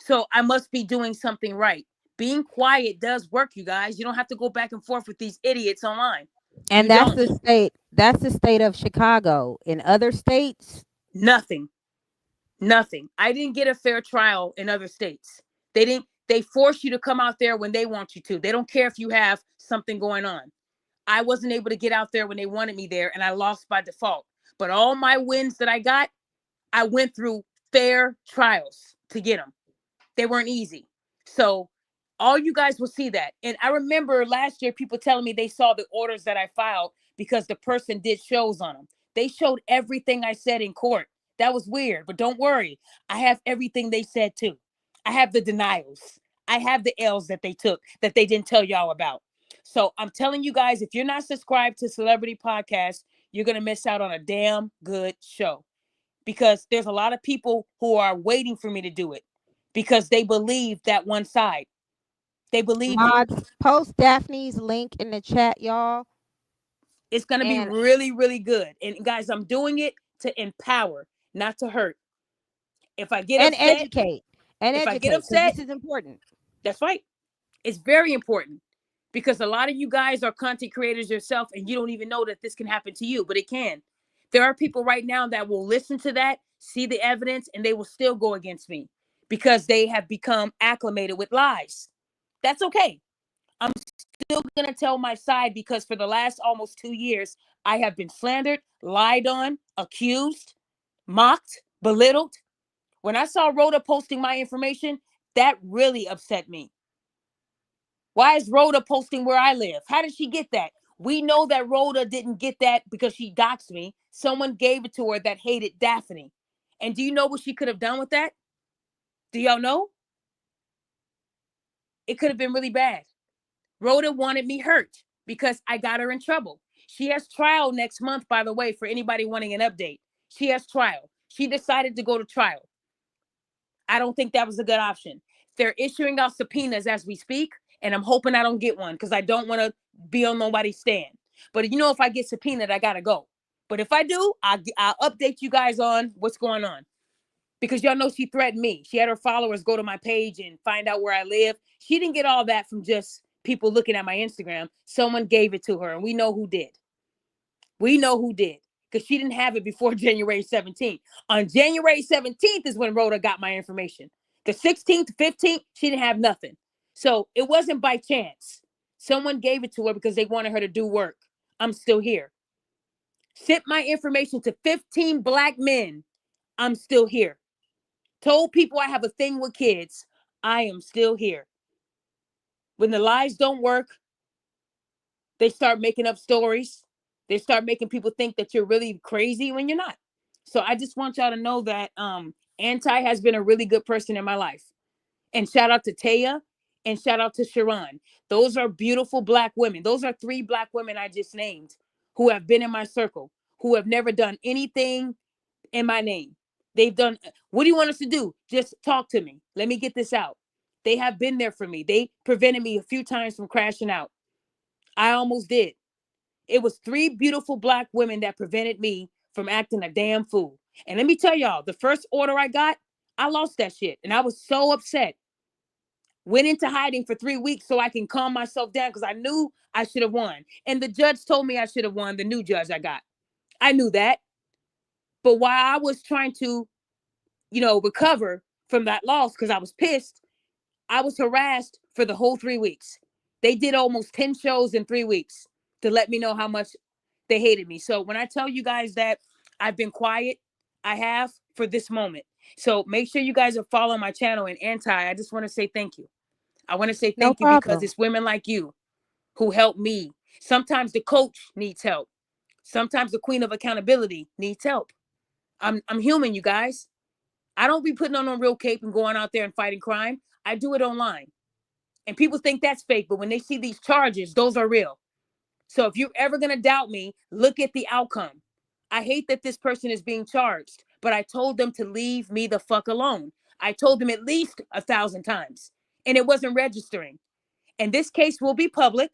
So I must be doing something right. Being quiet does work, you guys. You don't have to go back and forth with these idiots online. You And that's don't. the state. That's the state of Chicago. In other states, Nothing. Nothing. I didn't get a fair trial in other states. They force you to come out there when they want you to. They don't care if you have something going on. I wasn't able to get out there when they wanted me there and I lost by default. But all my wins that I got, I went through fair trials to get them. They weren't easy. So all you guys will see that. And I remember last year people telling me they saw the orders that I filed because the person did shows on them. They showed everything I said in court. That was weird, but don't worry. I have everything they said too. I have the denials. I have the L's that they took that they didn't tell y'all about. So I'm telling you guys, if you're not subscribed to Celebrity Podcast, you're going to miss out on a damn good show because there's a lot of people who are waiting for me to do it because they believe that one side. They believed it. mods, post Daphne's link in the chat, y'all. It's going to be And really, really good. And guys, I'm doing it to empower, not to hurt. If I get and upset, educate. And if I get educate, because upset, this is important. that's right. It's very important because a lot of you guys are content creators yourself and you don't even know that this can happen to you, but it can. There are people right now that will listen to that, see the evidence, and they will still go against me because they have become acclimated with lies. That's okay. I'm still going to tell my side because for the last almost 2 years, I have been slandered, lied on, accused, mocked, belittled. When I saw Rhoda posting my information, that really upset me. Why is Rhoda posting where I live? How did she get that? We know that Rhoda didn't get that because she doxed me. Someone gave it to her that hated Daphne. And do you know what she could have done with that? Do y'all know? It could have been really bad. Rhoda wanted me hurt because I got her in trouble. She has trial next month, by the way, for anybody wanting an update. She has trial. She decided to go to trial. I don't think that was a good option. They're issuing out subpoenas as we speak, and I'm hoping I don't get one because I don't want to be on nobody's stand. But you know, if I get subpoenaed, I gotta go. But if I do, I'll update you guys on what's going on, because y'all know she threatened me. She had her followers go to my page and find out where I live. She didn't get all that from just people looking at my Instagram. Someone gave it to her, and we know who did. We know who did, because she didn't have it before January 17th. On January 17th is when Rhoda got my information. The 16th, 15th, she didn't have nothing. So it wasn't by chance. Someone gave it to her because they wanted her to do work. I'm still here. Sent my information to 15 black men. I'm still here. Told people I have a thing with kids. I am still here. When the lies don't work, they start making up stories. They start making people think that you're really crazy when you're not. So I just want y'all to know that Anti has been a really good person in my life. And shout out to Taya and shout out to Sharon. Those are beautiful black women. Those are 3 black women I just named who have been in my circle, who have never done anything in my name. They've done, what do you want us to do? Just talk to me. Let me get this out. They have been there for me. They prevented me a few times from crashing out. I almost did. It was 3 beautiful black women that prevented me from acting a damn fool. And let me tell y'all, the first order I got, I lost that shit. And I was so upset. Went into hiding for 3 weeks so I can calm myself down because I knew I should have won. And the judge told me I should have won, the new judge I got. I knew that. But while I was trying to, recover from that loss because I was pissed, I was harassed for the whole 3 weeks. They did almost 10 shows in 3 weeks to let me know how much they hated me. So when I tell you guys that I've been quiet, I have for this moment. So make sure you guys are following my channel and Anti. I just want to say thank you. I want to say No thank you because problem. it's women like you who help me. Sometimes the coach needs help. Sometimes the queen of accountability needs help. I'm human, you guys. I don't be putting on a real cape and going out there and fighting crime. I do it online. And people think that's fake, but when they see these charges, those are real. So if you're ever going to doubt me, look at the outcome. I hate that this person is being charged, but I told them to leave me the fuck alone. I told them at least 1,000 times, and it wasn't registering. And this case will be public,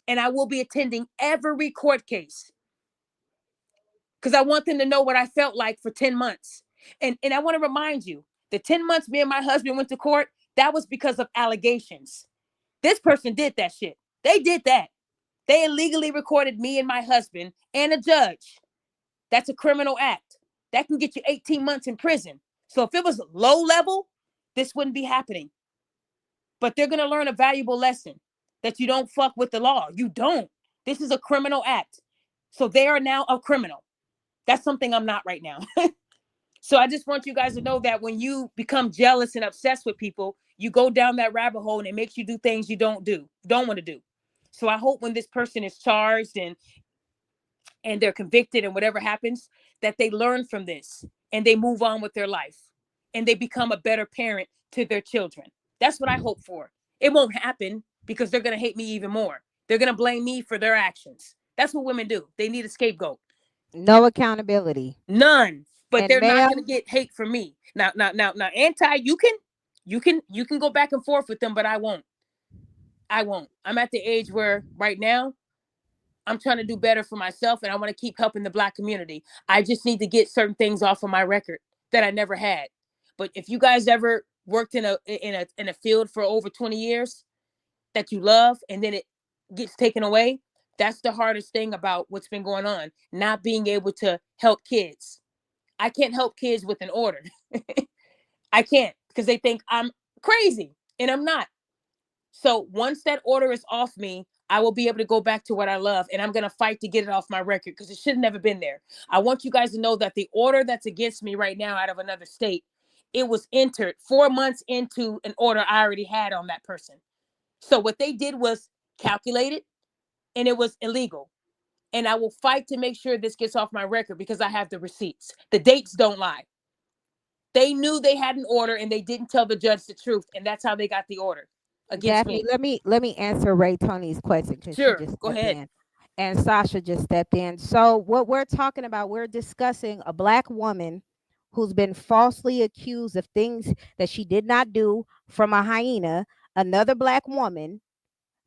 and I will be attending every court case because I want them to know what I felt like for 10 months. And I want to remind you, the 10 months me and my husband went to court, that was because of allegations. This person did that shit. They did that. They illegally recorded me and my husband and a judge. That's a criminal act. That can get you 18 months in prison. So if it was low level, this wouldn't be happening. But they're going to learn a valuable lesson that you don't fuck with the law. You don't. This is a criminal act. So they are now a criminal. That's something I'm not right now. So I just want you guys to know that when you become jealous and obsessed with people, you go down that rabbit hole and it makes you do things you don't want to do. So I hope when this person is charged and they're convicted and whatever happens, that they learn from this and they move on with their life and they become a better parent to their children. That's what I hope for. It won't happen because they're going to hate me even more. They're going to blame me for their actions. That's what women do. They need a scapegoat. No accountability. None. But And they're not going to ma'am, get hate from me. Now, Anti, you can go back and forth with them, but I won't. I'm at the age where right now I'm trying to do better for myself and I want to keep helping the Black community. I just need to get certain things off of my record that I never had. But if you guys ever worked in a field for over 20 years that you love and then it gets taken away, that's the hardest thing about what's been going on, not being able to help kids. I can't help kids with an order. I can't because they think I'm crazy and I'm not. So once that order is off me, I will be able to go back to what I love and I'm going to fight to get it off my record because it should have never been there. I want you guys to know that the order that's against me right now out of another state, it was entered 4 months into an order I already had on that person. So what they did was calculated and it was illegal. And I will fight to make sure this gets off my record because I have the receipts. The dates don't lie. They knew they had an order and they didn't tell the judge the truth. And that's how they got the order against Daphne, me. let me answer Ray Tony's question because she Sure, just go stepped ahead. in. And Sasha just stepped in. So what we're talking about, we're discussing a black woman who's been falsely accused of things that she did not do from a hyena, another black woman,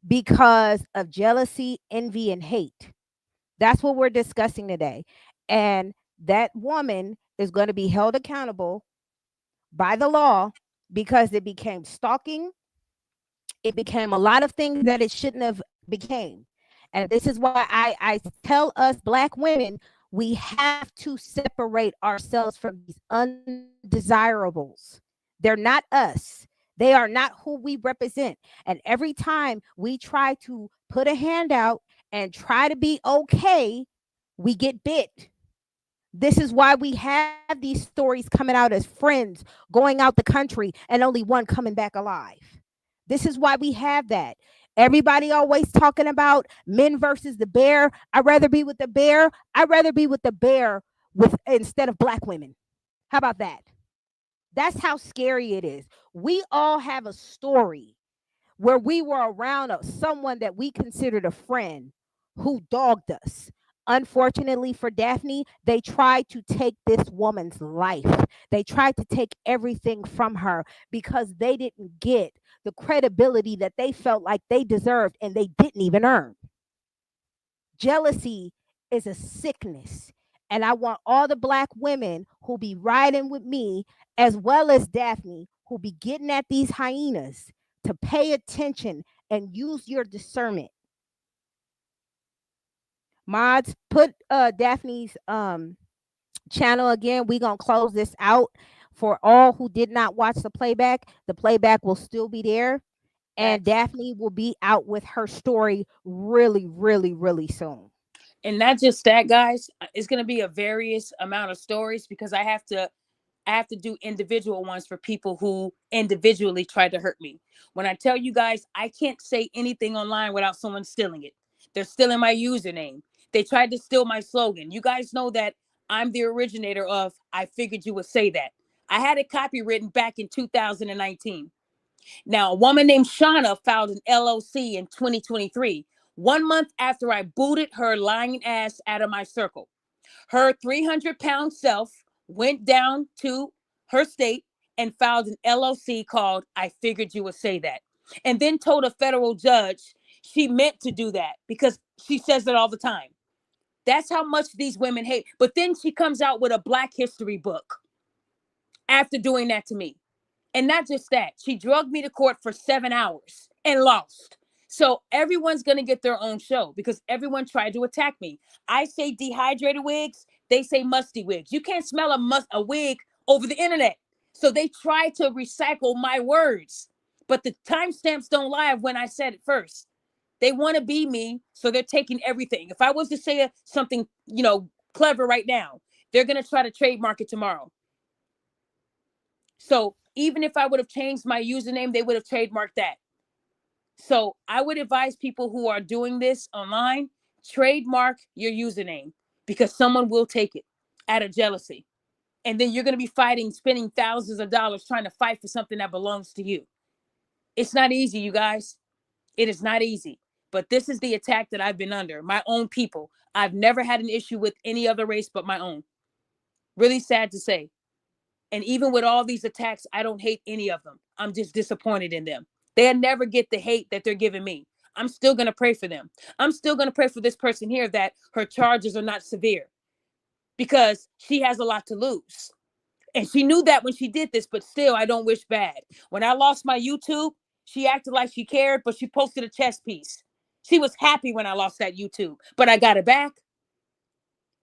because of jealousy, envy, and hate. That's what we're discussing today. And that woman is going to be held accountable by the law because it became stalking. It became a lot of things that it shouldn't have became. And this is why I tell us black women, we have to separate ourselves from these undesirables. They're not us. They are not who we represent. And every time we try to put a hand out and try to be okay, we get bit. This is why we have these stories coming out as friends going out the country and only one coming back alive. This is why we have that. Everybody always talking about men versus the bear. I'd rather be with the bear. I'd rather be with the bear with instead of black women. How about that? That's how scary it is. We all have a story where we were around someone that we considered a friend who dogged us. Unfortunately for Daphne, they tried to take this woman's life. They tried to take everything from her because they didn't get the credibility that they felt like they deserved and they didn't even earn. Jealousy is a sickness. And I want all the black women who be riding with me, as well as Daphne, who be getting at these hyenas, to pay attention and use your discernment. Mods, put Daphne's channel again. We gonna close this out. For all who did not watch the playback will still be there. And Facts. Daphne will be out with her story really, really, really soon. And not just that, guys. It's going to be a various amount of stories because I have to do individual ones for people who individually tried to hurt me. When I tell you guys, I can't say anything online without someone stealing it. They're stealing my username. They tried to steal my slogan. You guys know that I'm the originator of I figured you would say that. I had it copywritten back in 2019. Now, a woman named Shauna filed an LLC in 2023, 1 month after I booted her lying ass out of my circle. Her 300-pound self went down to her state and filed an LLC called I Figured You Would Say That. And then told a federal judge she meant to do that because she says it all the time. That's how much these women hate. But then she comes out with a Black History book after doing that to me. And not just that, she drugged me to court for 7 hours and lost. So everyone's going to get their own show because everyone tried to attack me. I say dehydrated wigs, they say musty wigs. You can't smell a wig over the internet. So they try to recycle my words. But the timestamps don't lie of when I said it first. They want to be me, so they're taking everything. If I was to say something, clever right now, they're going to try to trademark it tomorrow. So even if I would have changed my username, they would have trademarked that. So I would advise people who are doing this online, trademark your username because someone will take it out of jealousy. And then you're going to be fighting, spending thousands of dollars trying to fight for something that belongs to you. It's not easy, you guys. It is not easy. But this is the attack that I've been under, my own people. I've never had an issue with any other race but my own. Really sad to say. And even with all these attacks, I don't hate any of them. I'm just disappointed in them. They'll never get the hate that they're giving me. I'm still going to pray for them. I'm still going to pray for this person here that her charges are not severe because she has a lot to lose. And she knew that when she did this, but still, I don't wish bad. When I lost my YouTube, she acted like she cared, but she posted a chess piece. She was happy when I lost that YouTube, but I got it back.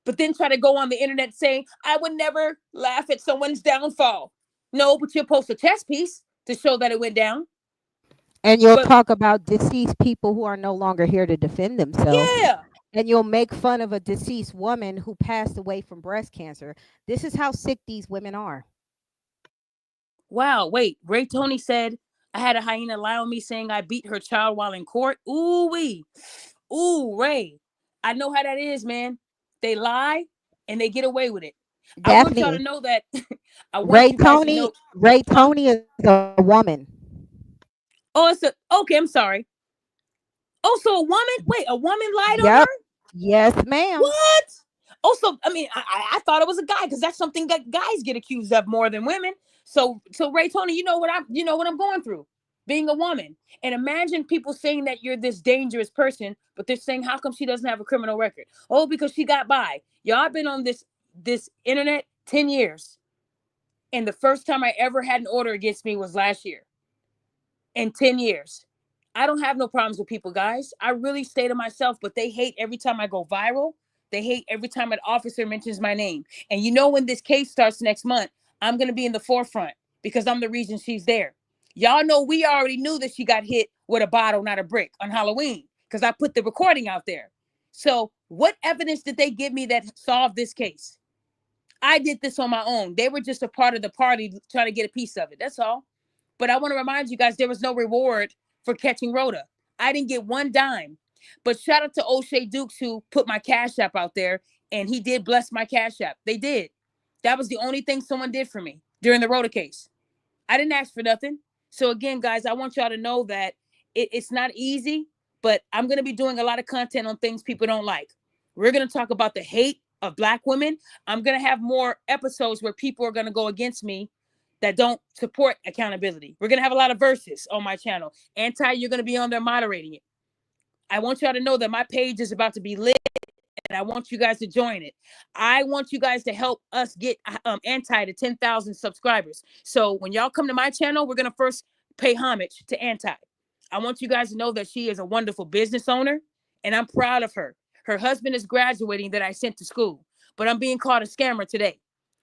But then try to go on the internet saying, I would never laugh at someone's downfall. No, but you'll post a chess piece to show that it went down. And you'll But talk about deceased people who are no longer here to defend themselves. yeah, And you'll make fun of a deceased woman who passed away from breast cancer. This is how sick these women are. wow, wait. Ray Tony said, I had a hyena lie on me saying I beat her child while in court. Ooh, wee. Ooh, Ray. I know how that is, man. They lie and they get away with it. I want y'all to Daphne, know that. I want you guys to know, Ray huh? Tony is a woman. Oh, okay. I'm sorry. Oh, so a woman, wait, a woman lied on Yep. her? Yes, ma'am. What? Also, I mean, I thought it was a guy because that's something that guys get accused of more than women. So Ray Tony, you know what I'm going through, being a woman. And imagine people saying that you're this dangerous person, but they're saying how come she doesn't have a criminal record? Oh, because she got by. Y'all, I've been on this internet 10 years, and the first time I ever had an order against me was last year. In 10 years. I don't have no problems with people, guys. I really stay to myself, but they hate every time I go viral. They hate every time an officer mentions my name. And you know, when this case starts next month, I'm going to be in the forefront because I'm the reason she's there. Y'all know we already knew that she got hit with a bottle, not a brick, on Halloween because I put the recording out there. So, what evidence did they give me that solved this case? I did this on my own. They were just a part of the party trying to get a piece of it. That's all. But I want to remind you guys, there was no reward for catching Rhoda. I didn't get one dime. But shout out to O'Shea Dukes who put my Cash App out there, and he did bless my Cash App. They did. That was the only thing someone did for me during the Rhoda case. I didn't ask for nothing. So again, guys, I want y'all to know that it's not easy, but I'm going to be doing a lot of content on things people don't like. We're going to talk about the hate of Black women. I'm going to have more episodes where people are going to go against me that don't support accountability. We're going to have a lot of verses on my channel. You're going to be on there moderating it. I want y'all to know that my page is about to be lit, and I want you guys to join it. I want you guys to help us get to 10,000 subscribers. So when y'all come to my channel, we're going to first pay homage to Anti. I want you guys to know that she is a wonderful business owner, and I'm proud of her. Her husband is graduating that I sent to school, but I'm being called a scammer today.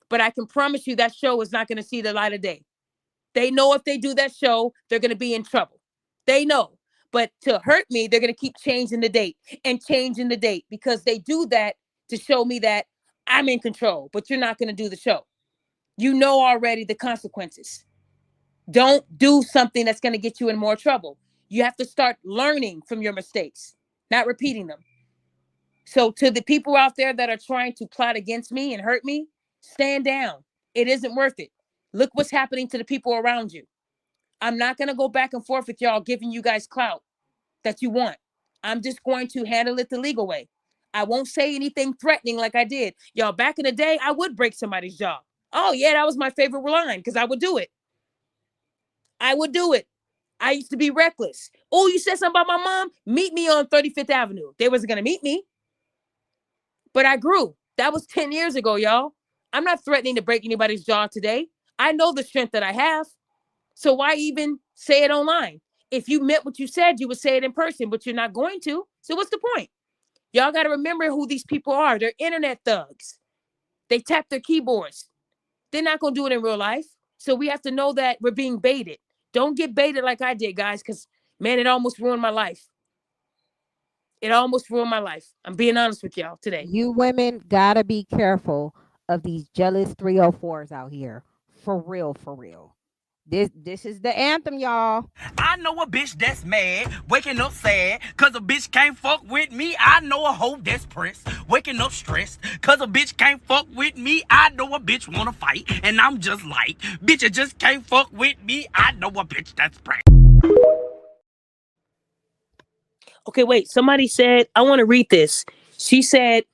But I can promise you that show is not going to see the light of day. They know if they do that show, they're going to be in trouble. They know. But to hurt me, they're going to keep changing the date and changing the date because they do that to show me that I'm in control, but you're not going to do the show. You know already the consequences. Don't do something that's going to get you in more trouble. You have to start learning from your mistakes, not repeating them. So to the people out there that are trying to plot against me and hurt me, stand down. It isn't worth it. Look what's happening to the people around you. I'm not going to go back and forth with y'all giving you guys clout that you want. I'm just going to handle it the legal way. I won't say anything threatening like I did. Y'all, back in the day, I would break somebody's jaw. Oh, yeah, that was my favorite line because I would do it. I would do it. I used to be reckless. Oh, you said something about my mom? Meet me on 35th Avenue. They wasn't going to meet me. But I grew. That was 10 years ago, y'all. I'm not threatening to break anybody's jaw today. I know the strength that I have. So why even say it online? If you meant what you said, you would say it in person, but you're not going to. So what's the point? Y'all got to remember who these people are. They're internet thugs. They tap their keyboards. They're not going to do it in real life. So we have to know that we're being baited. Don't get baited like I did, guys, because, man, it almost ruined my life. It almost ruined my life. I'm being honest with y'all today. You women gotta be careful of these jealous 304s out here. For real, for real. This is the anthem, y'all. I know a bitch that's mad, waking up sad, cause a bitch can't fuck with me. I know a hoe that's pressed, waking up stressed, cause a bitch can't fuck with me. I know a bitch wanna fight, and I'm just like, bitch, you just can't fuck with me. I know a bitch that's pressed. Okay, wait. Somebody said, I want to read this. She said,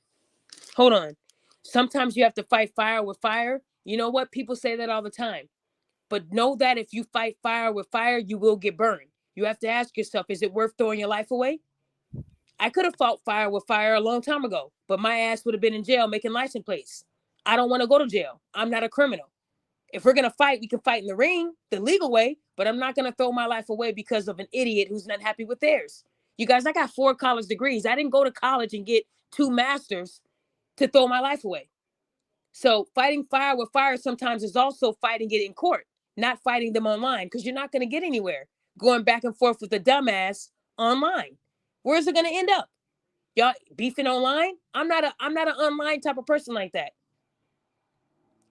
hold on. Sometimes you have to fight fire with fire. You know what? People say that all the time. But know that if you fight fire with fire, you will get burned. You have to ask yourself, is it worth throwing your life away? I could have fought fire with fire a long time ago, but my ass would have been in jail making license plates. I don't want to go to jail. I'm not a criminal. If we're going to fight, we can fight in the ring, the legal way, but I'm not going to throw my life away because of an idiot who's not happy with theirs. You guys, I got 4 college degrees. I didn't go to college and get 2 masters to throw my life away. So fighting fire with fire sometimes is also fighting it in court, not fighting them online, because you're not going to get anywhere going back and forth with a dumbass online. Where's it going to end up? Y'all beefing online? I'm not an online type of person like that.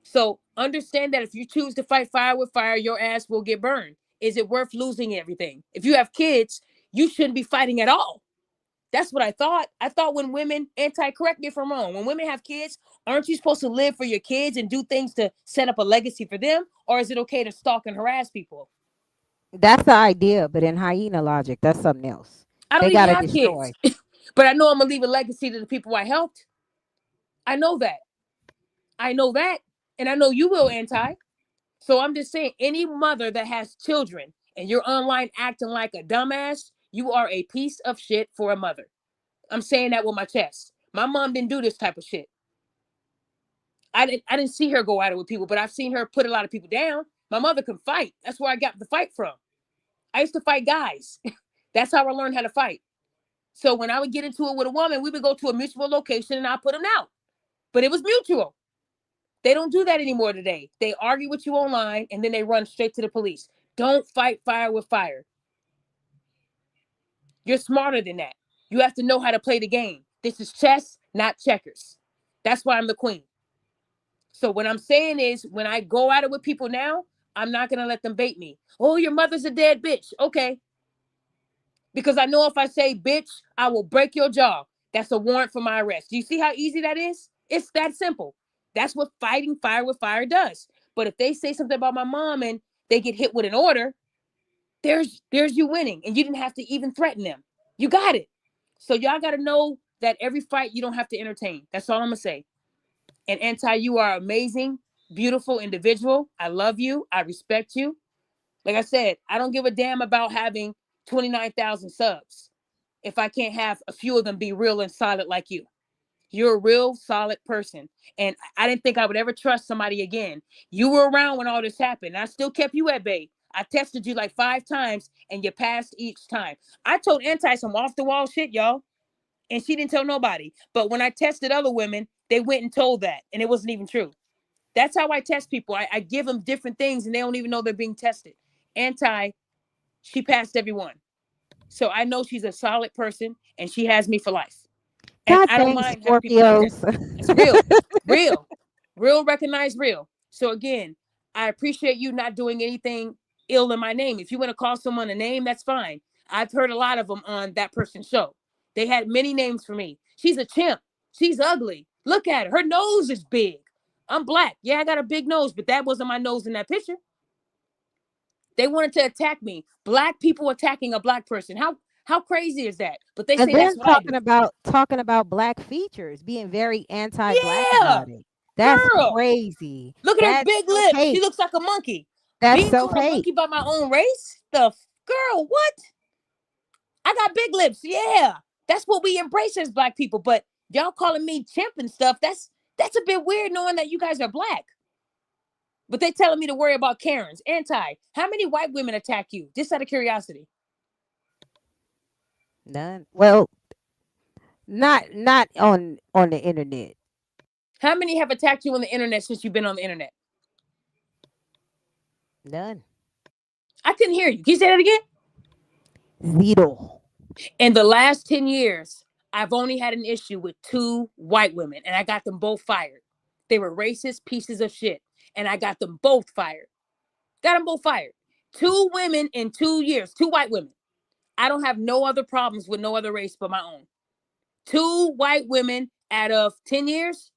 So understand that if you choose to fight fire with fire, your ass will get burned. Is it worth losing everything? If you have kids, you shouldn't be fighting at all. That's what I thought. I thought when women, correct me if I'm wrong, when women have kids, aren't you supposed to live for your kids and do things to set up a legacy for them? Or is it okay to stalk and harass people? That's the idea, but in hyena logic, that's something else. I They don't even gotta have kids, destroy. but I know I'm going to leave a legacy to the people I helped. I know that. I know that. And I know you will, Anti. So I'm just saying, any mother that has children and you're online acting like a dumbass, you are a piece of shit for a mother. I'm saying that with my chest. My mom didn't do this type of shit. I didn't see her go at it with people, but I've seen her put a lot of people down. My mother can fight. That's where I got the fight from. I used to fight guys. That's how I learned how to fight. So when I would get into it with a woman, we would go to a mutual location and I put them out. But it was mutual. They don't do that anymore today. They argue with you online and then they run straight to the police. Don't fight fire with fire. You're smarter than that. You have to know how to play the game. This is chess, not checkers. That's why I'm the queen. So what I'm saying is, when I go at it with people now, I'm not going to let them bait me. Oh, your mother's a dead bitch. Okay. Because I know if I say bitch, I will break your jaw. That's a warrant for my arrest. Do you see how easy that is? It's that simple. That's what fighting fire with fire does. But if they say something about my mom and they get hit with an order, there's you winning. And you didn't have to even threaten them. You got it. So y'all got to know that every fight you don't have to entertain. That's all I'm going to say. And Anti, you are amazing, beautiful individual. I love you. I respect you. Like I said, I don't give a damn about having 29,000 subs if I can't have a few of them be real and solid like you. You're a real solid person. And I didn't think I would ever trust somebody again. You were around when all this happened. I still kept you at bay. I tested you like 5 times and you passed each time. I told Anti some off the wall shit, y'all. And she didn't tell nobody. But when I tested other women, they went and told that. And it wasn't even true. That's how I test people. I give them different things and they don't even know they're being tested. Anti, she passed everyone. So I know she's a solid person and she has me for life. And God I don't dang mind having people get tested. Scorpios. It's real, real, real, recognized real. So again, I appreciate you not doing anything ill in my name. If you want to call someone a name, that's fine. I've heard a lot of them on that person's show. They had many names for me. She's a chimp. She's ugly. Look at her. Her nose is big. I'm black. Yeah, I got a big nose, but that wasn't my nose in that picture. They wanted to attack me. Black people attacking a black person. How crazy is that? But they And say that's then what I do. talking about black features, being very anti-black Yeah, about it. That's girl. crazy. Look at her That's big lips. She self-hate. looks like a monkey. That's Being called a self-hate. monkey by my own race? Girl, what? I got big lips. Yeah. That's what we embrace as black people. But y'all calling me chimp and stuff, that's a bit weird knowing that you guys are black. But they telling me to worry about Karens. Anti, how many white women attack you? Just out of curiosity. None. Well, not on the internet. How many have attacked you on the internet since you've been on the internet? None. I couldn't hear you. Can you say that again? Zero. In the last 10 years, I've only had an issue with 2 white women, and I got them both fired. They were racist pieces of shit, and I got them both fired. Got them both fired. 2 women in 2 years, 2 white women. I don't have no other problems with no other race but my own. 2 white women out of 10 years?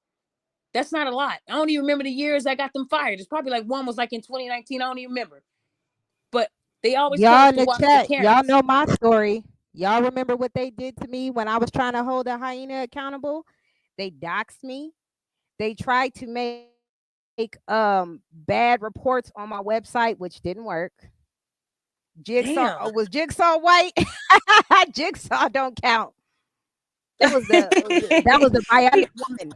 That's not a lot. I don't even remember the years I got them fired. It's probably like one was like in 2019. I don't even remember. But they always tell Y'all us in to the watch for chat, y'all Karens. know my story. Y'all remember what they did to me when I was trying to hold a hyena accountable? They doxed me. They tried to make bad reports on my website, which didn't work. Jigsaw Damn. was Jigsaw white. Jigsaw don't count. That was the bionic woman.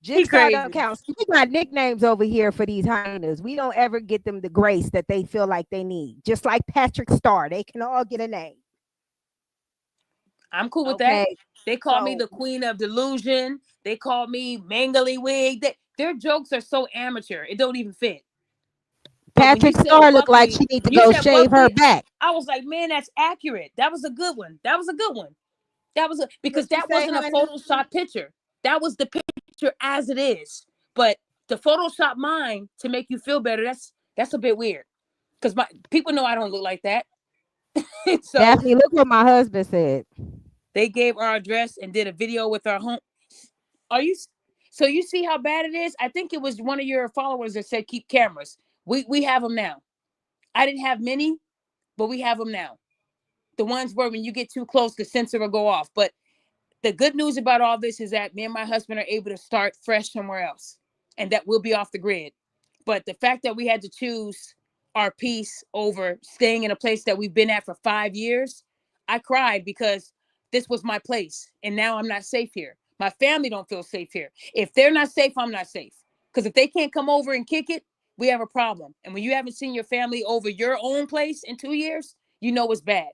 He Jigsaw don't crazy. count. See, we got nicknames over here for these hyenas. We don't ever get them the grace that they feel like they need. Just like Patrick Starr, they can all get a name. I'm cool with that. Okay. They call me So the queen of delusion. They call me mangly wig. Their jokes are so amateur. It don't even fit. But when you Patrick said Starr looked like buckwheat, she need to when you go said shave her buckwheat, back. I was like, man, that's accurate. That was a good one. That was a good one. That was because What you that say, wasn't a honey? Photoshop picture. That was the picture as it is. But the Photoshop mine to make you feel better, that's a bit weird. Because my people know I don't look like that. So Daphne, look what my husband said. they gave our address and did a video with our home. Are you so you see how bad it is? I think it was one of your followers that said keep cameras. We have them now. I didn't have many, but we have them now. The ones where when you get too close, the sensor will go off. But The good news about all this is that me and my husband are able to start fresh somewhere else, and that we'll be off the grid. But the fact that we had to choose our peace over staying in a place that we've been at for 5 years, I cried because this was my place, and now I'm not safe here. My family don't feel safe here. If they're not safe, I'm not safe. Because if they can't come over and kick it, we have a problem. And when you haven't seen your family over your own place in 2 years, you know it's bad.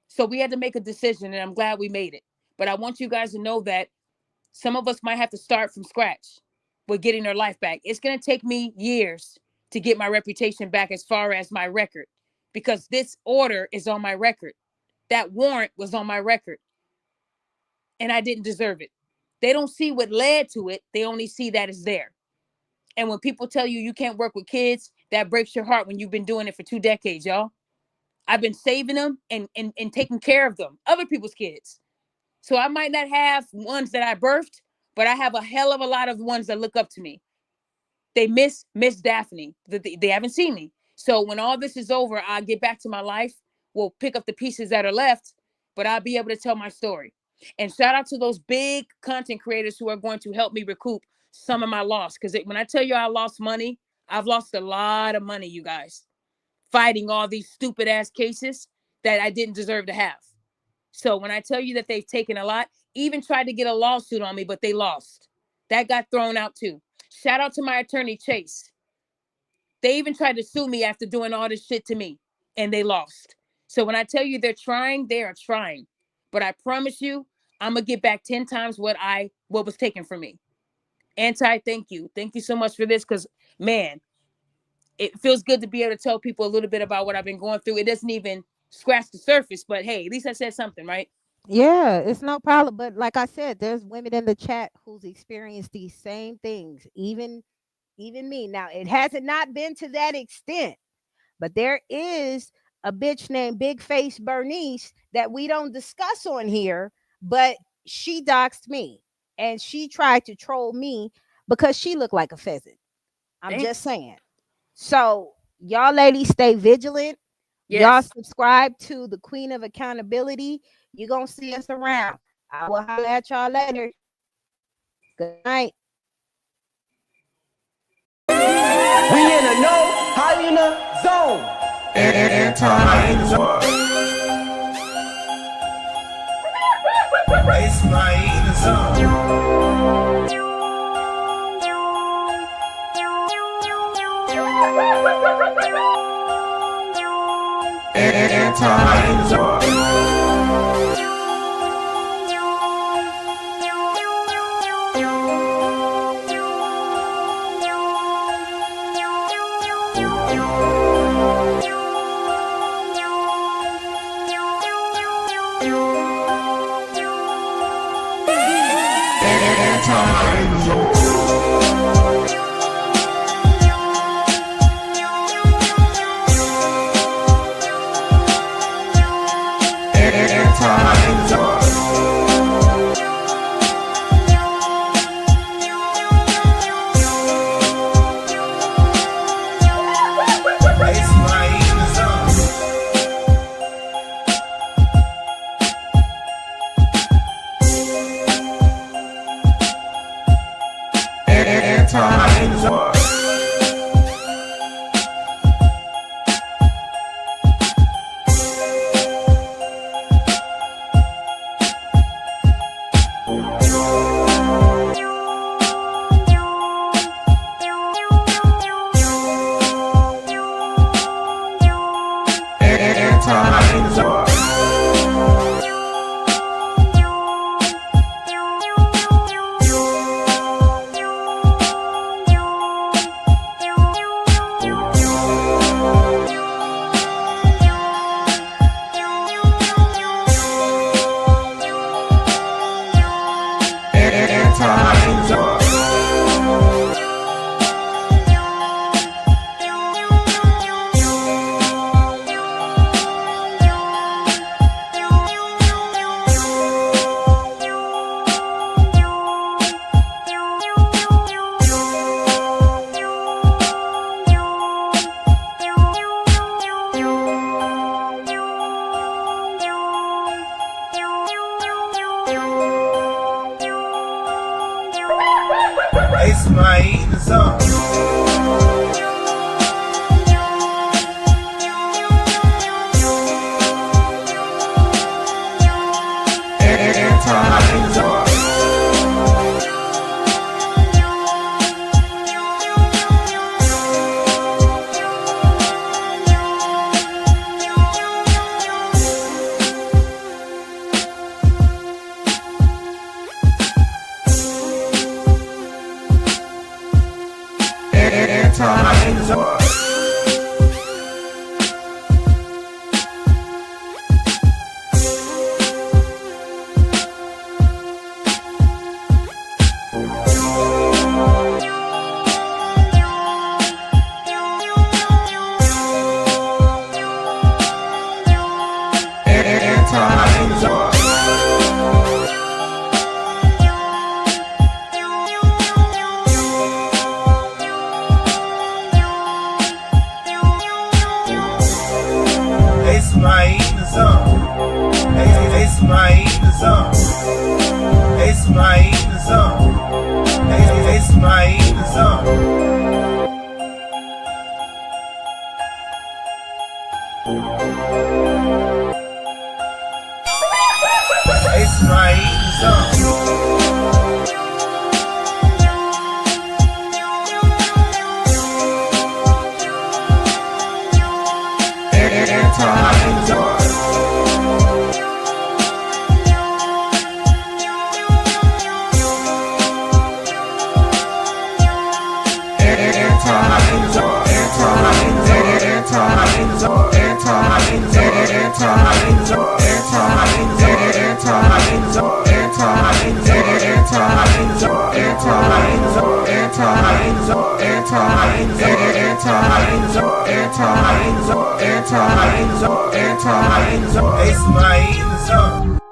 So we had to make a decision, and I'm glad we made it. But I want you guys to know that some of us might have to start from scratch with getting their life back. It's going to take me years to get my reputation back as far as my record, because this order is on my record. That warrant was on my record, and I didn't deserve it. They don't see what led to it. They only see that it's there. And when people tell you you can't work with kids, that breaks your heart when you've been doing it for 2 decades, y'all. I've been saving them and taking care of them, other people's kids. So I might not have ones that I birthed, but I have a hell of a lot of ones that look up to me. They miss Daphne. They haven't seen me. So when all this is over, I'll get back to my life. We'll pick up the pieces that are left, but I'll be able to tell my story. And shout out to those big content creators who are going to help me recoup some of my loss. Because when I tell you I lost money, I've lost a lot of money, you guys, fighting all these stupid ass cases that I didn't deserve to have. So when I tell you that they've taken a lot, even tried to get a lawsuit on me, but they lost. That got thrown out too. Shout out to my attorney, Chase. They even tried to sue me after doing all this shit to me, and they lost. So when I tell you they're trying, they are trying. But I promise you, I'm going to get back 10 times what was taken from me. Anti, thank you. Thank you so much for this, because, man, it feels good to be able to tell people a little bit about what I've been going through. It doesn't even scratch the surface, but hey, at least I said something, right? Yeah, it's no problem. But like I said, there's women in the chat who's experienced these same things. Even me. Now, it hasn't not been to that extent, but there is a bitch named Big Face Bernice that we don't discuss on here, but she doxed me and she tried to troll me because she looked like a pheasant. I'm Damn. just saying. So, y'all ladies stay vigilant. Y'all Yes. subscribe to the Queen of Accountability. You're going to see us around. I will holler at y'all later. Good night. We in a no hyena zone. Anti-hyena zone. It's my hyena zone. Anti-hyena zone. They somebody eating something. They somebody eating something.